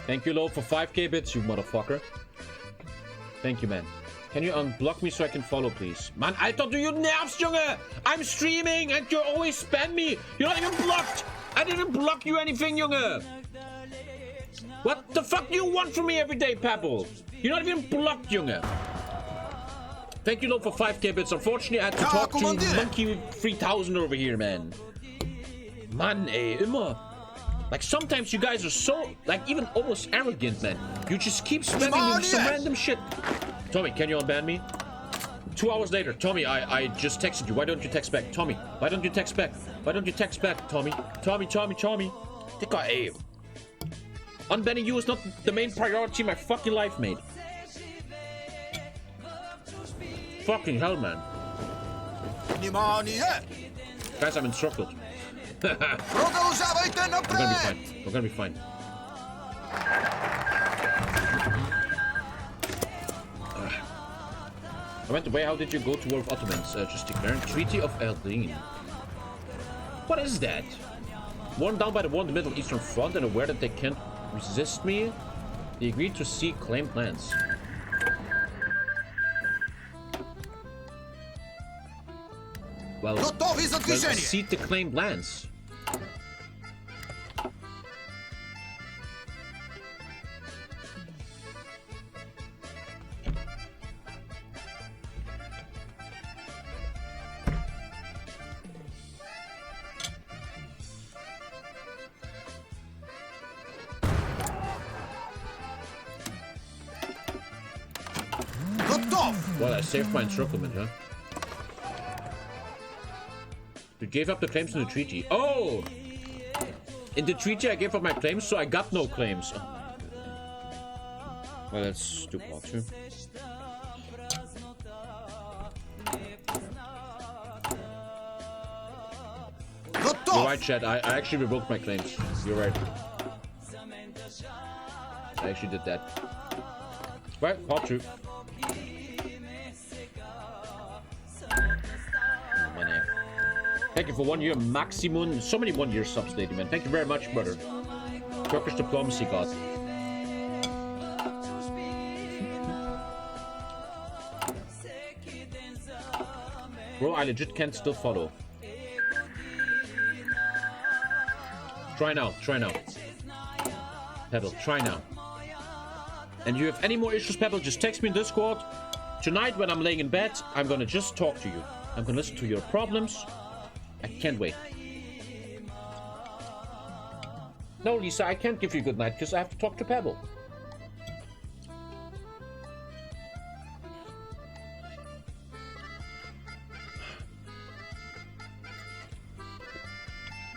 Thank you, Lo, for 5k bits, you motherfucker. Thank you, man. Can you unblock me so I can follow, please? Man, Alter, du nervst, Junge! I'm streaming and you always spam me! You're not even blocked! I didn't block you anything, Junge! What the fuck do you want from me every day, Pebble? You're not even blocked, Junge! Thank you, Lo, for 5k bits. Unfortunately, I had to talk to Monkey 3000 over here, man. Man, ey, immer. Like, sometimes you guys are so, like, even almost arrogant, man. You just keep spamming some random shit. Tommy, can you unban me? 2 hours later, Tommy, I just texted you. Why don't you text back? Tommy, why don't you text back? Why don't you text back, Tommy? Tommy. Dicka, ey. Unbanning you is not the main priority in my fucking life, mate. Fucking hell, man. Guys, I'm encircled. We're gonna be fine. I went away. How did you go to war with Ottomans? Just declaring Treaty of Eldin. What is that? Worn down by the war in the Middle Eastern Front and aware that they can't resist me, they agreed to seek claimed lands. Well, cede the claimed lands. Well, I saved my encirclement, huh? You gave up the claims in the treaty. Oh! In the treaty I gave up my claims, so I got no claims. Well, that's stupid, too. You're right, Chad. I actually revoked my claims. You're right. I actually did that. Right, part 2. Thank you for 1 year maximum. So many 1 year subs, lady man. Thank you very much, brother. Turkish diplomacy god. Bro, I legit can't still follow. Try now. Pebble, try now. And you have any more issues, Pebble, just text me in Discord. Tonight when I'm laying in bed, I'm gonna just talk to you. I'm gonna listen to your problems. I can't wait. No, Lisa, I can't give you a good night because I have to talk to Pebble.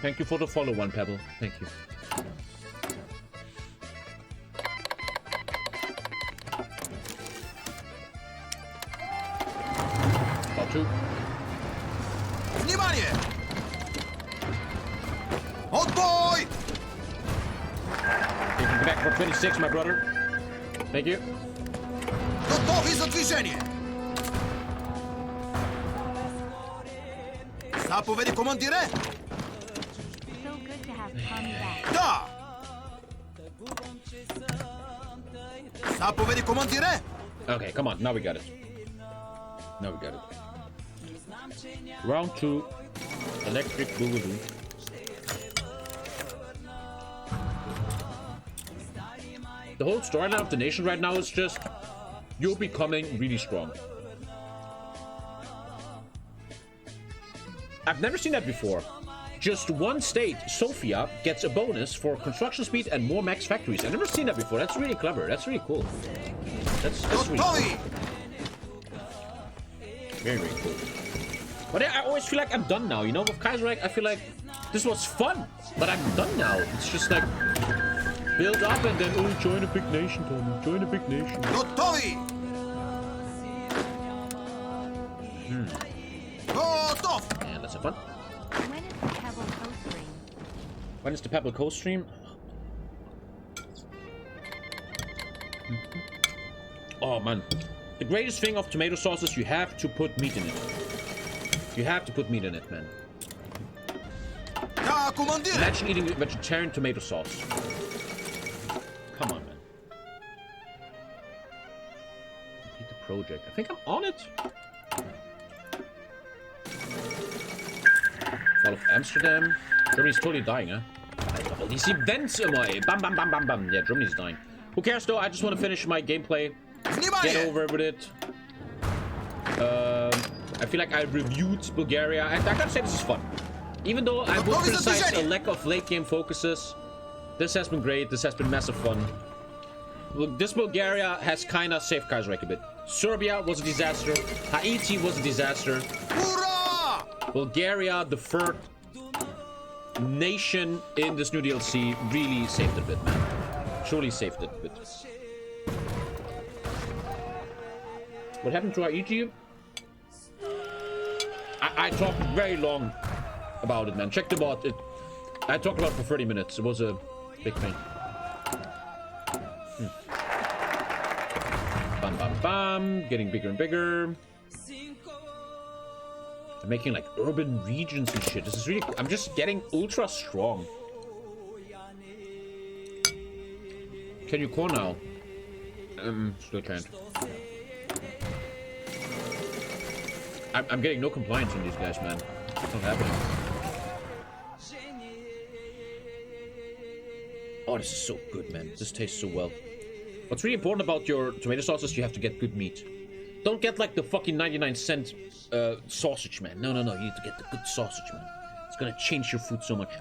Thank you for the follow one, Pebble. Thank you. Part 2. Внимание! Отбой! Taking you back for 26, my brother. Thank you. Готовы за движение! Заповеди, командире! Tommy back. Da! Zapovedi, komandire? Okay, come on. Now we got it. Now we got it. Round 2. Electric Boogaloo. The whole storyline of the nation right now is just you're becoming really strong. I've never seen that before. Just one state, Sofia, gets a bonus for construction speed and more max factories. I've never seen that before. That's really clever. That's really cool. That's really cool. Very, very cool. But I always feel like I'm done now, you know? With Kaiserreich, I feel like this was fun, but I'm done now. It's just like build up and then, oh, join a big nation, Tommy. Join a big nation. Gotovi! Gotov! And let's have fun. When is the Pebble Coast stream? When is the Pebble Coast stream? Oh, man. The greatest thing of tomato sauce is you have to put meat in it. You have to put meat in it, man. Imagine eating vegetarian tomato sauce. Come on, man. Complete the project. I think I'm on it. Fall of Amsterdam. Germany's totally dying, huh? I love all these events, bam, bam, bam, bam, bam. Yeah, Germany's dying. Who cares, though? I just want to finish my gameplay. Get over with it. I feel like I reviewed Bulgaria, and I gotta say this is fun. Even though I will criticize a lack of late game focuses, this has been great. This has been massive fun. This Bulgaria has kind of saved Kaiserreich a bit. Serbia was a disaster. Haiti was a disaster. Hurrah! Bulgaria, the third nation in this new DLC, really saved it a bit, man. Truly saved it a bit. What happened to Haiti? I talked very long about it, man. Check the bot. I talked about it for 30 minutes. It was a big thing. Bam, bam, bam. Getting bigger and bigger. I'm making like urban regions and shit. This is really cool. I'm just getting ultra strong. Can you call now? Still can't. I'm getting no compliance from these guys, man. It's not happening. Oh, this is so good, man. This tastes so well. What's really important about your tomato sauce is you have to get good meat. Don't get like the fucking 99-cent sausage, man. No, no, no. You need to get the good sausage, man. It's gonna change your food so much.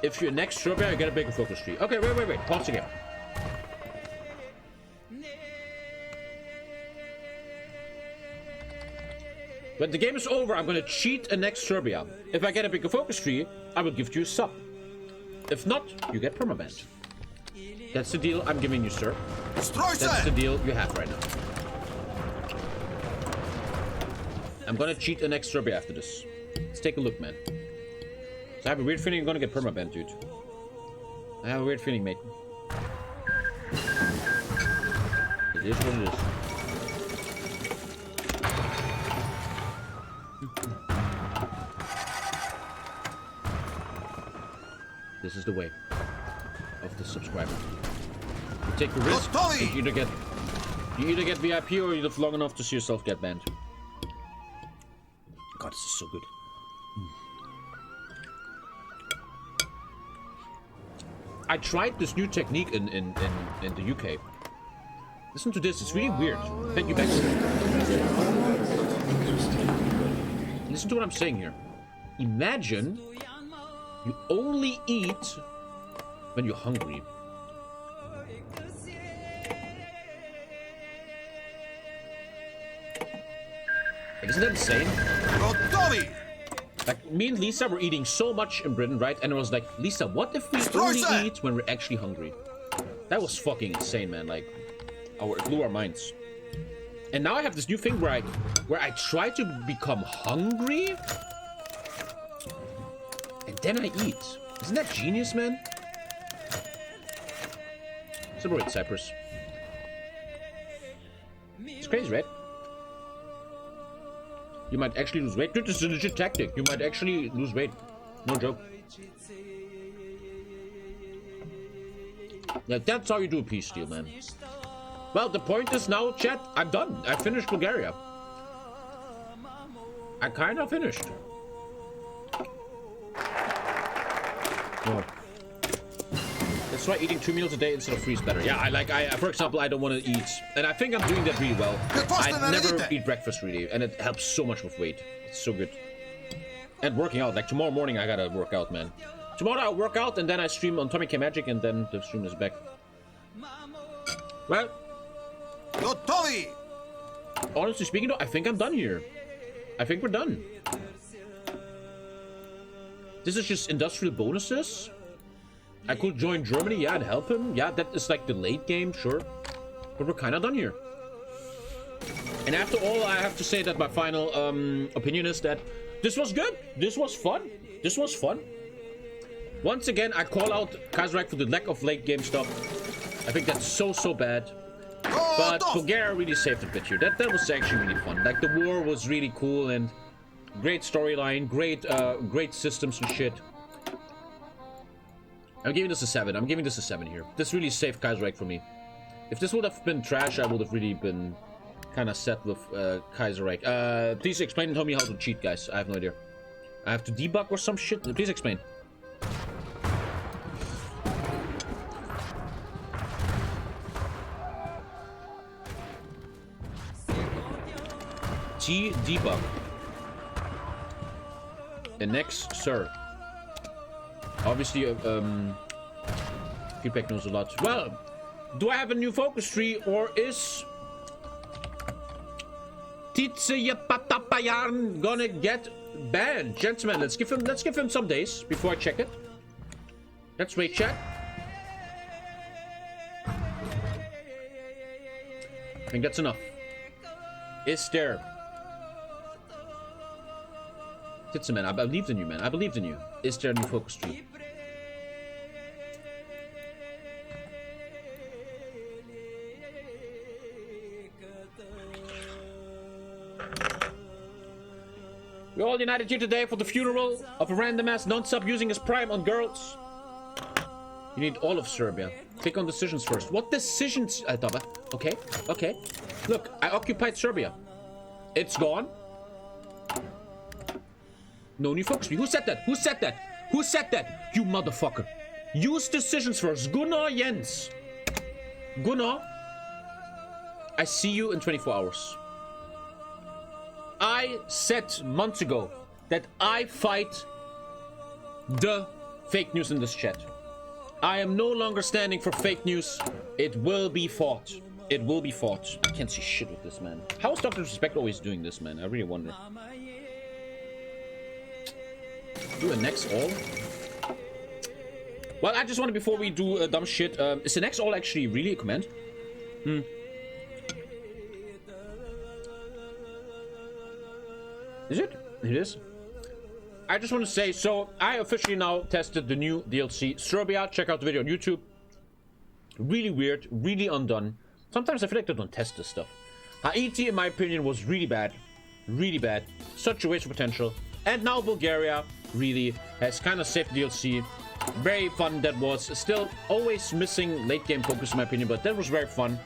If you're next Serbia, you get a bigger focus tree. Okay, wait. Pause again. When the game is over, I'm gonna cheat a next Serbia. If I get a bigger focus tree, I will give you a sub. If not, you get permabanned. That's the deal I'm giving you, sir. That's the deal you have right now. I'm gonna cheat a next Serbia after this. Let's take a look, man. So I have a weird feeling you're gonna get permabanned, dude. I have a weird feeling, mate. It is what it is. This is the way of the subscriber. You take the risk. You either get VIP or you live long enough to see yourself get banned. God, this is so good. I tried this new technique in the UK. Listen to this. It's really weird. Thank you, Bex. Listen to what I'm saying here. Imagine you only eat when you're hungry. Like, isn't that insane? Like, me and Lisa were eating so much in Britain, right? And I was like, Lisa, what if we only eat when we're actually hungry? That was fucking insane, man. Like, it blew our minds. And now I have this new thing where I try to become hungry, and then I eat. Isn't that genius, man? Celebrate Cyprus. It's crazy, right? You might actually lose weight. Dude, this is a legit tactic. You might actually lose weight. No joke. Yeah, that's how you do a peace deal, man. Well, the point is now, chat, I'm done. I finished Bulgaria. I kind of finished. Oh. That's why eating 2 meals a day instead of 3 is better. Yeah, for example, I don't want to eat, and I think I'm doing that really well. I never eat breakfast really, and it helps so much with weight. It's so good. And working out, like tomorrow morning I gotta work out, man. Tomorrow I'll work out and then I stream on TommyKay Magic and then the stream is back. Well, Yo, Tommy! Honestly speaking though, I think I'm done here. I think we're done. This is just industrial bonuses. I could join Germany, yeah, and help him. Yeah, that is like the late game, sure. But we're kind of done here. And after all, I have to say that my final opinion is that this was good. This was fun. This was fun. Once again, I call out Kaiserreich for the lack of late game stuff. I think that's so bad. But Bulgaria really saved a bit here. That was actually really fun. Like the war was really cool and great storyline, great systems and shit. I'm giving this a 7. I'm giving this a 7 here. This really saved Kaiserreich for me. If this would have been trash, I would have really been kind of set with Kaiserreich. Please explain and tell me how to cheat, guys. I have no idea. I have to debug or some shit. Please explain. T debug. And next, sir. Obviously, feedback knows a lot. Well, do I have a new focus tree or is Titseyapatapayan gonna get banned? Gentlemen, let's give him some days before I check it. Let's wait, chat. I think that's enough. Is there? Titsaman, I believed in you, man. I believed in you. Is there a new focus tree? We're all united here today for the funeral of a random ass non-sub using his prime on girls. You need all of Serbia. Click on decisions first. What decisions, Daba? Okay, okay. Look, I occupied Serbia. It's gone. No new focus tree. Who said that? Who said that? Who said that? You motherfucker. Use decisions first. Gunnar Jens. Gunnar. I see you in 24 hours. I said months ago that I fight the fake news in this chat. I am no longer standing for fake news. It will be fought. It will be fought. I can't see shit with this, man. How is Dr. Respect always doing this, man? I really wonder. Do a next all? Well, I just wanted, before we do dumb shit, is the next all actually really a command? Is it? It is. I just want to say, so I officially now tested the new DLC Serbia. Check out the video on YouTube. Really weird, really undone. Sometimes I feel like they don't test this stuff. Haiti, in my opinion, was really bad. Really bad. Such a waste of potential. And now Bulgaria really has kind of saved DLC. Very fun that was. Still always missing late game focus in my opinion, but that was very fun.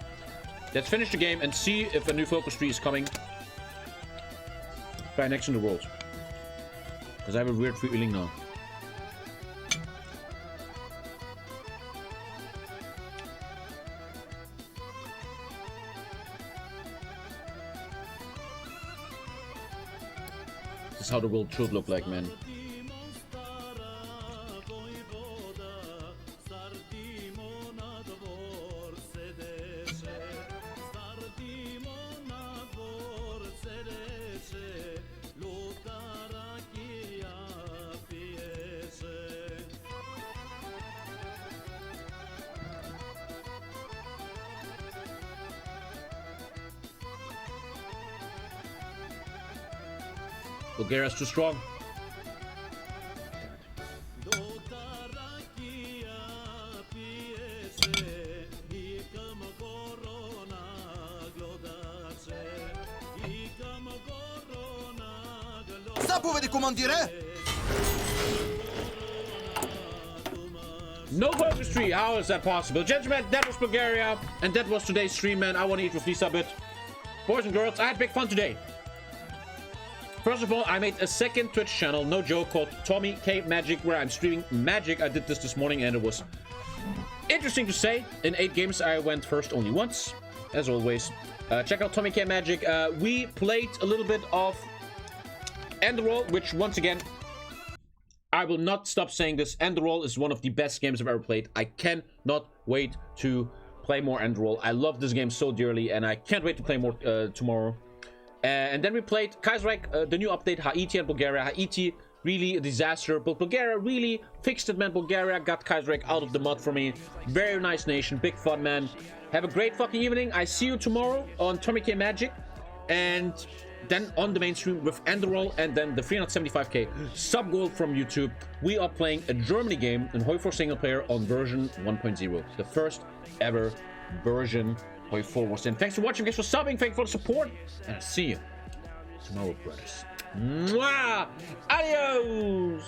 Let's finish the game and see if a new focus tree is coming. By next in the world. Because I have a weird feeling now. This is how the world should look like, man. Bulgaria's too strong. Заповеди, командире! No focus tree. How is that possible? Gentlemen, that was Bulgaria. And that was today's stream, man. I want to eat with Lisa a bit. Boys and girls, I had big fun today. First of all, I made a second Twitch channel, no joke, called TommyKay where I'm streaming Magic. I did this morning and it was interesting to say. In 8 games, I went first only once, as always. Check out TommyKay Magic. We played a little bit of Enderroll, which once again, I will not stop saying this. Enderroll is one of the best games I've ever played. I cannot wait to play more Enderroll. I love this game so dearly, and I can't wait to play more tomorrow. And then we played Kaiserreich, the new update, Haiti and Bulgaria. Haiti, really a disaster, but Bulgaria really fixed it, man. Bulgaria got Kaiserreich out of the mud for me. Very nice nation, big fun, man. Have a great fucking evening. I see you tomorrow on TommyKay Magic, and then on the main stream with Enderroll, and then the 375k sub goal from YouTube. We are playing a Germany game in HOI4 single player on version 1.0, the first ever version HOI4 was in. Thanks for watching, thanks for subbing, thanks for the support, and I'll see you tomorrow, brothers. Mwah! Adios!